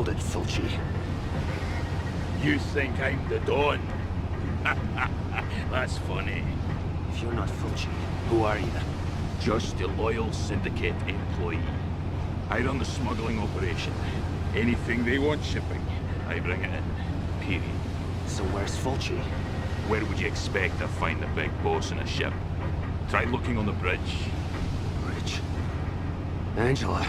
Hold it, Fulci. You think I'm the Don? That's funny. If you're not Fulci, who are you? Just a loyal syndicate employee. I run the smuggling operation. Anything they want shipping, I bring it in. Period. So where's Fulci? Where would you expect to find the big boss in a ship? Try looking on the bridge. Bridge? Angela.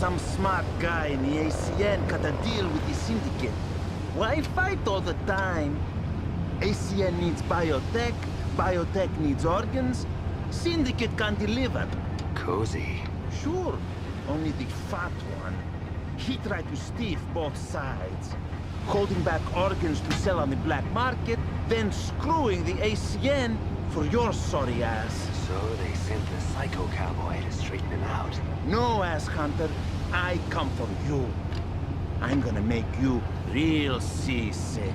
Some smart guy in the ACN cut a deal with the syndicate. Why fight all the time? ACN needs biotech, biotech needs organs. Syndicate can deliver. Cozy. Sure, only the fat one. He tried to stiff both sides. Holding back organs to sell on the black market, then screwing the ACN for your sorry ass. So they sent the psycho cowboy to straighten him out. No, ass hunter. I come for you. I'm gonna make you real seasick.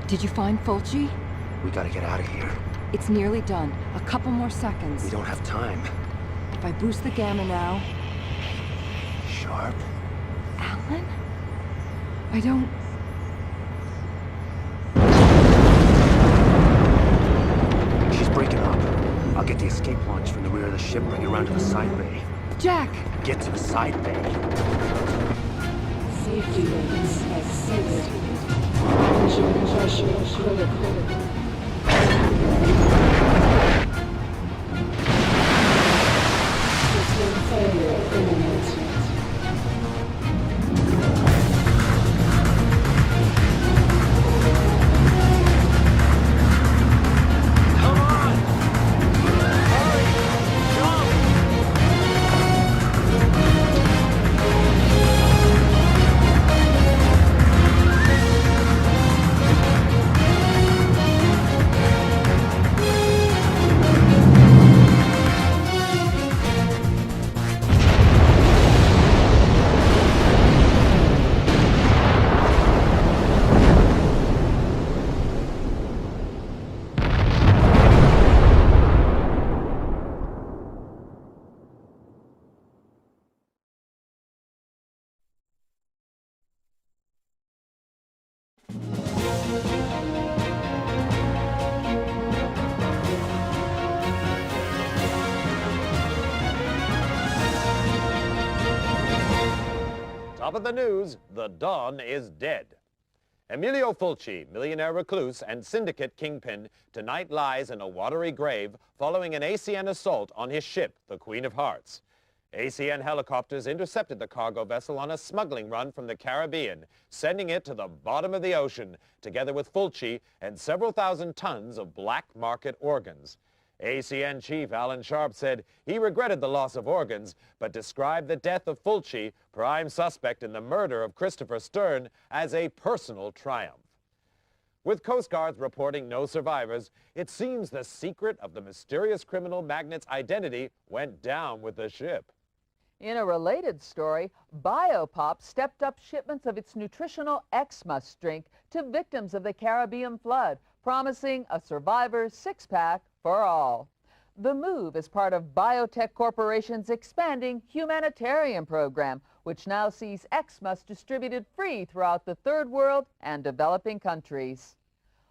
Did you find Fulci? We gotta get out of here. It's nearly done. A couple more seconds. We don't have time. If I boost the gamma now... Sharp? Alan? I don't... She's breaking up. I'll get the escape launch from the rear of the ship, bring it around to the side bay. Jack! Get to the side bay. Safety lanes exceeded. Engine pressure critical. System failure imminent. Top of the news, the Don is dead. Emilio Fulci, millionaire recluse and syndicate kingpin, tonight lies in a watery grave following an ACN assault on his ship, the Queen of Hearts. ACN helicopters intercepted the cargo vessel on a smuggling run from the Caribbean, sending it to the bottom of the ocean, together with Fulci and several thousand tons of black market organs. ACN chief Alan Sharp said he regretted the loss of organs, but described the death of Fulci, prime suspect in the murder of Christopher Stern, as a personal triumph. With Coast Guards reporting no survivors, it seems the secret of the mysterious criminal magnate's identity went down with the ship. In a related story, Biopop stepped up shipments of its nutritional Xmas drink to victims of the Caribbean flood, promising a survivor's six-pack for all. The move is part of Biotech Corporation's expanding humanitarian program, which now sees Xmas distributed free throughout the Third World and developing countries.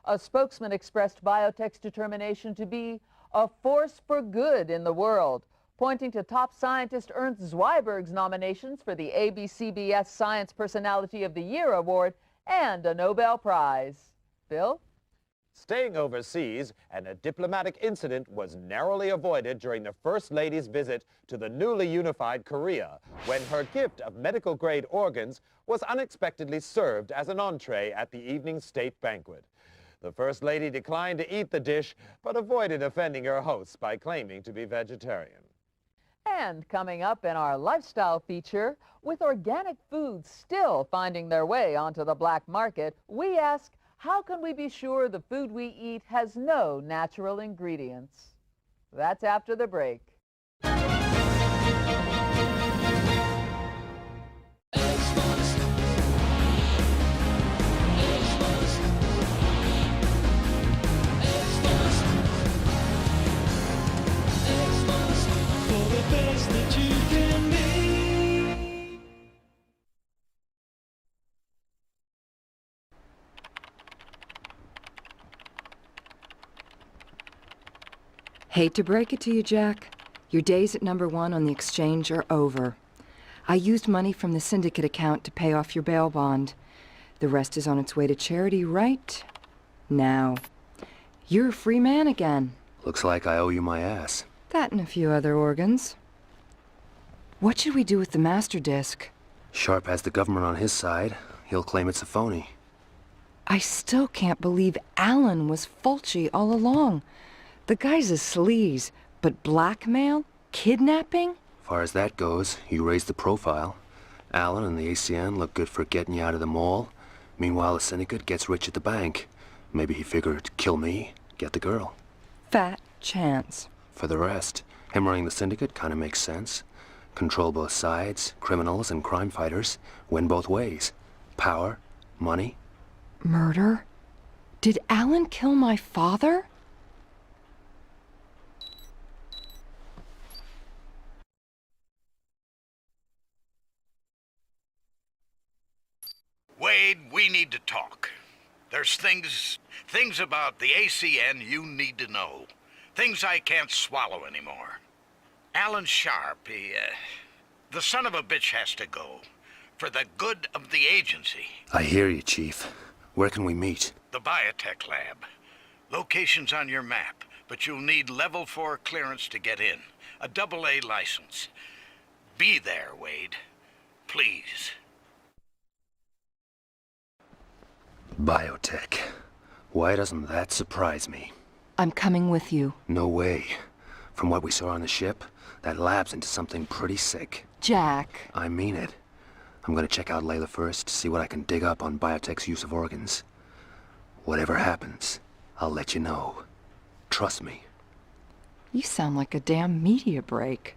A spokesman expressed Biotech's determination to be a force for good in the world, pointing to top scientist Ernst Zweiberg's nominations for the ABCBS Science Personality of the Year Award and a Nobel Prize. Bill? Staying overseas, and a diplomatic incident was narrowly avoided during the First Lady's visit to the newly unified Korea, when her gift of medical-grade organs was unexpectedly served as an entree at the evening state banquet. The First Lady declined to eat the dish, but avoided offending her hosts by claiming to be vegetarian. And coming up in our lifestyle feature, with organic foods still finding their way onto the black market, we ask, how can we be sure the food we eat has no natural ingredients? That's after the break. Hate to break it to you, Jack. Your days at #1 on the exchange are over. I used money from the syndicate account to pay off your bail bond. The rest is on its way to charity right now. You're a free man again. Looks like I owe you my ass. That and a few other organs. What should we do with the master disc? Sharp has the government on his side. He'll claim it's a phony. I still can't believe Alan was Fulci all along. The guy's a sleaze, but blackmail? Kidnapping? Far as that goes, you raised the profile. Alan and the ACN look good for getting you out of the mall. Meanwhile, the syndicate gets rich at the bank. Maybe he figured, kill me, get the girl. Fat chance. For the rest, him running the syndicate kind of makes sense. Control both sides, criminals and crime fighters. Win both ways. Power, money. Murder? Did Alan kill my father? Wade, we need to talk. There's things about the ACN you need to know. Things I can't swallow anymore. Alan Sharp, the son of a bitch has to go. For the good of the agency. I hear you, Chief. Where can we meet? The biotech lab. Location's on your map, but you'll need level 4 clearance to get in. A AA license. Be there, Wade. Please. Biotech. Why doesn't that surprise me? I'm coming with you. No way. From what we saw on the ship, that lab's into something pretty sick. Jack. I mean it. I'm gonna check out Layla first, see what I can dig up on Biotech's use of organs. Whatever happens, I'll let you know. Trust me. You sound like a damn media break.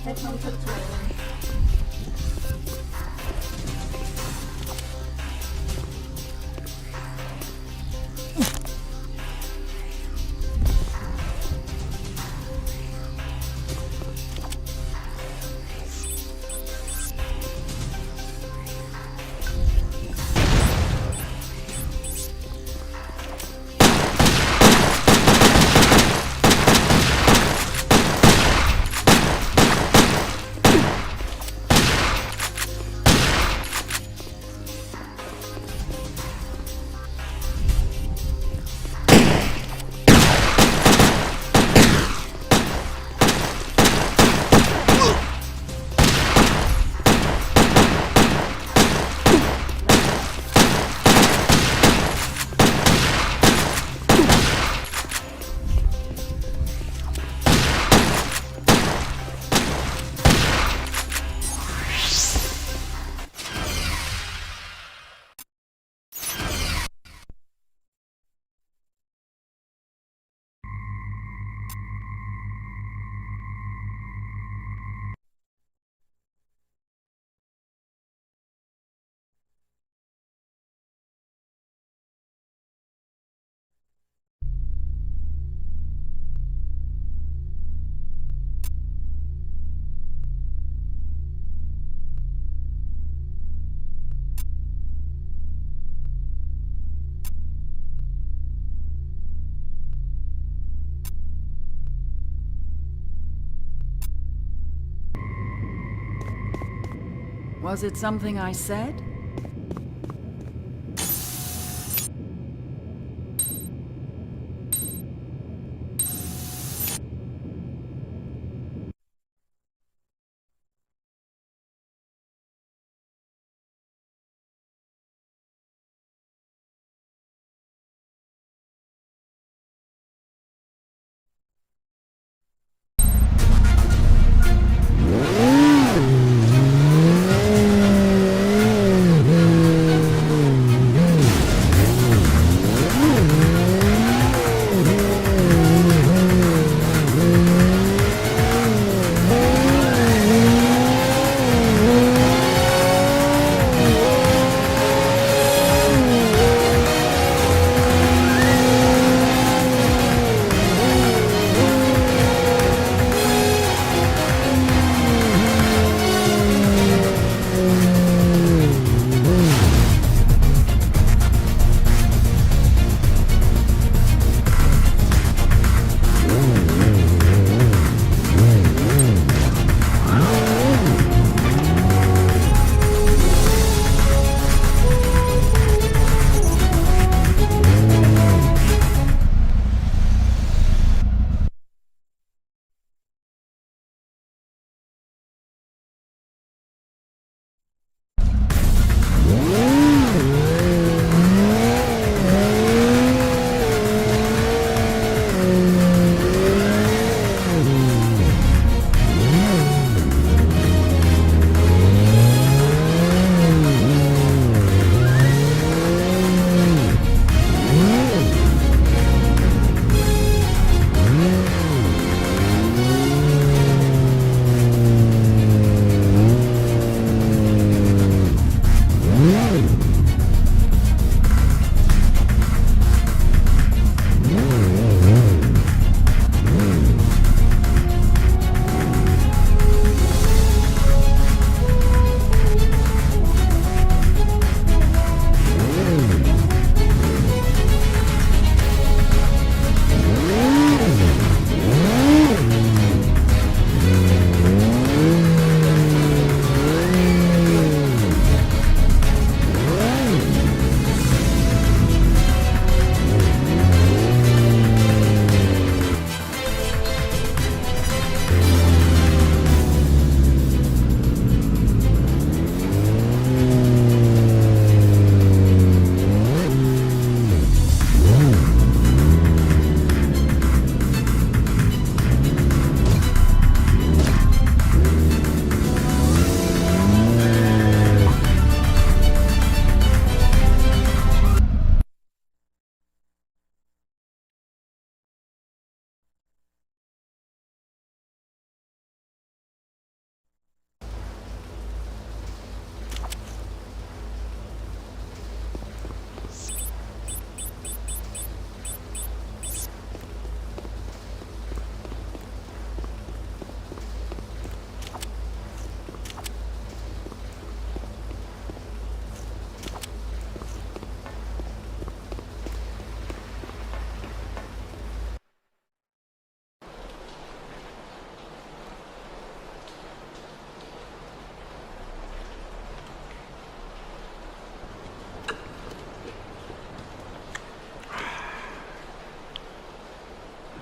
Headhunter Detonado. Was it something I said?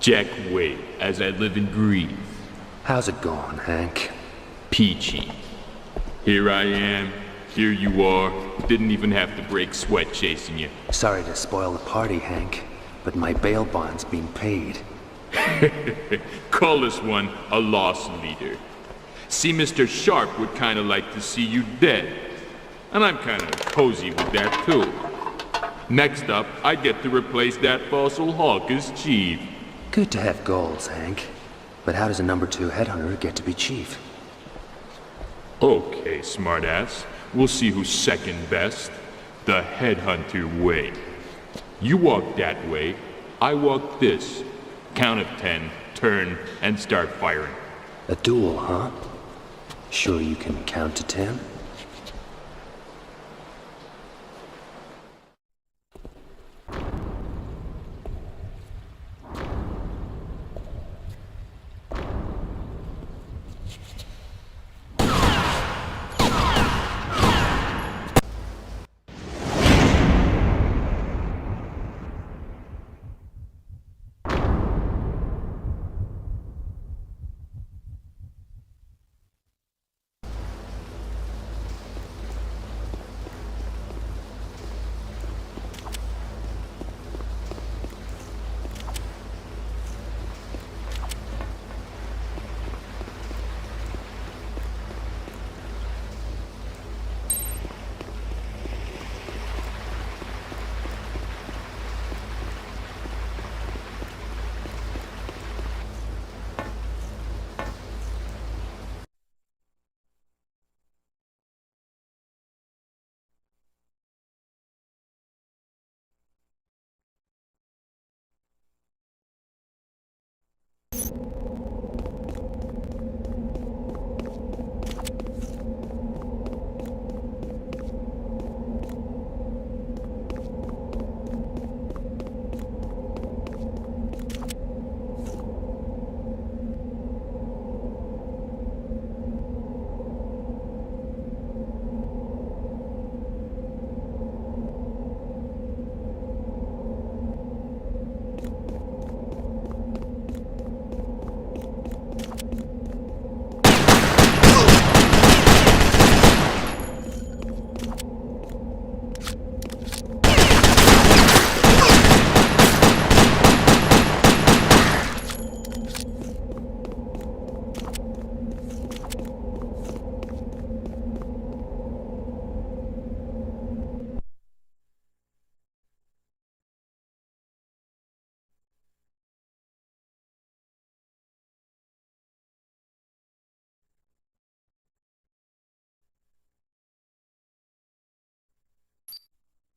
Jack Wade, as I live and breathe. How's it going, Hank? Peachy. Here I am, here you are. Didn't even have to break sweat chasing you. Sorry to spoil the party, Hank, but my bail bond's been paid. Call this one a loss leader. See, Mr. Sharp would kinda like to see you dead. And I'm kinda cozy with that too. Next up, I get to replace that fossil hawk as chief. Good to have goals, Hank. But how does a number 2 headhunter get to be chief? Okay, smartass. We'll see who's second best. The Headhunter way. You walk that way, I walk this. Count of 10, turn, and start firing. A duel, huh? Sure you can count to 10?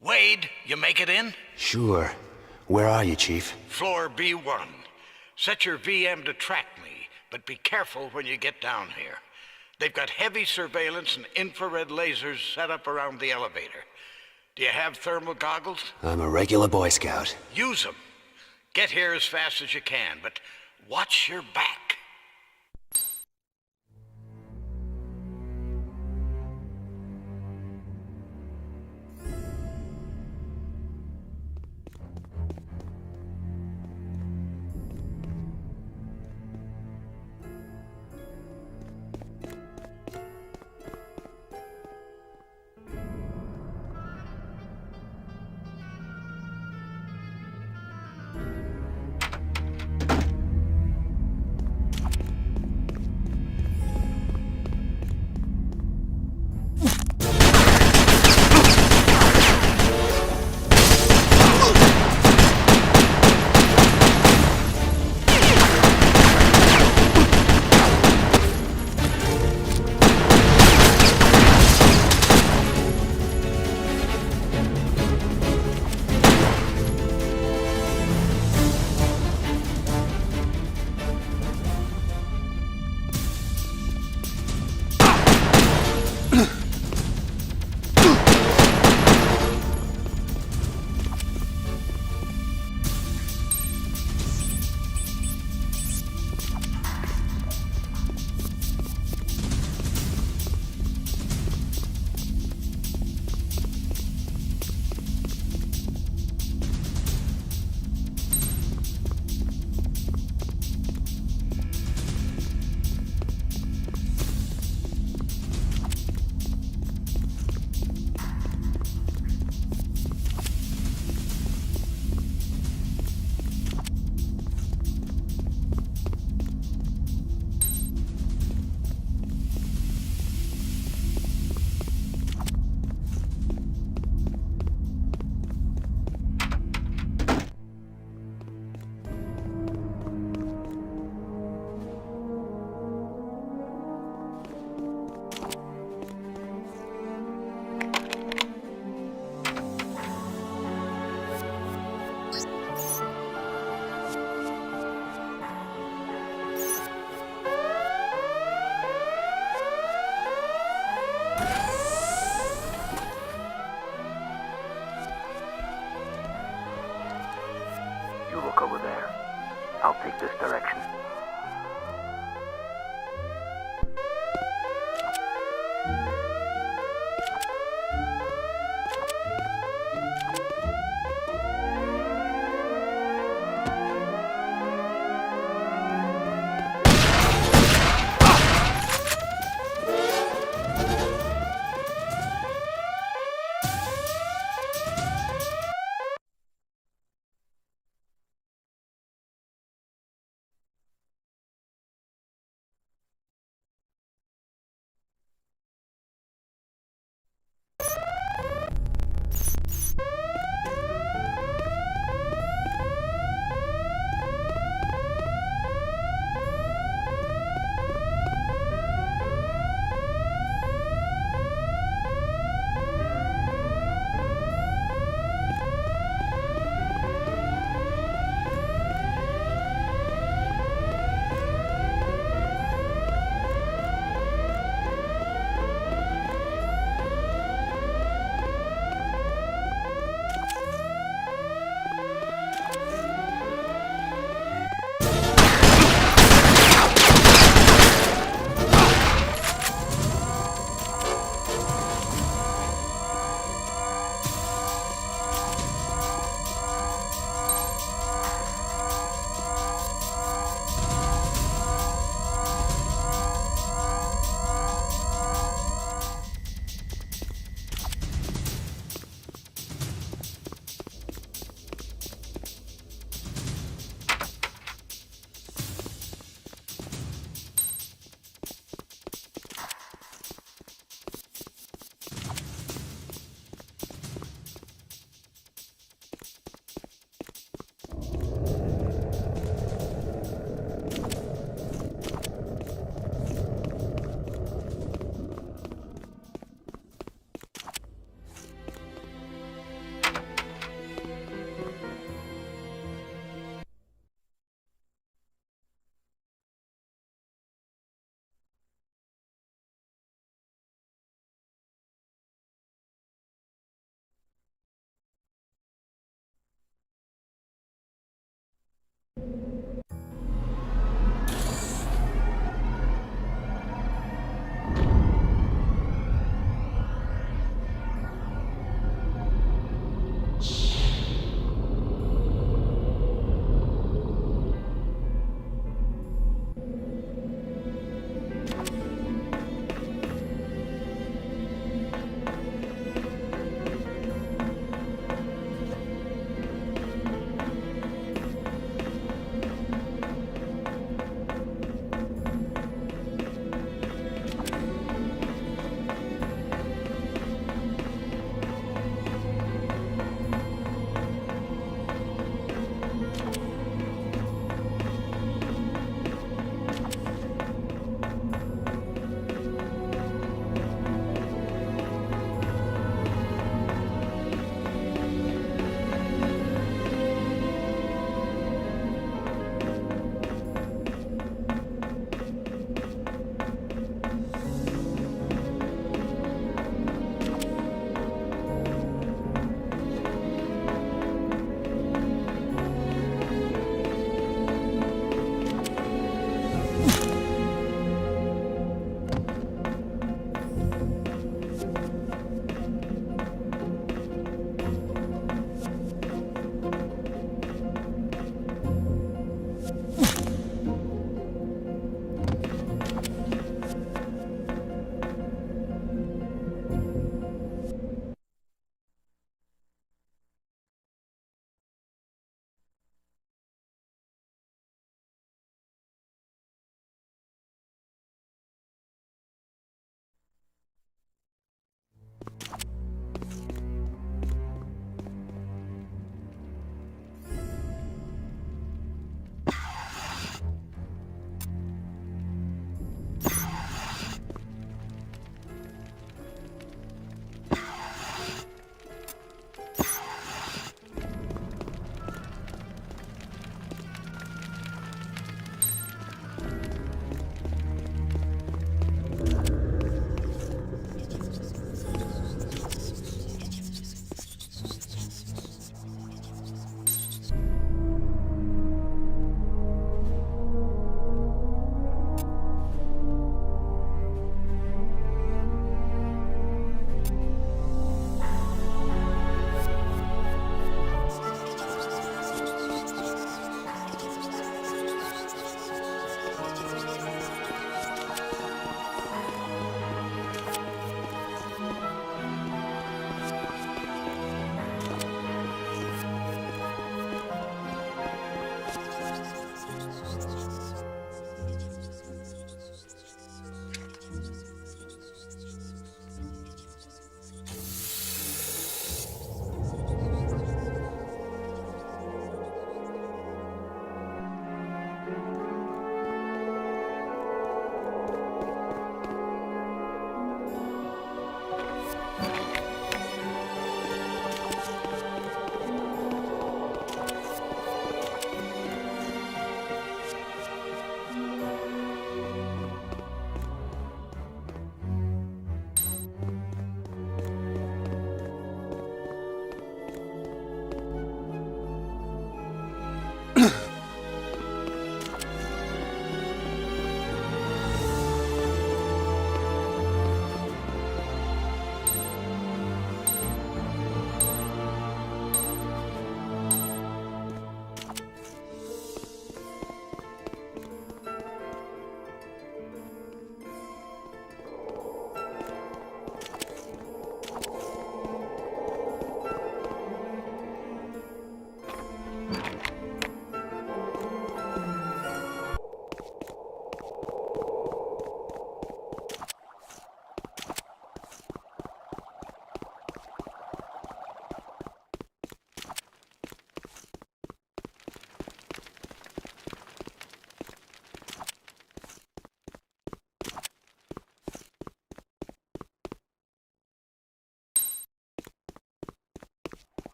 Wade, you make it in? Sure. Where are you, Chief? Floor B1. Set your VM to track me, but be careful when you get down here. They've got heavy surveillance and infrared lasers set up around the elevator. Do you have thermal goggles? I'm a regular Boy Scout. Use them. Get here as fast as you can, but watch your back.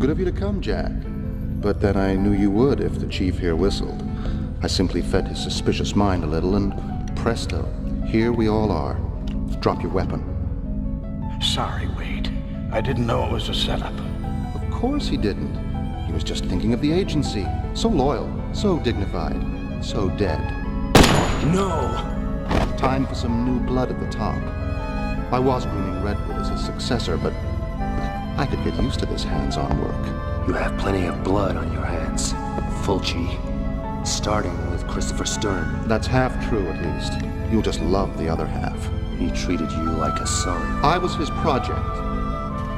good of you to come, Jack. But then I knew you would if the chief here whistled. I simply fed his suspicious mind a little, and presto, here we all are. Drop your weapon. Sorry, Wade. I didn't know it was a setup. Of course he didn't. He was just thinking of the agency. So loyal, so dignified, so dead. No! Time for some new blood at the top. I was grooming Redwood as his successor, but I could get used to this hands-on work. You have plenty of blood on your hands, Fulci. Starting with Christopher Stern. That's half true, at least. You'll just love the other half. He treated you like a son. I was his project.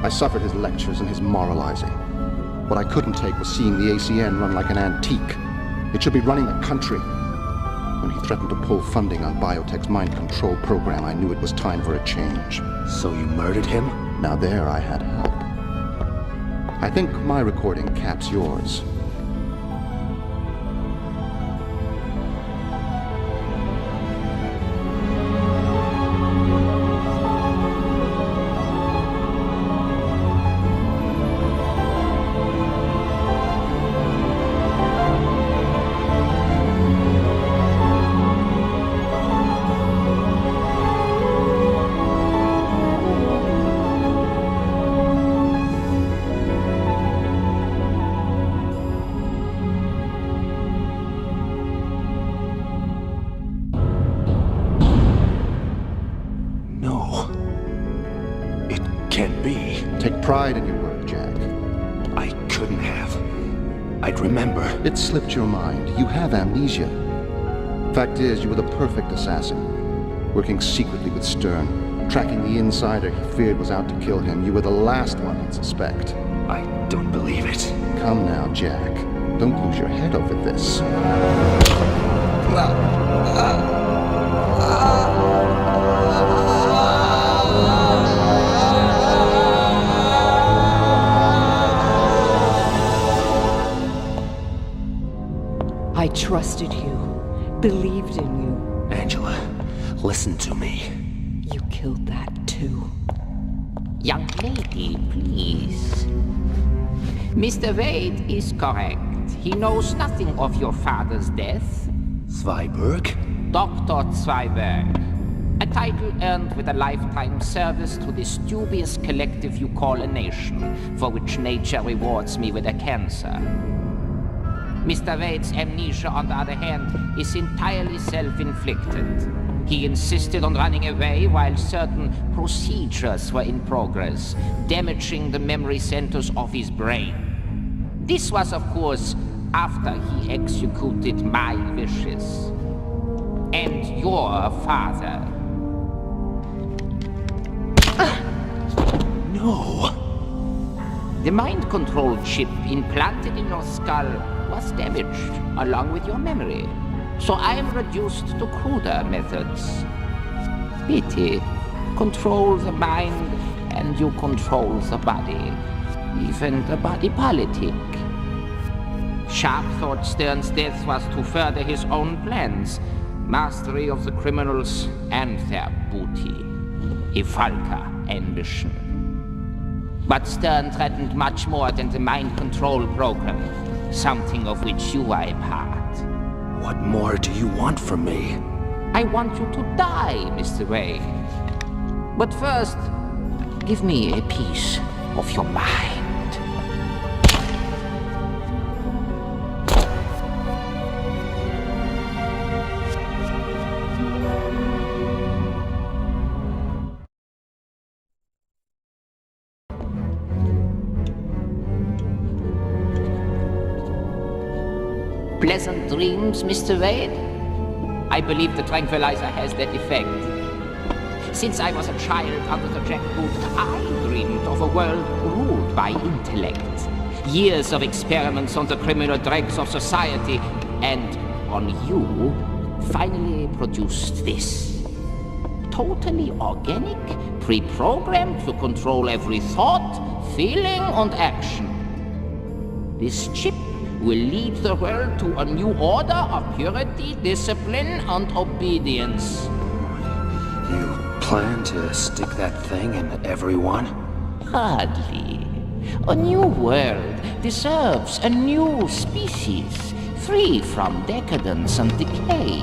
I suffered his lectures and his moralizing. What I couldn't take was seeing the ACN run like an antique. It should be running the country. When he threatened to pull funding on biotech's mind control program, I knew it was time for a change. So you murdered him? Now there I had help. I think my recording caps yours. Pride in your work, Jack. I couldn't have. I'd remember. It slipped your mind. You have amnesia. Fact is, you were the perfect assassin. Working secretly with Stern. Tracking the insider he feared was out to kill him. You were the last one he'd suspect. I don't believe it. Come now, Jack. Don't lose your head over this. I trusted you, believed in you. Angela, listen to me. You killed that too. Young lady, please. Mr. Wade is correct. He knows nothing of your father's death. Zweiberg? Dr. Zweiberg. A title earned with a lifetime service to this dubious collective you call a nation, for which nature rewards me with a cancer. Mr. Wade's amnesia, on the other hand, is entirely self-inflicted. He insisted on running away while certain procedures were in progress, damaging the memory centers of his brain. This was, of course, after he executed my wishes. And your father. No. The mind control chip implanted in your skull was damaged, along with your memory. So I am reduced to cruder methods. Pity. Control the mind, and you control the body. Even the body politic. Sharp thought Stern's death was to further his own plans. Mastery of the criminals and their booty. A Falca ambition. But Stern threatened much more than the mind control program. Something of which you are a part. What more do you want from me? I want you to die, Mr. Wade. But first, give me a piece of your mind. Pleasant dreams, Mr. Wade? I believe the tranquilizer has that effect. Since I was a child under the jackboot, I dreamed of a world ruled by intellect. Years of experiments on the criminal dregs of society, and on you, finally produced this. Totally organic, pre-programmed to control every thought, feeling, and action. This chip will lead the world to a new order of purity, discipline, and obedience. You plan to stick that thing in everyone? Hardly. A new world deserves a new species, free from decadence and decay.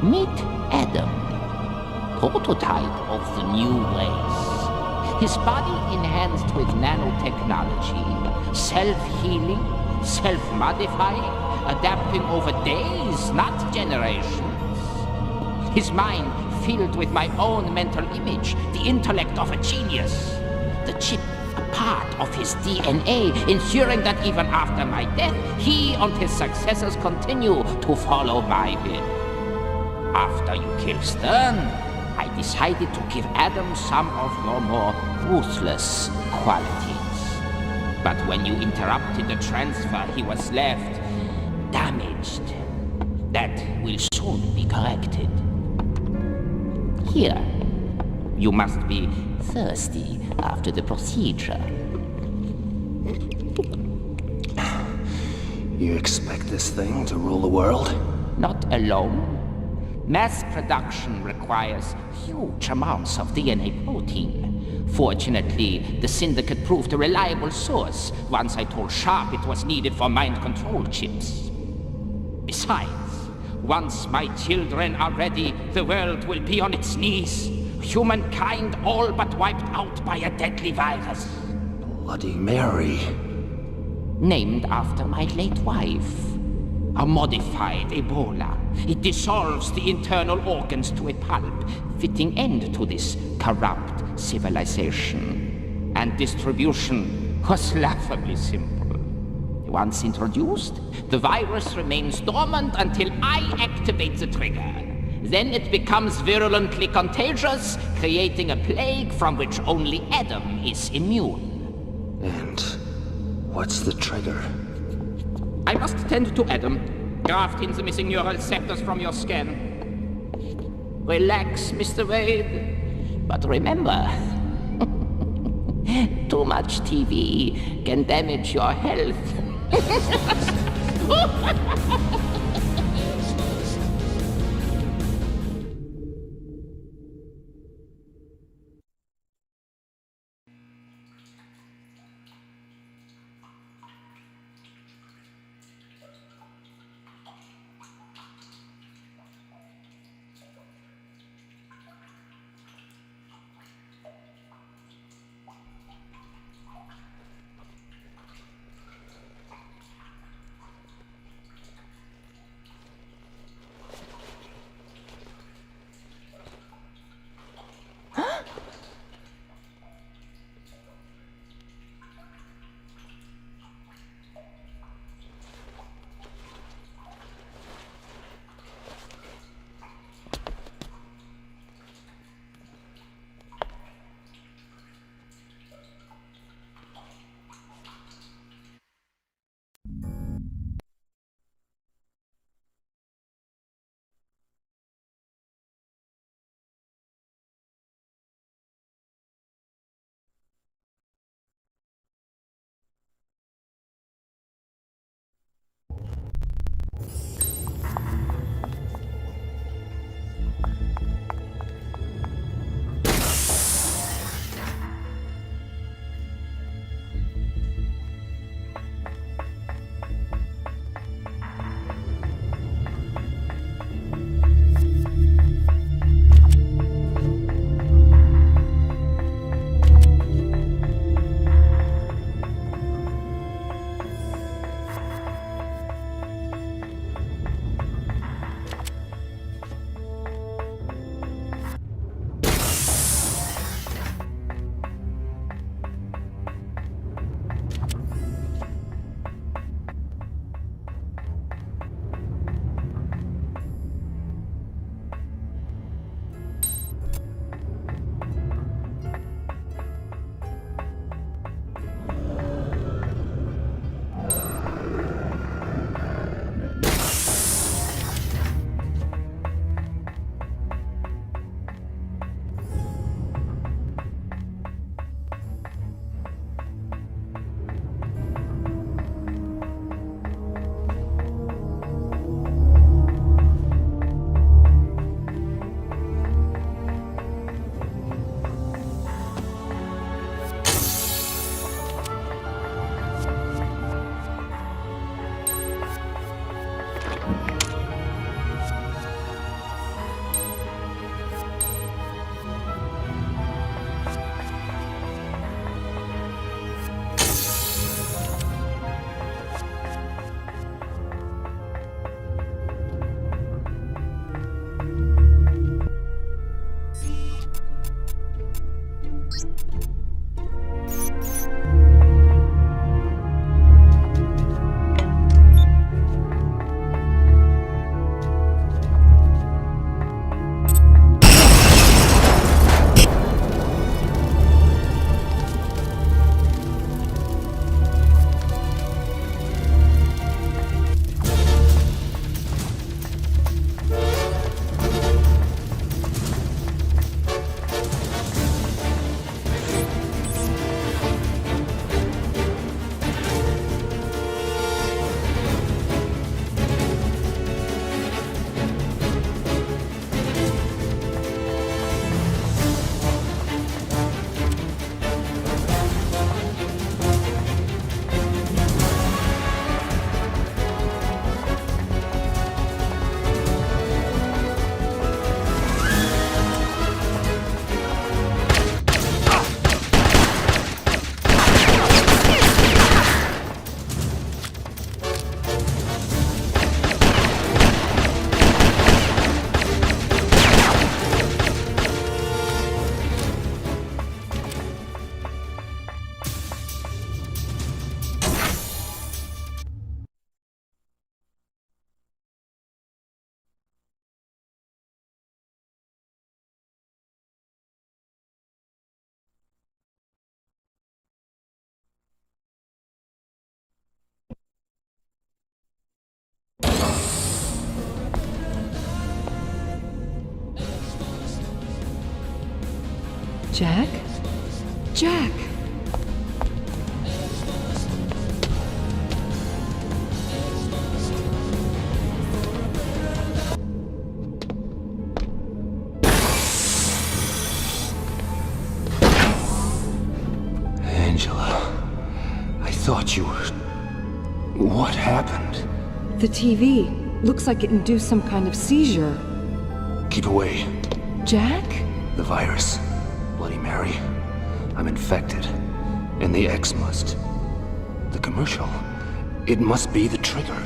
Meet Adam, prototype of the new race. His body enhanced with nanotechnology, self-healing, self-modifying, adapting over days, not generations. His mind filled with my own mental image, the intellect of a genius. The chip, a part of his DNA, ensuring that even after my death, he and his successors continue to follow my will. After you killed Stern, I decided to give Adam some of your more ruthless qualities. But when you interrupted the transfer, he was left damaged. That will soon be corrected. Here, you must be thirsty after the procedure. You expect this thing to rule the world? Not alone. Mass production requires huge amounts of DNA protein. Fortunately, the Syndicate proved a reliable source once I told Sharp it was needed for mind control chips. Besides, once my children are ready, the world will be on its knees. Humankind all but wiped out by a deadly virus. Bloody Mary. Named after my late wife. A modified Ebola. It dissolves the internal organs to a pulp, fitting end to this corrupt civilization. And distribution was laughably simple. Once introduced, the virus remains dormant until I activate the trigger. Then it becomes virulently contagious, creating a plague from which only Adam is immune. And what's the trigger? I must tend to Adam, graft in the missing neural sectors from your scan. Relax, Mr. Wade. But remember, too much TV can damage your health. Jack? Jack! Angela, I thought you were... What happened? The TV. Looks like it induced some kind of seizure. Keep away. Jack? The virus. Bloody Mary. I'm infected. And the X must. The commercial. It must be the trigger.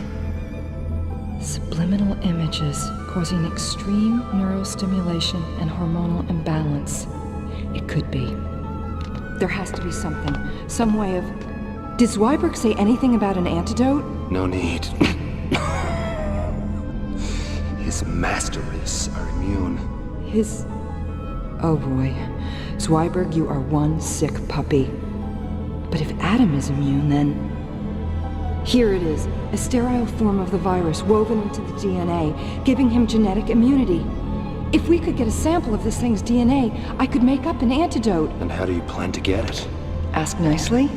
Subliminal images causing extreme neural stimulation and hormonal imbalance. It could be. There has to be something. Some way of... Did Zweiberg say anything about an antidote? No need. His master race are immune. His... Oh boy. Zweiberg, you are one sick puppy. But if Adam is immune, then... Here it is, a sterile form of the virus woven into the DNA, giving him genetic immunity. If we could get a sample of this thing's DNA, I could make up an antidote. And how do you plan to get it? Ask nicely.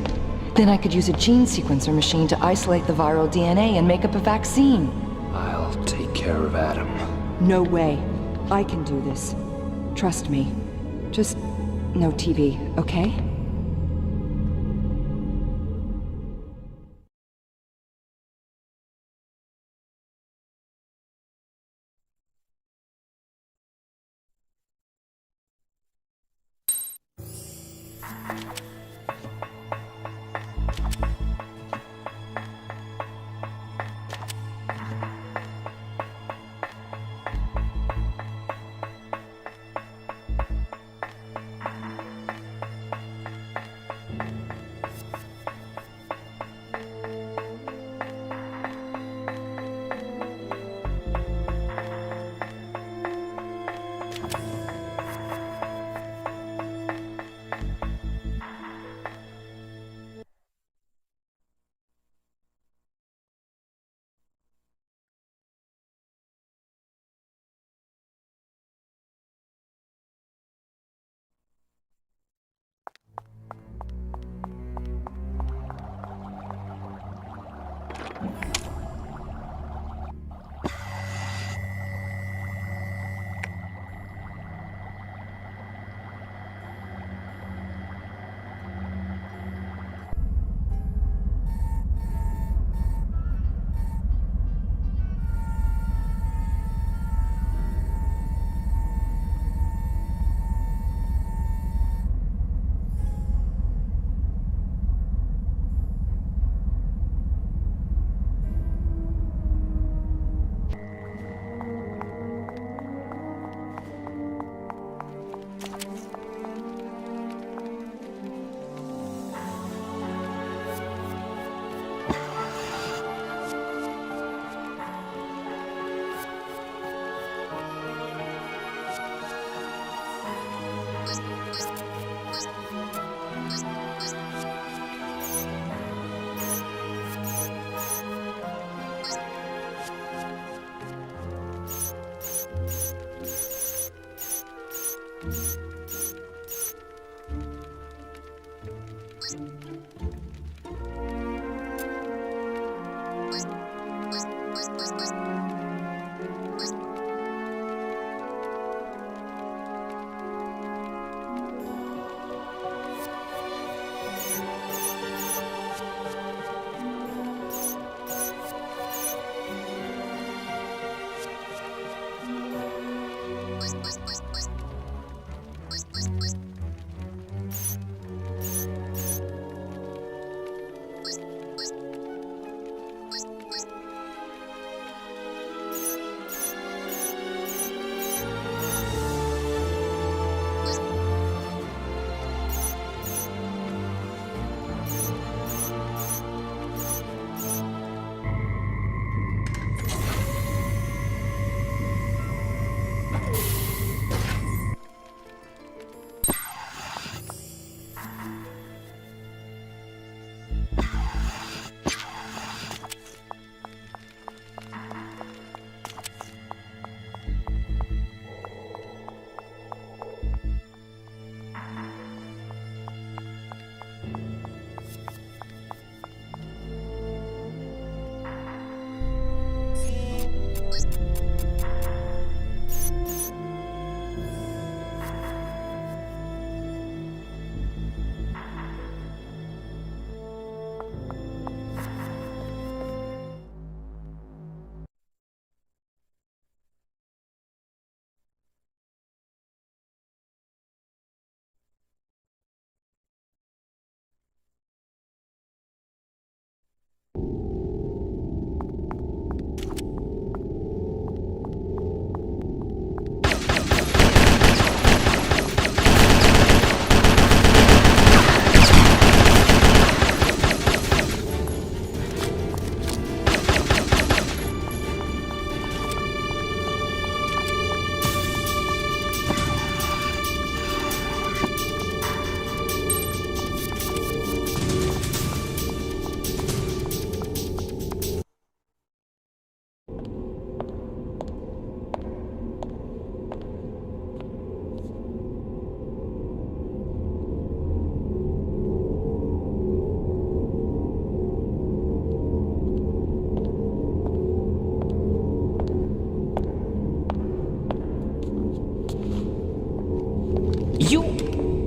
Then I could use a gene sequencer machine to isolate the viral DNA and make up a vaccine. I'll take care of Adam. No way. I can do this. Trust me. Just no TV, okay?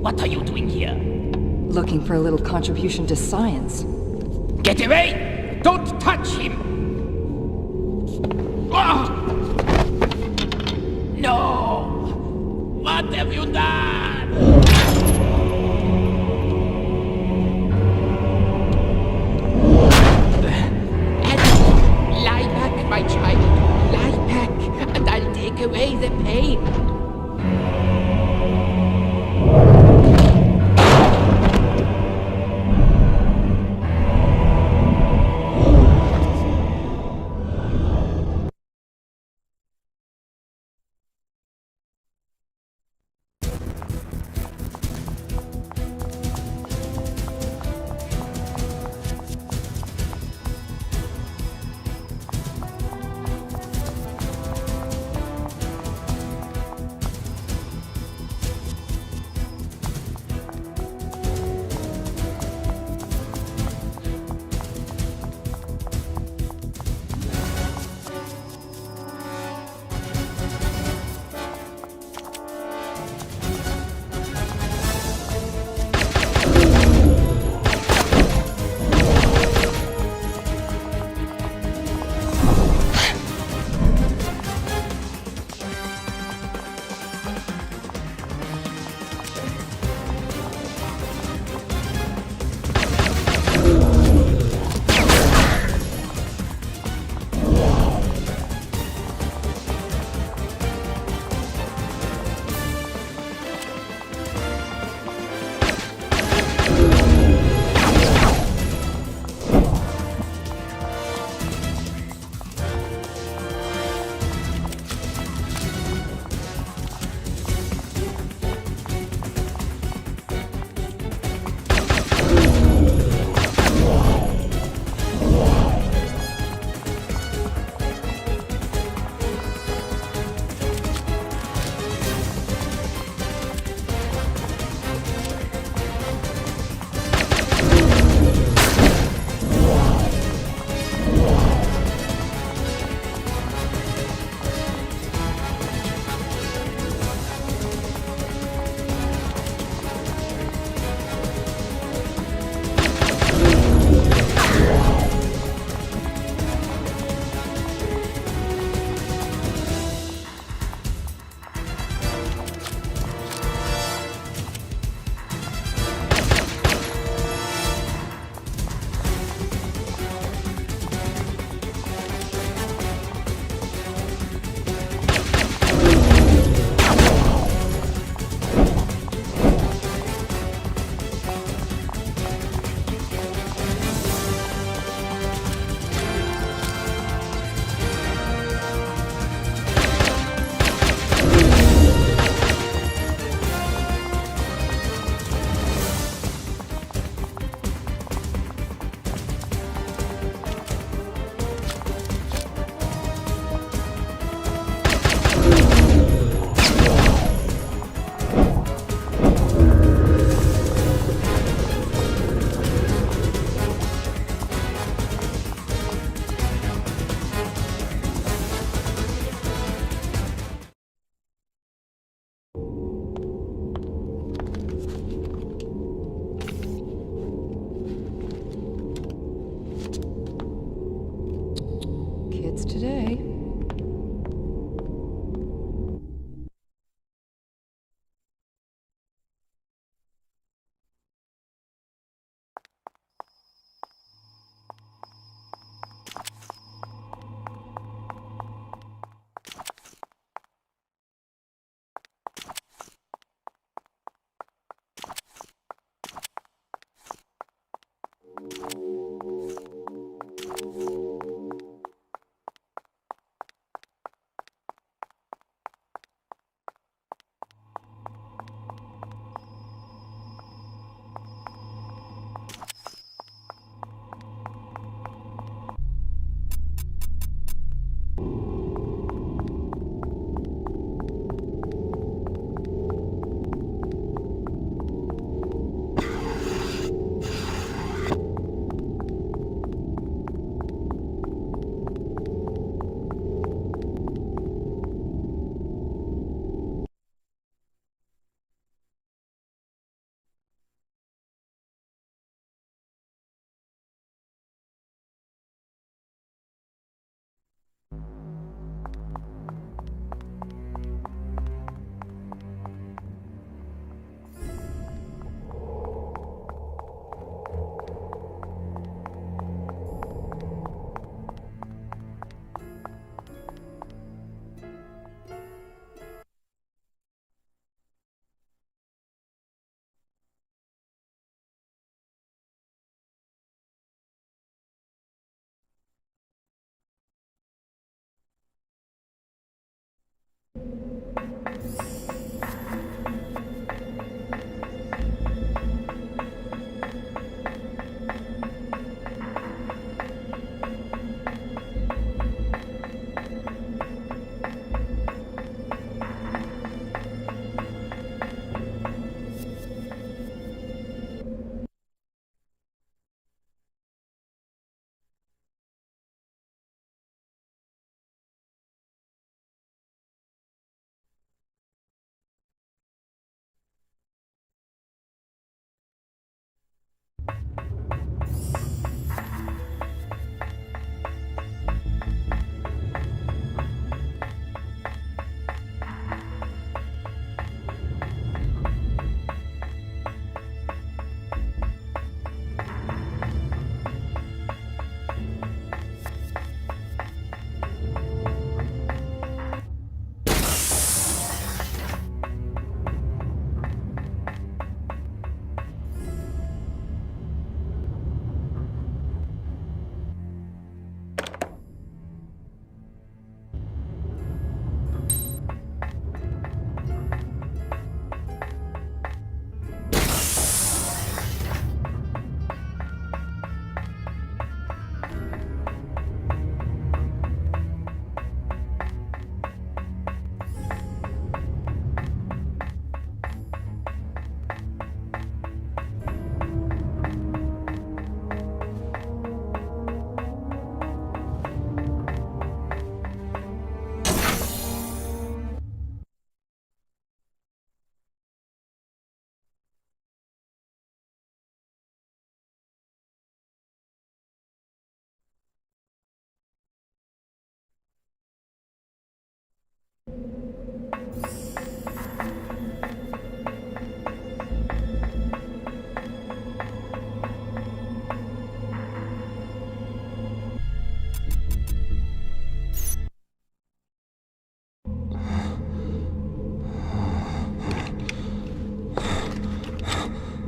What are you doing here? Looking for a little contribution to science. Get away! Don't touch him! Ah! No! What have you done? Lie back, my child. Lie back, and I'll take away the pain.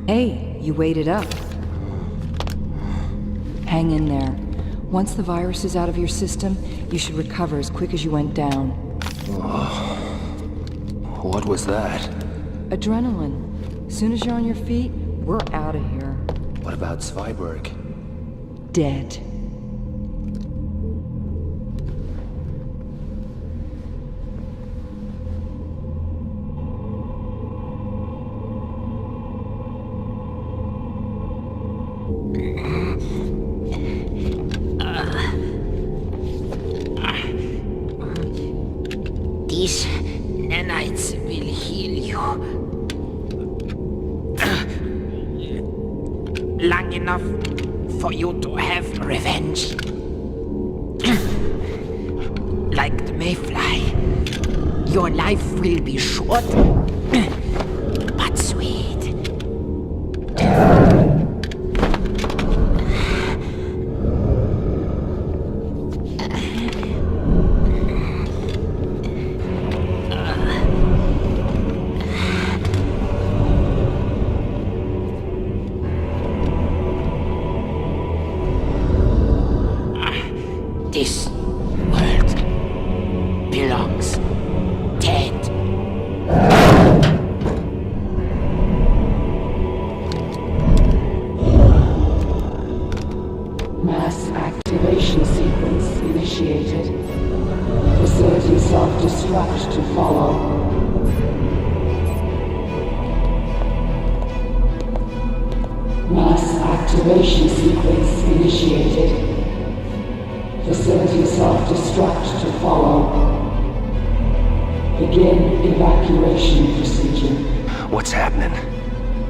Hey, you waited up. Hang in there. Once the virus is out of your system, you should recover as quick as you went down. What was that? Adrenaline. As soon as you're on your feet, we're out of here. What about Zweiberg? Dead. These nanites will heal you. Long enough for you to have revenge. Like the mayfly, your life will be short, but sweet. This world belongs dead. Mass activation sequence initiated. Facility self-destruct to follow. Mass activation sequence initiated. Facility self-destruct to follow. Begin evacuation procedure. What's happening?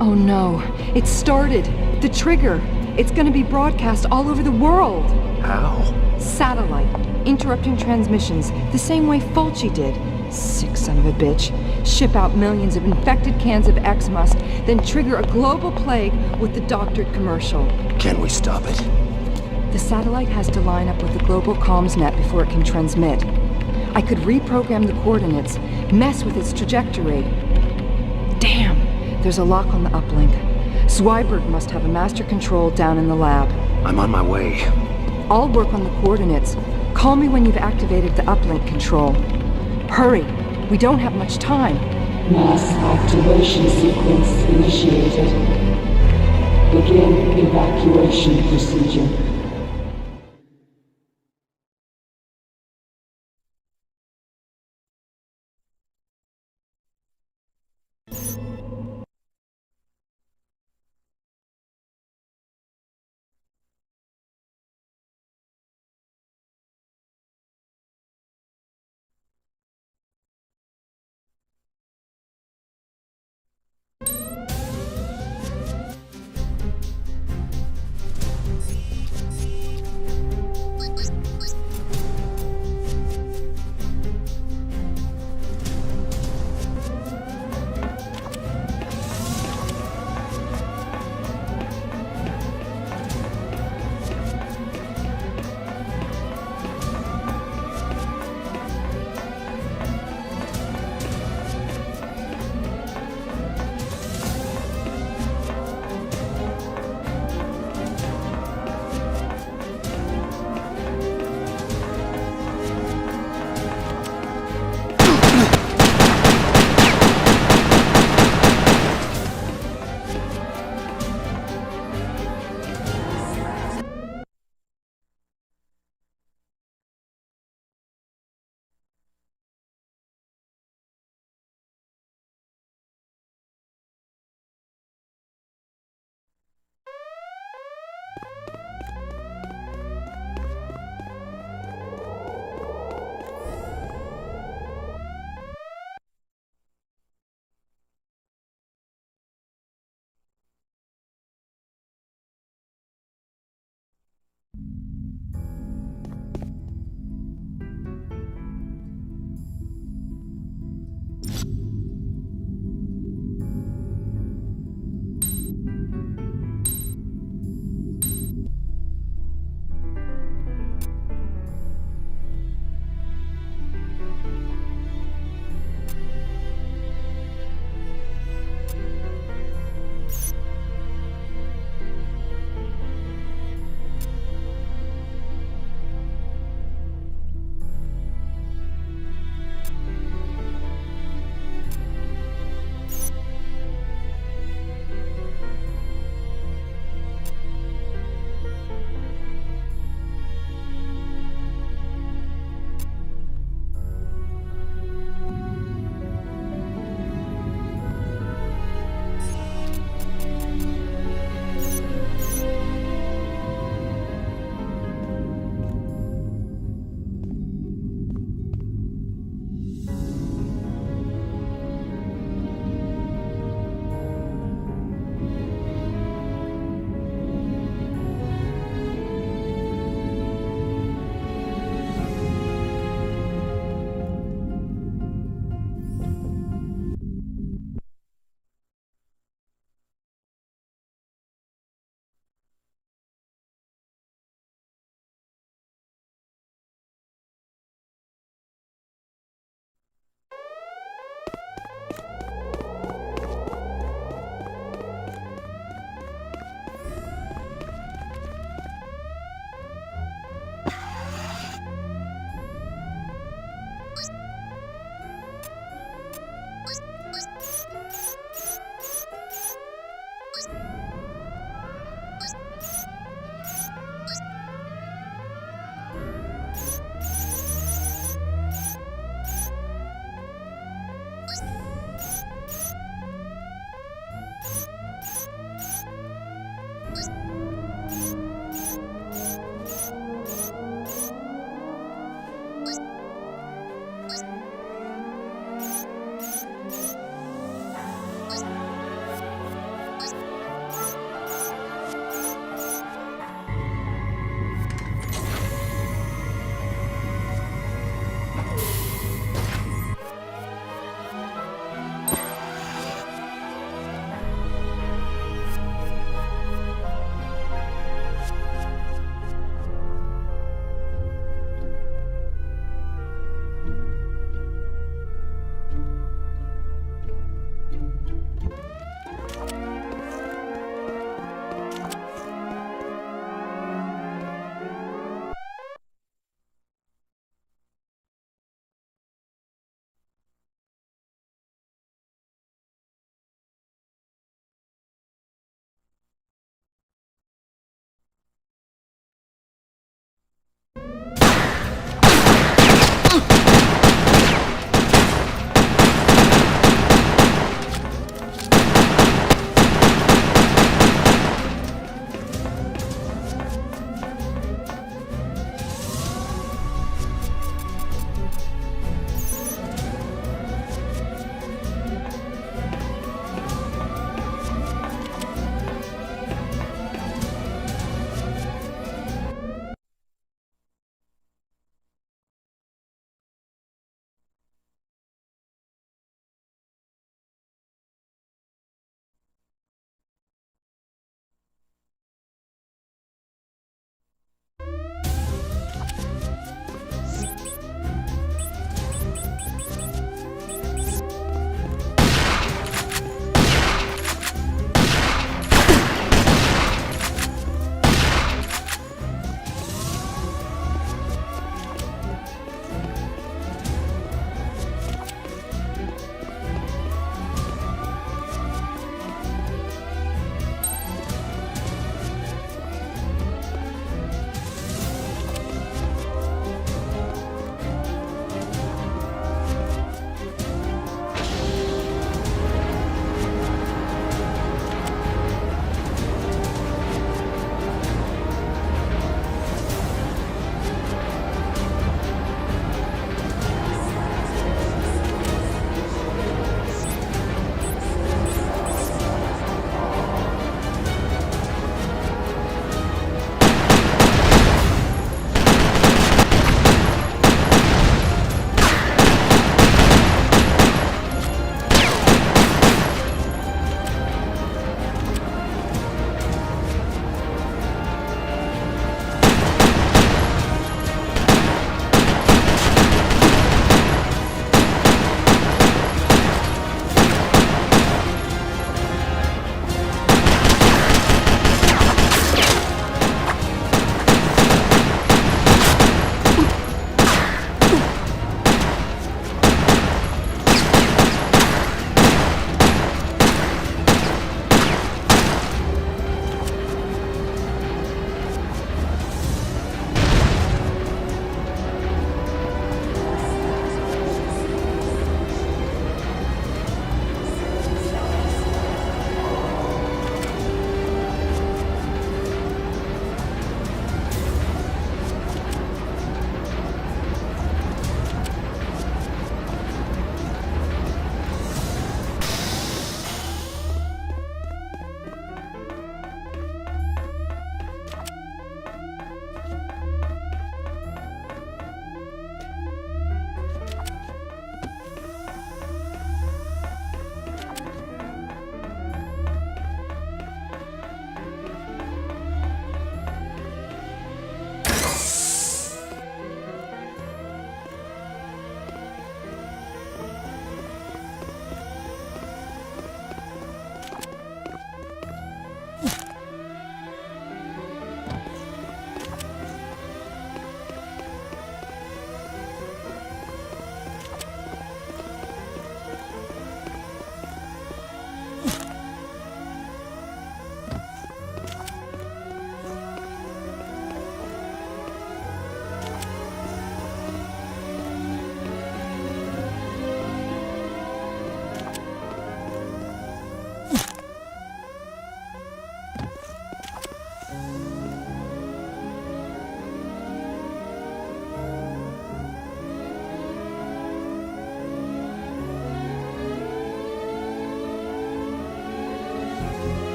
Oh no, it started. The trigger. It's gonna be broadcast all over the world. How? Satellite. Interrupting transmissions, the same way Fulci did. Sick son of a bitch. Ship out millions of infected cans of Xmas, then trigger a global plague with the doctored commercial. Can we stop it? The satellite has to line up with the global comms net before it can transmit. I could reprogram the coordinates, mess with its trajectory. Damn, there's a lock on the uplink. Zweiberg must have a master control down in the lab. I'm on my way. I'll work on the coordinates. Call me when you've activated the uplink control. Hurry, we don't have much time. Mass activation sequence initiated. Begin evacuation procedure.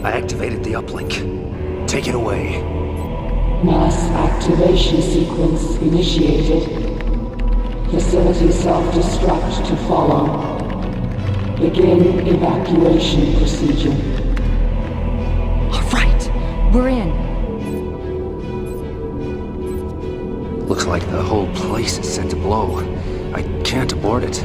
I activated the uplink. Take it away. Mass activation sequence initiated. Facility self-destruct to follow. Begin evacuation procedure. All right, we're in. Looks like the whole place is set to blow. I can't abort it.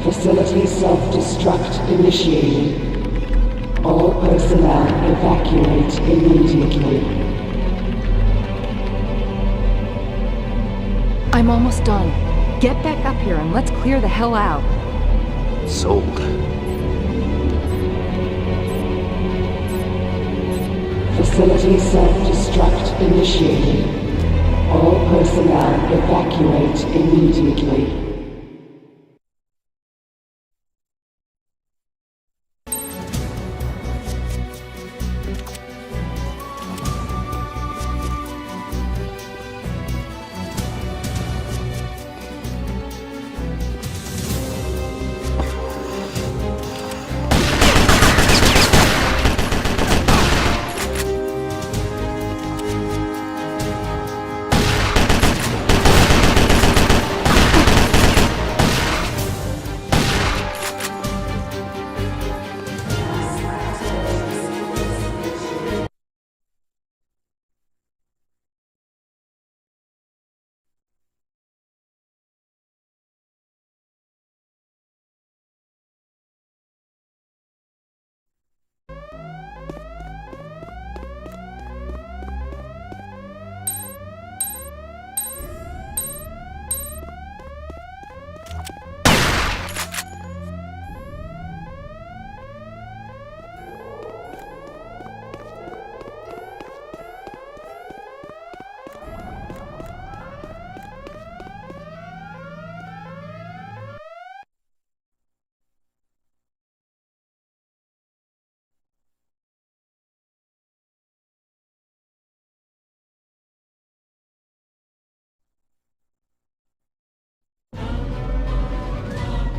Facility self-destruct initiated. All personnel evacuate immediately. I'm almost done. Get back up here and let's clear the hell out. Sold. Facility self-destruct initiated. All personnel evacuate immediately.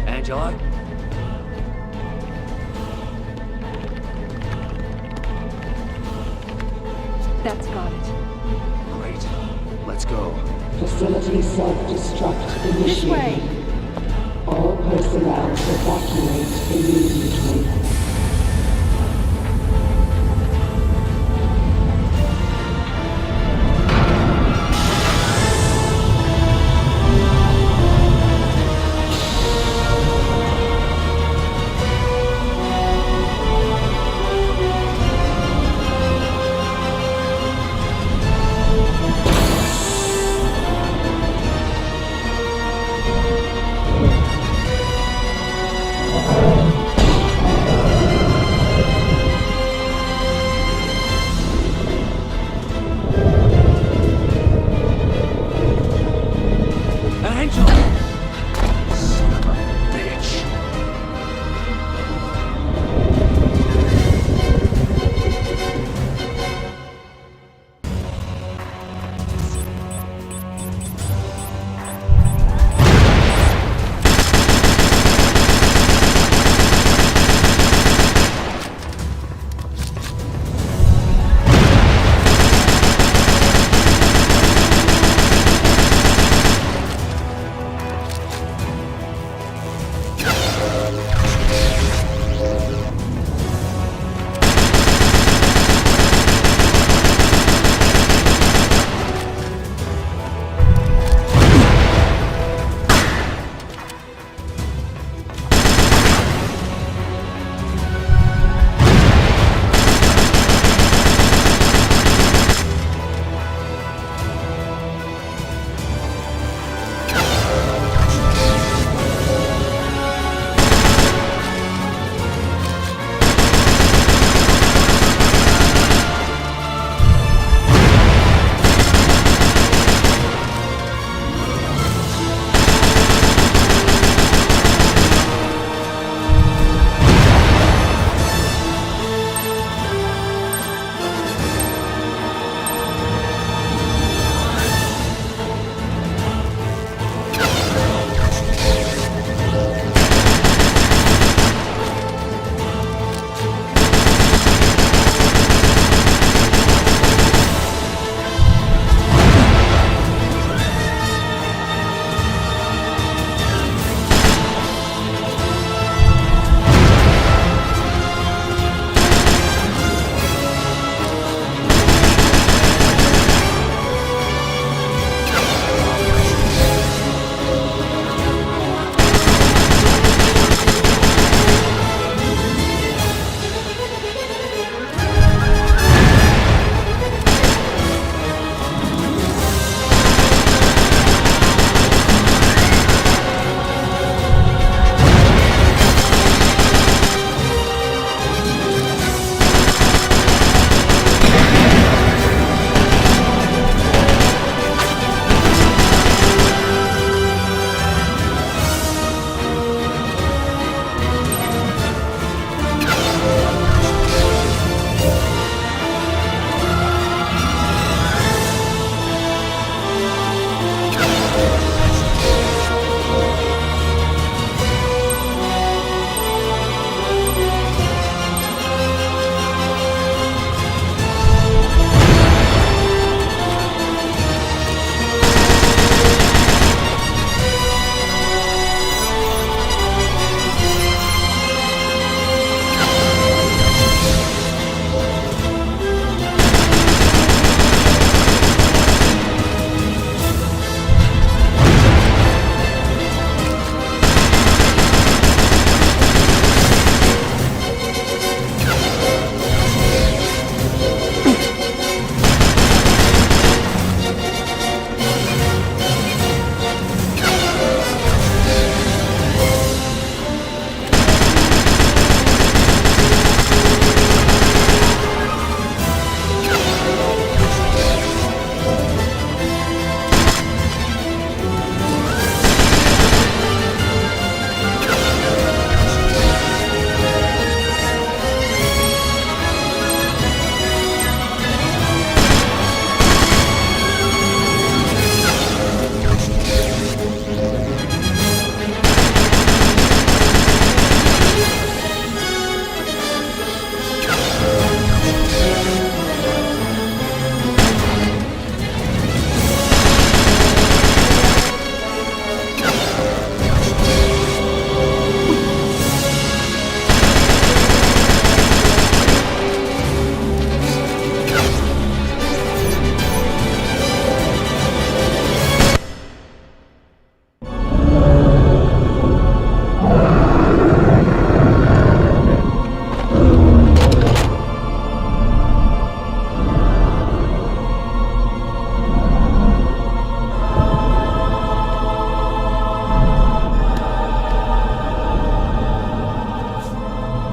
Angela? That's got it. Great. Let's go. Facility self-destruct initiated. This way. All personnel evacuate immediately.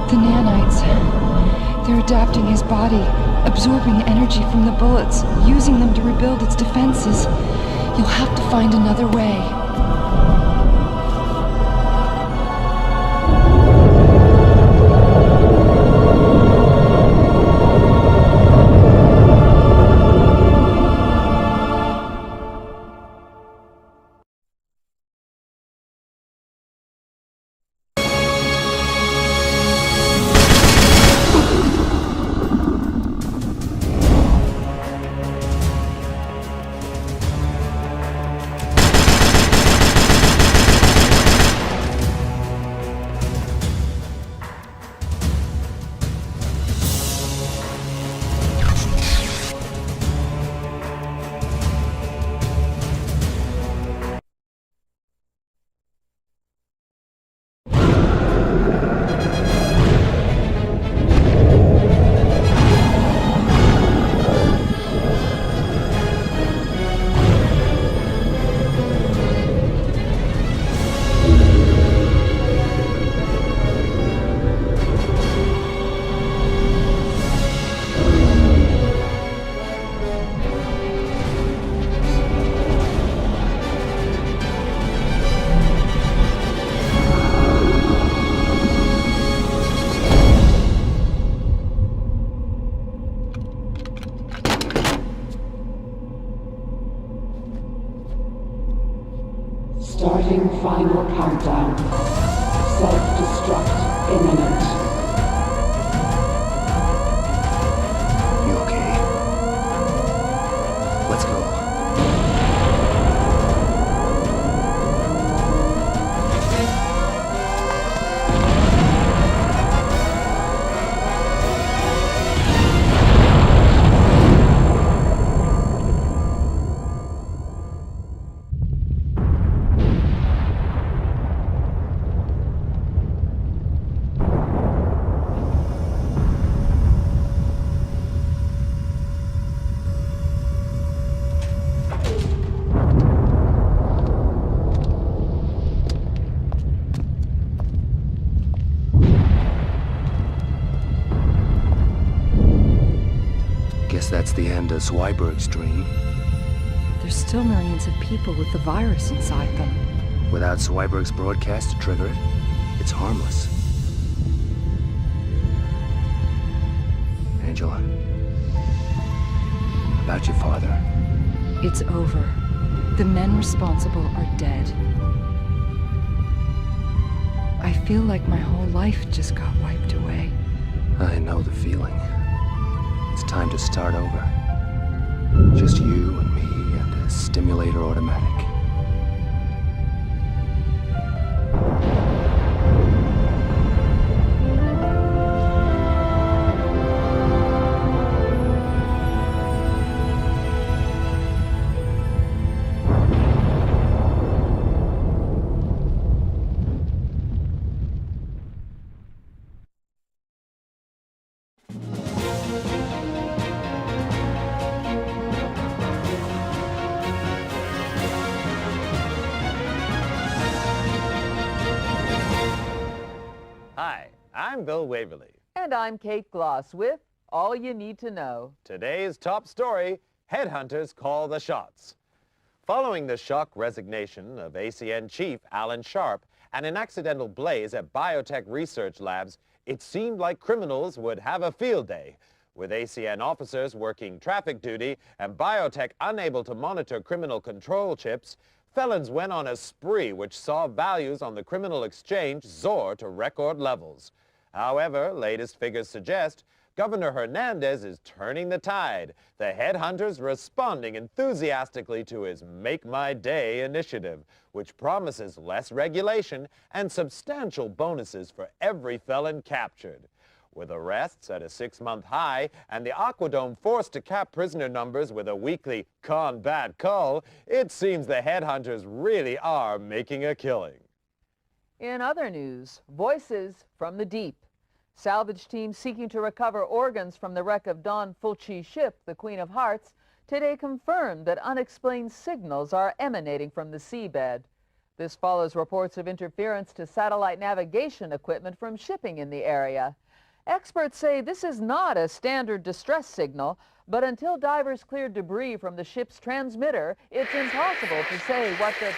The nanites. They're adapting his body, absorbing energy from the bullets, using them to rebuild its defenses. You'll have to find another way. Starting final countdown. Self-destruct imminent. You okay? Let's go. Guess that's the end of Zweiberg's dream. There's still millions of people with the virus inside them. Without Zweiberg's broadcast to trigger it, it's harmless. Angela, about your father. It's over. The men responsible are dead. I feel like my whole life just got wiped away. I know the feeling. It's time to start over. Just you and me and a stimulator automatic. Hi, I'm Bill Waverly. And I'm Kate Gloss with All You Need to Know. Today's top story, Headhunters call the shots. Following the shock resignation of ACN Chief Alan Sharp and an accidental blaze at biotech research labs, it seemed like criminals would have a field day. With ACN officers working traffic duty and biotech unable to monitor criminal control chips, felons went on a spree which saw values on the criminal exchange soar to record levels. However, latest figures suggest Governor Hernandez is turning the tide, the headhunters responding enthusiastically to his Make My Day initiative, which promises less regulation and substantial bonuses for every felon captured. With arrests at a 6-month high and the Aquadome forced to cap prisoner numbers with a weekly combat call, it seems the headhunters really are making a killing. In other news, voices from the deep. Salvage teams seeking to recover organs from the wreck of Don Fulci's ship, the Queen of Hearts, today confirmed that unexplained signals are emanating from the seabed. This follows reports of interference to satellite navigation equipment from shipping in the area. Experts say this is not a standard distress signal, but until divers cleared debris from the ship's transmitter, it's impossible to say what the